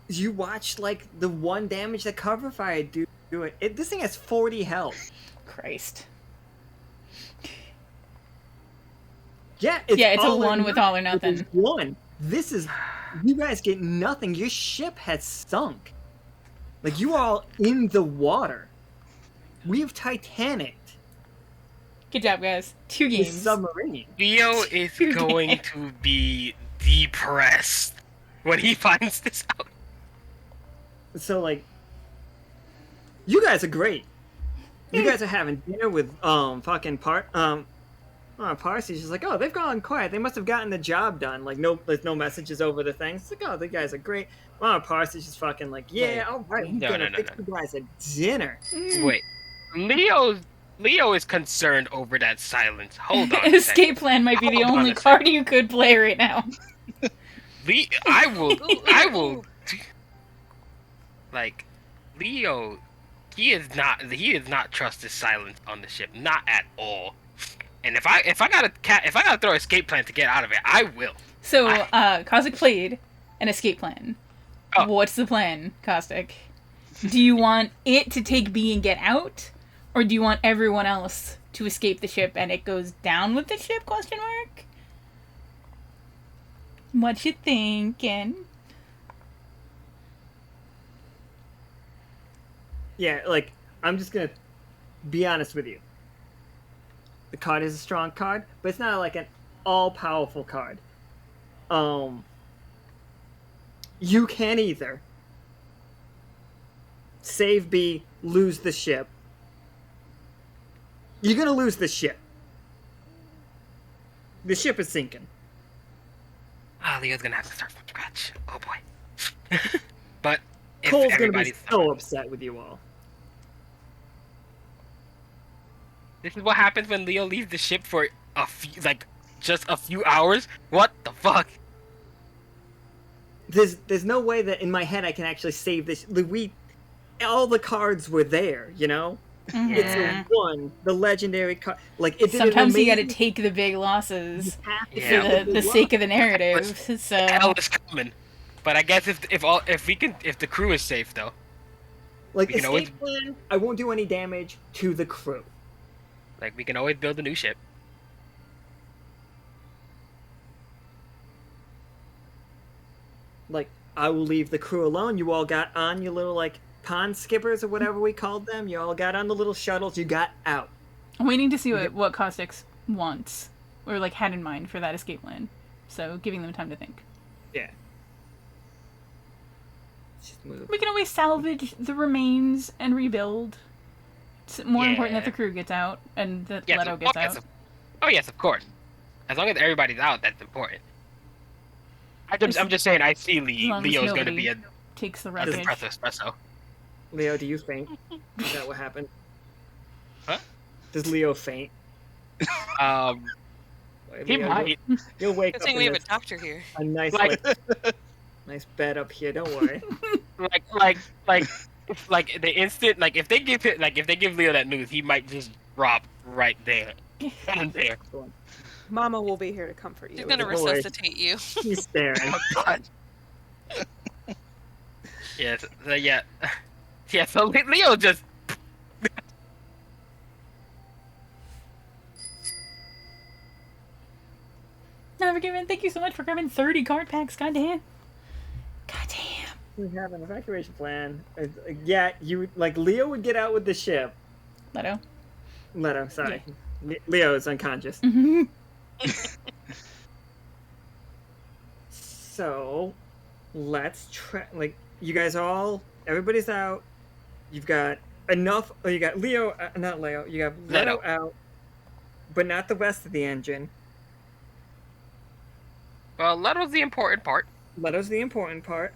You watch like the 1 damage that cover fire do it. This thing has 40 health.
Christ.
Yeah,
It's a
all or
1 with all or
nothing.
nothing.
It's 1. This is, you guys get nothing. Your ship has sunk. Like you are all in the water. We've Titanic.
Good job, guys. 2
This
games.
submarine.
Leo is going to be depressed when he finds this out.
So like, you guys are great. You guys are having dinner with fucking Parsy's just like, oh, they've gone quiet. They must have gotten the job done. Like there's no messages over the things. It's like, oh, the guys are great. Parsy's just fucking like, yeah,
Wait.
all right, we're
No,
gonna
no,
fix
no.
you guys a dinner.
Wait, Leo is concerned over that silence. Hold on. a second.
Escape plan might be the
Hold on
only
a
card you could play right now.
I will. Like, Leo, he is not trust his silence on the ship, not at all. And if I gotta throw escape plan to get out of it, I will.
So, Caustic played an escape plan.
Oh.
What's the plan, Caustic? Do you want it to take B and get out? Or do you want everyone else to escape the ship and it goes down with the ship, question mark? What you thinking?
Yeah, like I'm just gonna be honest with you. The card is a strong card, but it's not like an all-powerful card. You can either save B, lose the ship. You're gonna lose the ship. The ship is sinking.
Ah, Leo's gonna have to start from scratch. Oh boy. But if
Cole's gonna be
everybody's
so upset with you all.
This is what happens when Leo leaves the ship for just a few hours. What the fuck?
There's no way that in my head I can actually save this. All the cards were there, you know.
Mhm.
It's the one, the legendary card. Like it.
Sometimes you got to take the big losses
Yeah.
for the sake of the narrative. So
Hell is coming. But I guess if the crew is safe though.
Like
we can always-
escape plan, I won't do any damage to the crew.
Like, we can always build a new ship.
Like, I will leave the crew alone. You all got on your little, like, pond skippers or whatever we called them. You all got on the little shuttles. You got out.
I'm waiting to see what Caustic's wants or like had in mind for that escape plan. So giving them time to think.
Yeah. Just move.
We can always salvage the remains and rebuild. It's more important that
Yeah.
the crew gets out and that
Yes,
Leto
of
gets
course,
out.
Oh yes, of course. As long as everybody's out, that's important. I'm just saying, I see
As long as
Leo's gonna
nobody
be a
takes the
breath of
wreckage.
espresso.
Leo, do you faint? Is that what happened?
Huh?
Does Leo faint?
He
Leo,
might.
You'll wake
Good
up
thing
in
we have a
this-
doctor here.
a nice,
Like-
nice bed up here. Don't worry.
Like the instant, like if they give Leo that news, he might just drop right there. And there.
Mama will be here to comfort you.
She's gonna
Don't worry.
resuscitate you.
He's staring.
Yes. Yeah. Yeah. So Leo just.
Never given. Thank you so much for grabbing 30 card packs. Goddamn. Goddamn.
We have an evacuation plan. Yeah, you like Leo would get out with the ship.
Leto.
Leto, sorry. Leo is unconscious.
Mm-hmm.
So, let's try. Like, you guys everybody's out. You've got enough. Oh, you got Leo, not Leo. You got Leto out, but not the rest of the engine.
Well, Leto's the important part.
Leto's the important part.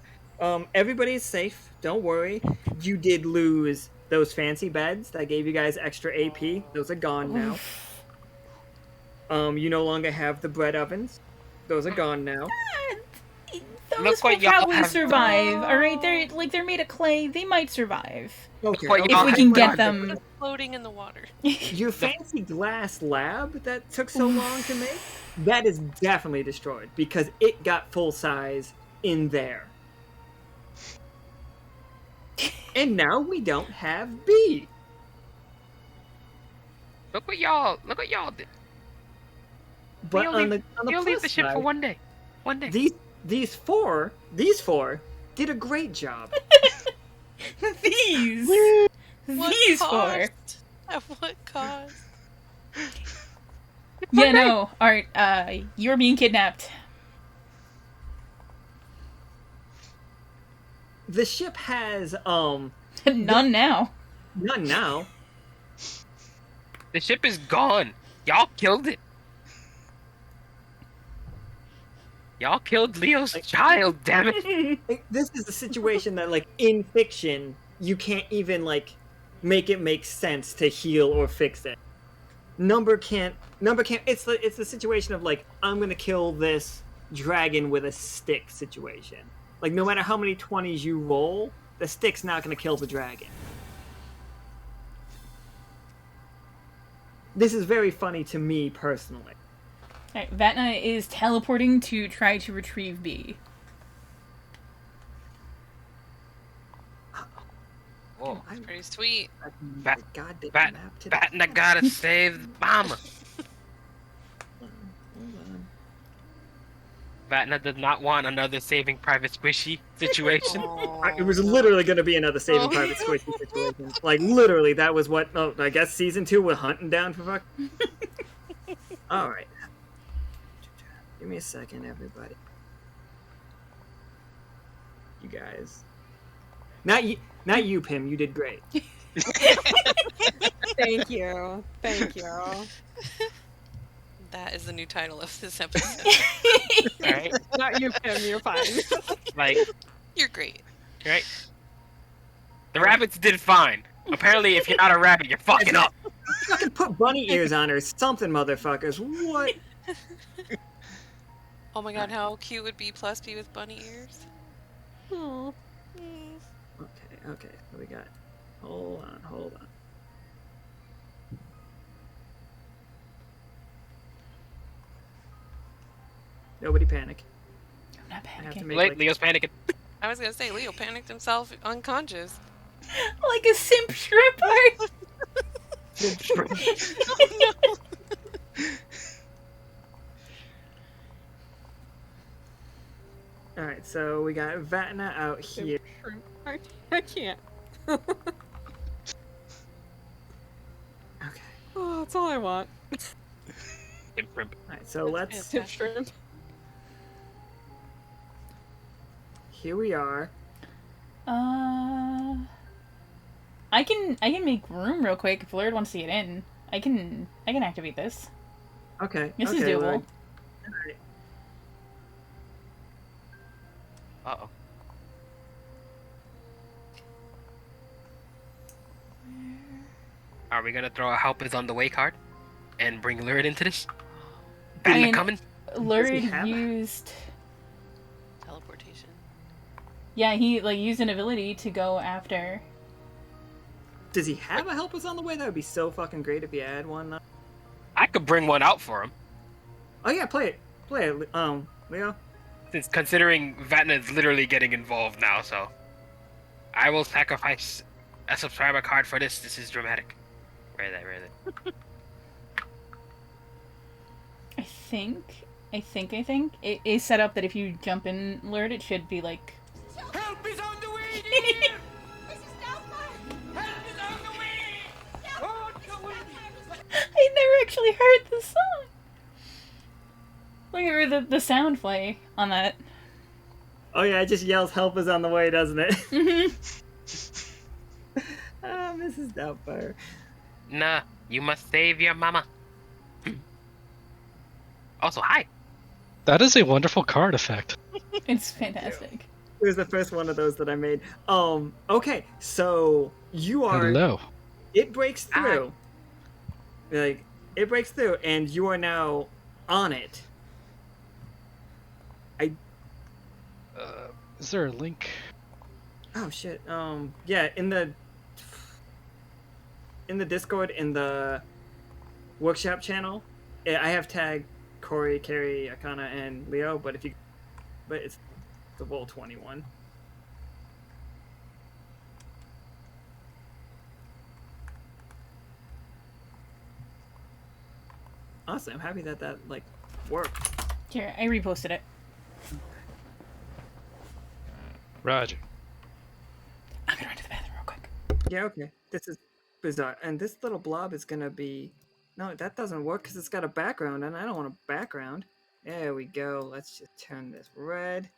Everybody's safe. Don't worry. You did lose those fancy beds that gave you guys extra AP. Those are gone now. You no longer have the bread ovens. Those are gone now.
Those
Look
will
what y'all
probably
have
survive. All right, they're made of clay. They might survive
Okay.
What
if
y'all
we
have
can
done.
get them.
Floating in the water.
Your fancy glass lab that took so long to make, that is definitely destroyed because it got full size in there. And now we don't have B.
Look what y'all did.
But
We'll
on
leave-
the
We'll leave
plus
the ship
side,
for one day. One day.
these four did a great job.
These
What
four.
cost? At what cost?
Yeah, no. All right, you're being kidnapped.
The ship has
None now.
none now.
The ship is gone. Y'all killed it. Y'all killed Leo's child, damn it.
Like, this is a situation that, like, in fiction, you can't even, like, make it make sense to heal or fix it. Number can't. It's the situation of, like, I'm gonna kill this dragon with a stick situation. Like, no matter how many 20s you roll, the stick's not gonna kill the dragon. This is very funny to me personally.
Alright, Vatna is teleporting to try to retrieve B.
Whoa.
I'm
Pretty sweet.
Bat-
goddamn
Bat-
map today.
Batna gotta save the mama.
Hold on.
Vatna does not want another Saving Private Squishy situation.
It was literally going to be another Saving Private Squishy situation. Like, literally, that was what, I guess season 2 was hunting down for fuck. Alright. Give me a second, everybody. You guys. Not you, Pim. You did great.
Thank you. Thank you.
That is the new title of this episode.
Alright?
Not you, Pim. You're fine.
Like,
You're great.
right? The rabbits did fine. Apparently, if you're not a rabbit, you're fucking up.
Fucking put bunny ears on her or something, motherfuckers. What?
Oh my god, how cute would B plus be with bunny ears?
Aw.
Okay. What we got? Hold on. Nobody panic.
I'm not
I have to
panicking.
make,
Late, Leo's panicking.
I was gonna say, Leo panicked himself unconscious.
Like a simp stripper.
Alright, so we got Vatna out here.
I can't.
Okay.
Oh, that's all I want.
Alright, so let's...
Tip shrimp.
Here we are.
I can make room real quick if Lord wants to get in. I can activate this.
Okay.
This is
okay,
doable.
Lord. Alright.
Uh-oh. Are we gonna throw a help is on the way card? And bring Lurid into this?
I
Vatna
mean-
coming?
Lord
have it?
used...
Teleportation.
Yeah, he used an ability to go after...
Does he have a help us on the way? That would be so fucking great if he had one.
I could bring one out for him.
Oh yeah, play it. Leo.
Since considering Vatna is literally getting involved now, so... I will sacrifice a subscriber card for this. This is dramatic. Where is it?
I think it is set up that if you jump in Lord, it should be like...
Help is on the way, dear! Mrs. Doubtfire! Help is on the way! Oh, go with me!
I never actually heard the song. Look at the sound play on that.
Oh yeah, it just yells "Help is on the way," doesn't it?
Mhm.
Ah, Mrs. Doubtfire.
Nah, you must save your mama. Also, hi.
That is a wonderful card effect.
It's fantastic.
It was the first one of those that I made. Okay, so you are.
Hello.
It breaks through. Like, it breaks through, and you are now on it.
Is there a link?
Oh shit. Yeah, in the Discord, in the workshop channel, I have tagged Corey, Keri, Akhana, and Leo. But it's the Vol 21. Awesome. I'm happy that like worked.
Here, I reposted it.
Roger.
I'm gonna run to the bathroom real quick.
Yeah, okay. This is bizarre. And this little blob is gonna be... No, that doesn't work because it's got a background, and I don't want a background. There we go. Let's just turn this red.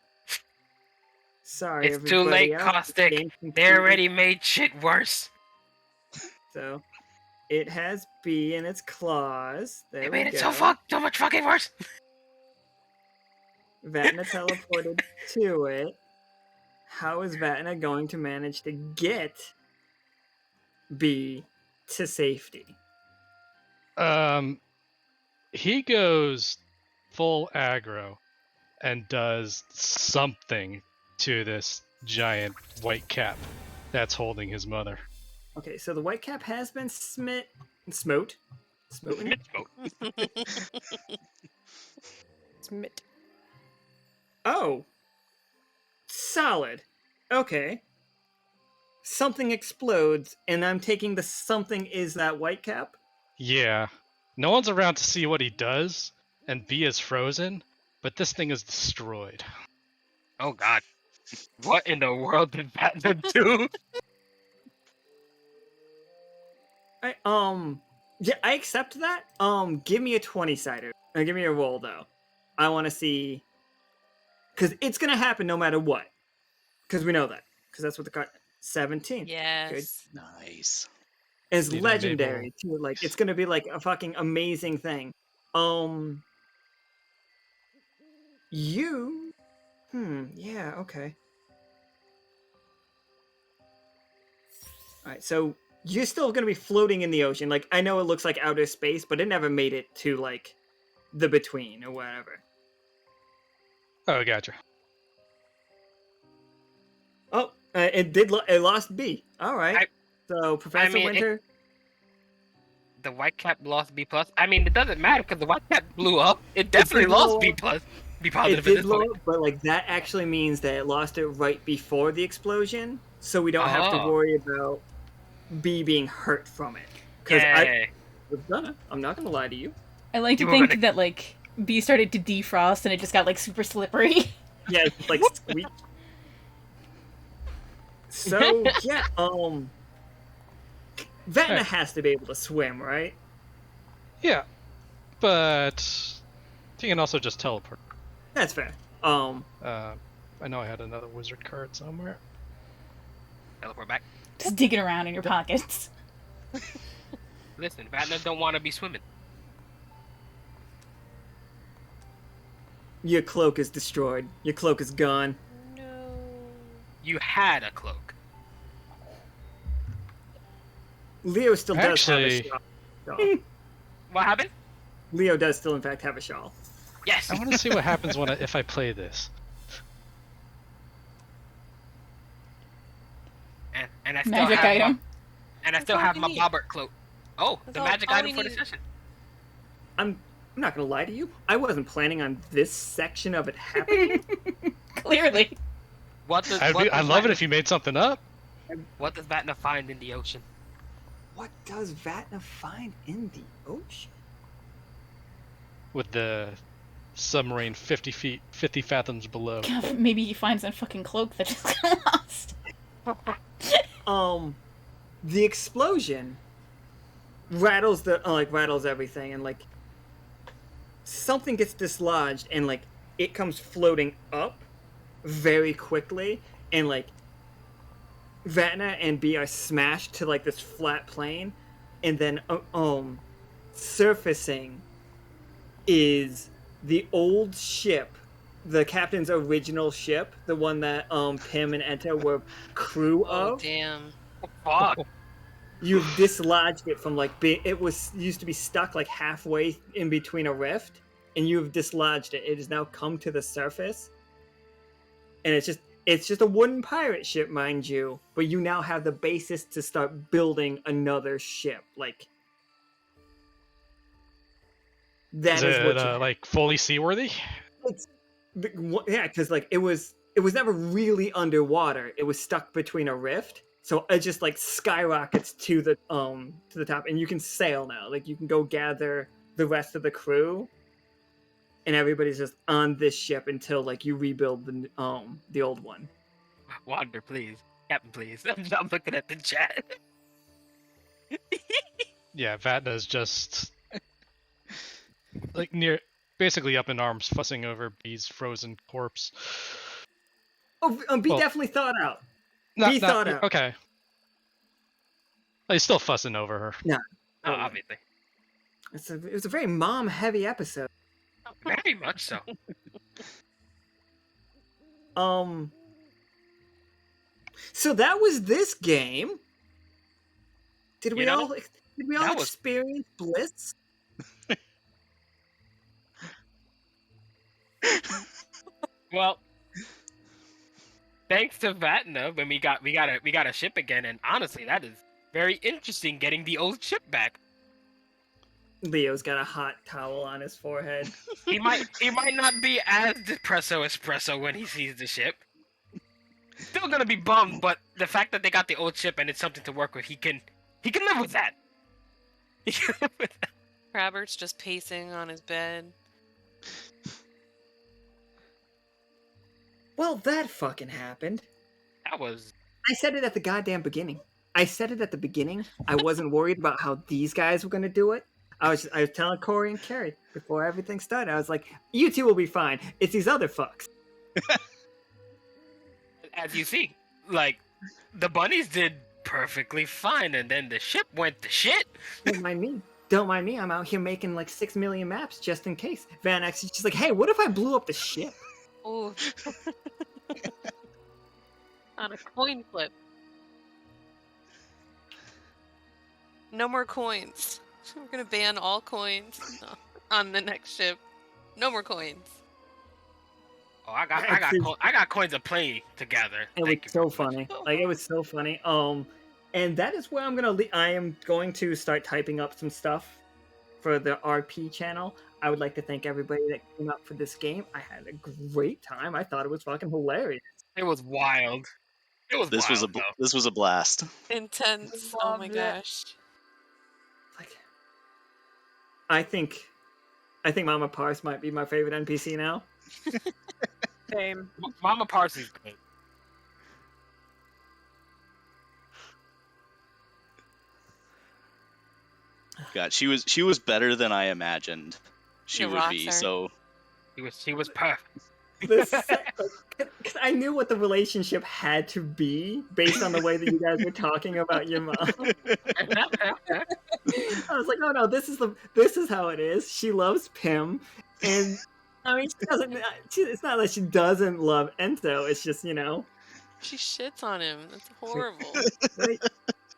Sorry,
It's too late,
everybody else.
Caustic.
Game
They
computer.
already made shit worse.
So, it has B in its claws. There
They
we
made it
go.
so much fucking worse.
Vatna teleported to it. How is Vatna going to manage to get B to safety?
He goes full aggro and does something to this giant white cap that's holding his mother.
Okay, so the white cap has been smoten.
Smit.
Oh, solid. Okay. Something explodes, and I'm taking the something is that white cap?
Yeah. No one's around to see what he does, and B is frozen, but this thing is destroyed.
Oh God. What in the world did Batman do?
Yeah, I accept that. Give me a 20-sider. Give me a roll though. I want to see, because it's gonna happen no matter what. Because we know that. Because that's what the card. 17. Good.
Yes.
Nice.
It's
Need a
legendary
Mabel.
too. Like it's gonna be like a fucking amazing thing. You. Yeah. Okay. All right. So you're still gonna be floating in the ocean. Like I know it looks like outer space, but it never made it to like the between or whatever.
Oh, gotcha.
Oh, it did. It lost B. All right. So Professor
mean,
Winter.
The Whitecap lost B+. I mean, it doesn't matter because the Whitecap blew up. It definitely
did blow
lost
up.
B+. Be
It
positive at
did
this
blow
point.
up, but like that actually means that it lost it right before the explosion, so we don't have to
Oh.
worry about B being hurt from it. Because
Yay.
was gonna. I'm not gonna lie to you.
I like to
You were
think
gonna-
that like B started to defrost and it just got like super slippery.
Yeah, it's like squeak. So yeah, Vecna
Hey.
has to be able to swim, right?
Yeah, but you can also just teleport.
That's fair.
I know I had another wizard card somewhere.
Teleport back.
Just digging around in your pockets.
Listen, Vatna don't want to be swimming.
Your cloak is destroyed. Your cloak is gone.
No.
You had a cloak.
Leo still does
Actually-
have a shawl.
What happened?
Leo does still, in fact, have a shawl.
Yes.
I want to see what happens when if I play this.
And I still
Magic
have
item.
and I still
all
have
we
my
need.
Bobbert cloak. Oh,
That's
the
all-
magic
all
item
we
for the
need.
session.
I'm not gonna lie to you. I wasn't planning on this section of it happening.
Clearly.
What does
I love it if you made something up.
What does Vatna find in the ocean?
What does Vatna find in the ocean?
With the submarine 50 fathoms below.
God, maybe he finds that fucking cloak that just got lost.
The explosion rattles rattles everything, and like something gets dislodged, and like it comes floating up very quickly, and like Vatna and B are smashed to like this flat plane, and then surfacing is the old ship, the captain's original ship, the one that Pim and Ento were crew
Oh,
of.
damn.
Fuck.
You've dislodged it from like it was used to be stuck like halfway in between a rift, and you've dislodged it. It has now come to the surface, and it's just a wooden pirate ship, mind you. But you now have the basis to start building another ship. Like that is what
it
you have.
like fully seaworthy?
Yeah, because like it was never really underwater. It was stuck between a rift, so it just like skyrockets to the top, and you can sail now. Like you can go gather the rest of the crew, and everybody's just on this ship until like you rebuild the old one.
Wander, please. Captain, please. I'm looking at the chat.
Yeah, Vatna's just like basically up in arms, fussing over B's frozen corpse.
Oh, B
Well,
definitely thought out.
Not,
He thought out.
Okay. He's still fussing over her.
No,
Oh, obviously.
it was a very mom-heavy episode.
Very much so.
So that was this game. Did we
You know,
all
that was-
experience bliss?
Well, thanks to Vatna, when we got a ship again, and honestly, that is very interesting. Getting the old ship back.
Leo's got a hot towel on his forehead.
He might not be as espresso when he sees the ship. Still gonna be bummed, but the fact that they got the old ship and it's something to work with, he can live with that. He can live with that.
Robert's just pacing on his bed.
Well, that fucking happened.
That was.
I said it at the goddamn beginning. I said it at the beginning. I wasn't worried about how these guys were gonna do it. I was telling Corey and Keri before everything started. I was like, "You two will be fine. It's these other fucks."
As you see, like, the bunnies did perfectly fine, and then the ship went to shit.
Don't mind me. Don't mind me. I'm out here making like 6 million maps just in case. Van X is just like, "Hey, what if I blew up the ship?"
Oh. On a coin flip. No more coins. We're gonna ban all coins on the next ship. No more coins.
Oh, I got coins of play together.
It was so funny. Like, it was so funny. And that is where I am going to start typing up some stuff for the RP channel. I would like to thank everybody that came up for this game. I had a great time. I thought it was fucking hilarious.
It was wild. It was
This was
wild,
this was a blast.
Intense. Oh my
Loved it.
gosh.
Like, I think Mama Parse might be my favorite NPC now.
Same.
Mama Parsons great.
God, she was better than I imagined she
You
would be.
rock her.
So
He was perfect.
Because I knew what the relationship had to be based on the way that you guys were talking about your mom. I was like, oh no, this is how it is. She loves Pim, and I mean, she doesn't. It's not that she doesn't love Ento. It's just, you know.
She shits on him. That's horrible.
Right?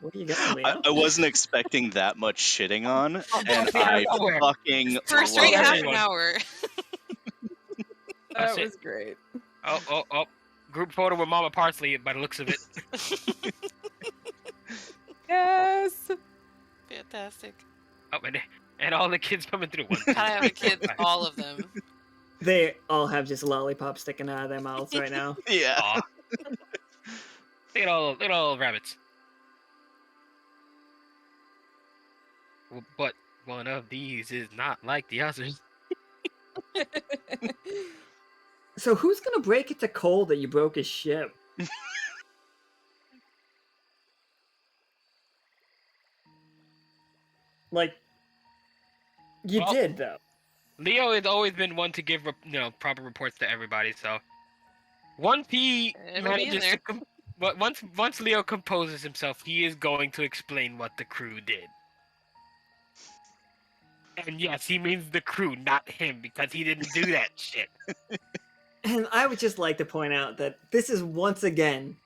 Where are you going, Leo?
I wasn't expecting that much shitting on, and I fucking
For a straight
love
half
it.
an hour.
That
That's it.
was great.
Oh. Group photo with Mama Parsley by the looks of it.
Yes.
Fantastic.
Oh, and all the kids coming through.
Gotta have the kids, all of them.
They all have just lollipops sticking out of their mouths right now.
Yeah.
Aw. Little rabbits. But one of these is not like the others.
So who's gonna break it to Cole that you broke his ship? Like, you
Well-
did though.
Leo has always been one to give proper reports to everybody. So once he
It'll be in
manages to, but once Leo composes himself, he is going to explain what the crew did. And yes, he means the crew, not him, because he didn't do that shit.
And I would just like to point out that this is once again,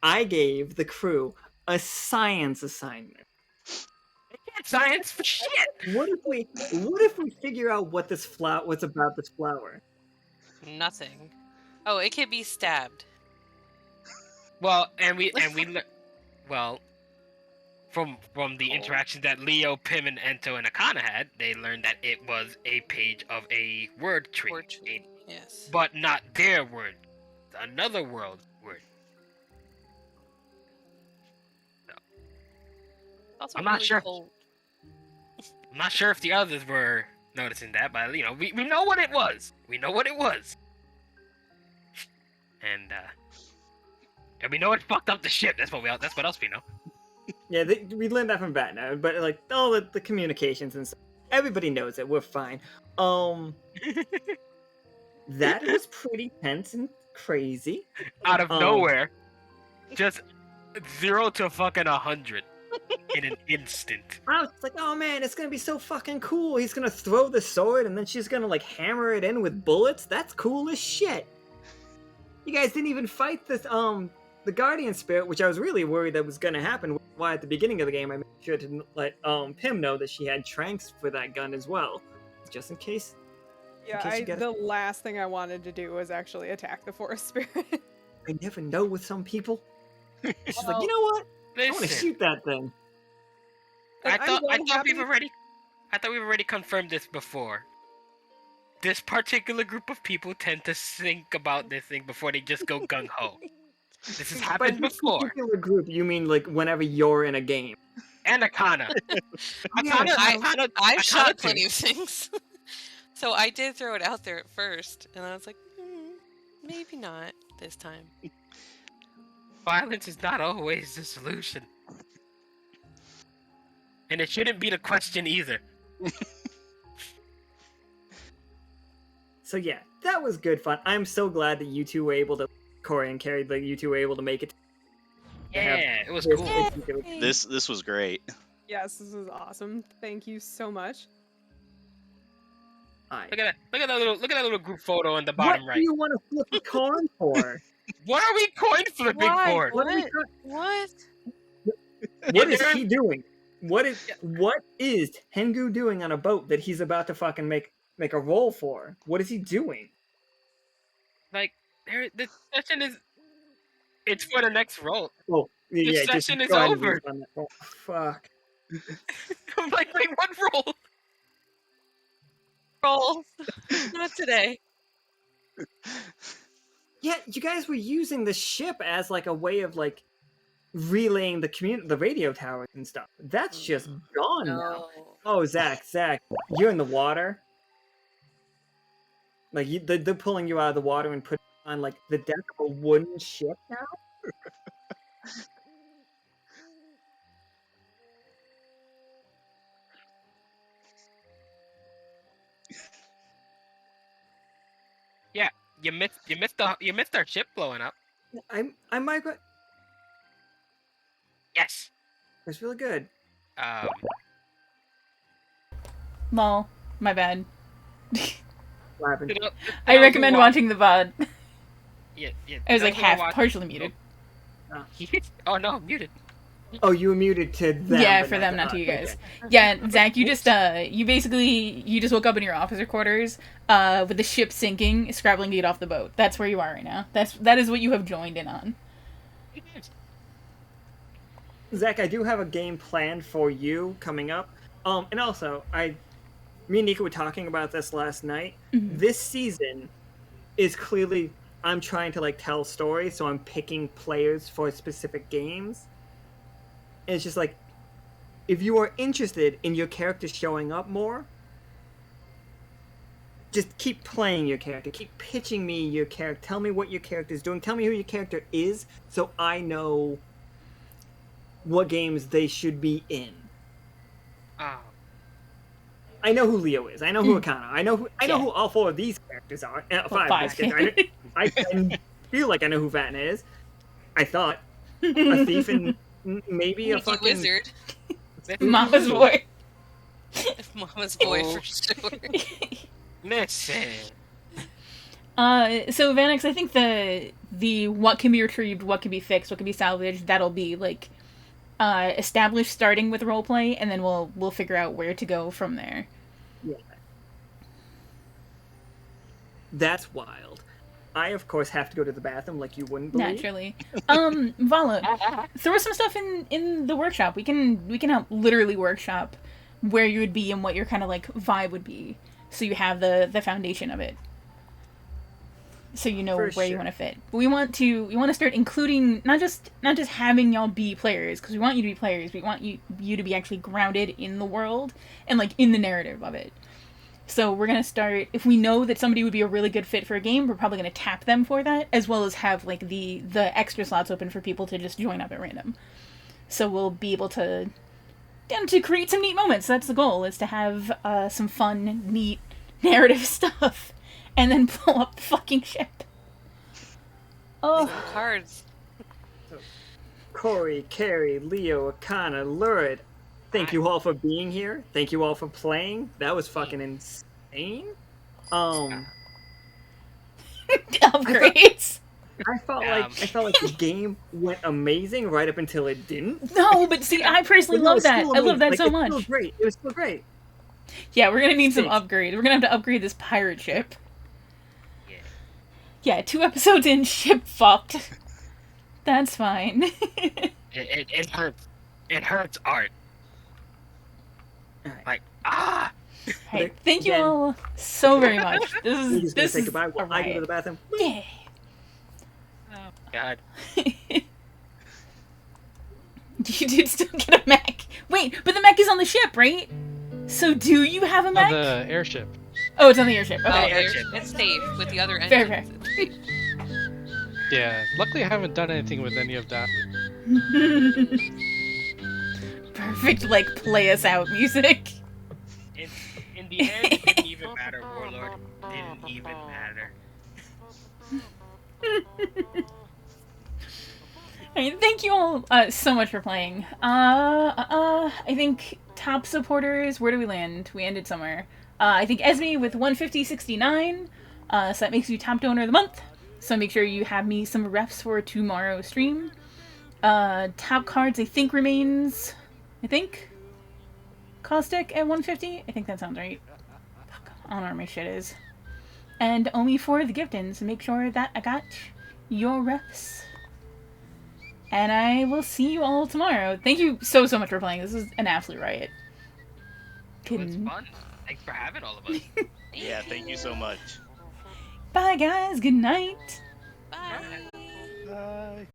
I gave the crew a science assignment.
They can't science for shit.
What if we figure out what's about this flower?
Nothing. Oh, it can be stabbed.
Well, from the interaction that Leo, Pim, and Ento and Akhana had, they learned that it was a page of a word tree.
Word tree. Yes.
But not their word. Another world's word.
Also
I'm not
really
sure.
cold.
I'm not sure if the others were noticing that, but we know what it was. We know what it was. And we know it fucked up the ship. That's what else we know.
Yeah, we learned that from Batman, but like all the communications and stuff, everybody knows it. We're fine. That was pretty tense and crazy.
Out of nowhere, just 0 to fucking 100 in an instant.
I was like, oh man, it's gonna be so fucking cool. He's gonna throw the sword and then she's gonna like hammer it in with bullets. That's cool as shit. You guys didn't even fight this the Guardian Spirit, which I was really worried that was gonna happen. Why at the beginning of the game I made sure to let Pim know that she had tranks for that gun as well, just in case.
Yeah, the last thing I wanted to do was actually attack the forest spirit.
I never know with some people. She's like, you know what? I want to
Listen,
shoot that thing.
I thought
happy.
we've already confirmed this before. This particular group of people tend to think about this thing before they just go gung ho. This has happened
By this
before.
particular group, you mean like whenever you're in a game?
And Akhana.
I've shot
too.
plenty of things. So I did throw it out there at first, and I was like, Maybe not this time.
Violence is not always the solution. And it shouldn't be the question either.
So yeah, that was good fun. I'm so glad that you two were able to, Corey and Keri, that you two were able to make it. To have
Yeah, it was
this
cool.
particular-
This was great.
Yes, this is awesome. Thank you so much.
Alright.
Look at that little group photo on the bottom
What
right.
do you want to flip a coin for?
What are we coin flipping
Why?
for?
What are we
What?
What is he doing? What is Tengu doing on a boat that he's about to fucking make a roll for? What is he doing?
Like, the session is. It's for the next roll.
Oh, yeah, just
session is
go ahead and
over.
leave on that. Oh, fuck.
I'm like, wait, what roll?
Roll. Not today.
Yeah, you guys were using the ship as like a way of like relaying the radio towers and stuff. That's just gone now.
No.
Oh, Zach, you're in the water. Like they're pulling you out of the water and putting you on like the deck of a wooden ship now.
Yeah, you missed our ship blowing up.
I migrate.
Yes.
It's really good.
Lol, my bad.
What happened?
I recommend watching the VOD.
Yeah.
I was like half, partially muted.
Oh no, muted.
Oh, you were muted to them.
Yeah,
but
for them, not to you
us.
guys.
Okay.
Yeah, Zach, you just you just woke up in your officer quarters, with the ship sinking, scrabbling to get off the boat. That's where you are right now. That is what you have joined in on.
Zach, I do have a game planned for you coming up. And also, me and Nika were talking about this last night.
Mhm.
This season is clearly I'm trying to like tell stories, so I'm picking players for specific games. And it's just like, if you are interested in your character showing up more, just keep playing your character. Keep pitching me your character. Tell me what your character is doing. Tell me who your character is, so I know what games they should be in.
Oh.
I know who Lio is. I know who Akhana. I know who all four of these characters are. Five. I feel like I know who Vatna is. I thought a thief and maybe a
Sneaky
fucking
wizard.
Mama's boy.
Mama's boy for sure.
Listen.
So Vanix, I think the what can be retrieved, what can be fixed, what can be salvaged, that'll be like established starting with roleplay, and then we'll figure out where to go from there.
Yeah. That's wild. I of course have to go to the bathroom like you wouldn't believe.
Naturally. Vala, throw some stuff in the workshop. We can help literally workshop where you would be and what your kind of like vibe would be, so you have the foundation of it. So you know
For
where
sure.
you want to fit. But we want to start including not just having y'all be players, because we want you to be players. We want you to be actually grounded in the world and like in the narrative of it. So we're gonna start, if we know that somebody would be a really good fit for a game, we're probably gonna tap them for that, as well as have like the extra slots open for people to just join up at random. So we'll be able to create some neat moments. That's the goal, is to have some fun, neat narrative stuff. And then blow up the fucking ship. Oh.
Some cards.
Corey, Keri, Lio, Akhana, Lurid. Thank you all for being here. Thank you all for playing. That was fucking insane.
Upgrades.
I felt like the game went amazing right up until it didn't.
No, but see, I personally
But no,
love
it's
that.
still
I love that
amazing.
so
Like,
much.
It was still great. It was still great.
Yeah, we're gonna need some
Thanks.
upgrade. We're gonna have to upgrade this pirate ship.
Yeah.
Yeah, 2 episodes in, ship fucked. That's fine.
It hurts. It hurts art.
Alright.
Like,
Hey, thank you
Again.
all so very much.
We
This
just gonna
is
say goodbye
a
while I go to
riot.
the bathroom.
Yeah.
oh god.
You did still get a mech. Wait, but the mech is on the ship, right? So do you have a
On
mech?
the airship.
Oh, it's on the airship.
Oh,
Okay.
airship.
it's safe with the other
Fair,
engines. It's safe.
Yeah, luckily I haven't done anything with any of that.
Perfect, like, play us out music.
In the end, it didn't even matter. Warlord didn't even matter.
Alright, thank you all so much for playing. I think top supporters, where do we land? We ended somewhere. I think Esme with 150.69, so that makes you top donor of the month. So make sure you have me some refs for tomorrow's stream. Top cards, I think, remains, Caustic at 150? I think that sounds right. Fuck, I don't know where my shit is. And only for the giftins, make sure that I got your refs. And I will see you all tomorrow. Thank you so much for playing. This is an absolute riot.
It was fun. Thanks for having all of us.
Yeah, thank you so much.
Bye, guys. Good night.
Bye.
Bye.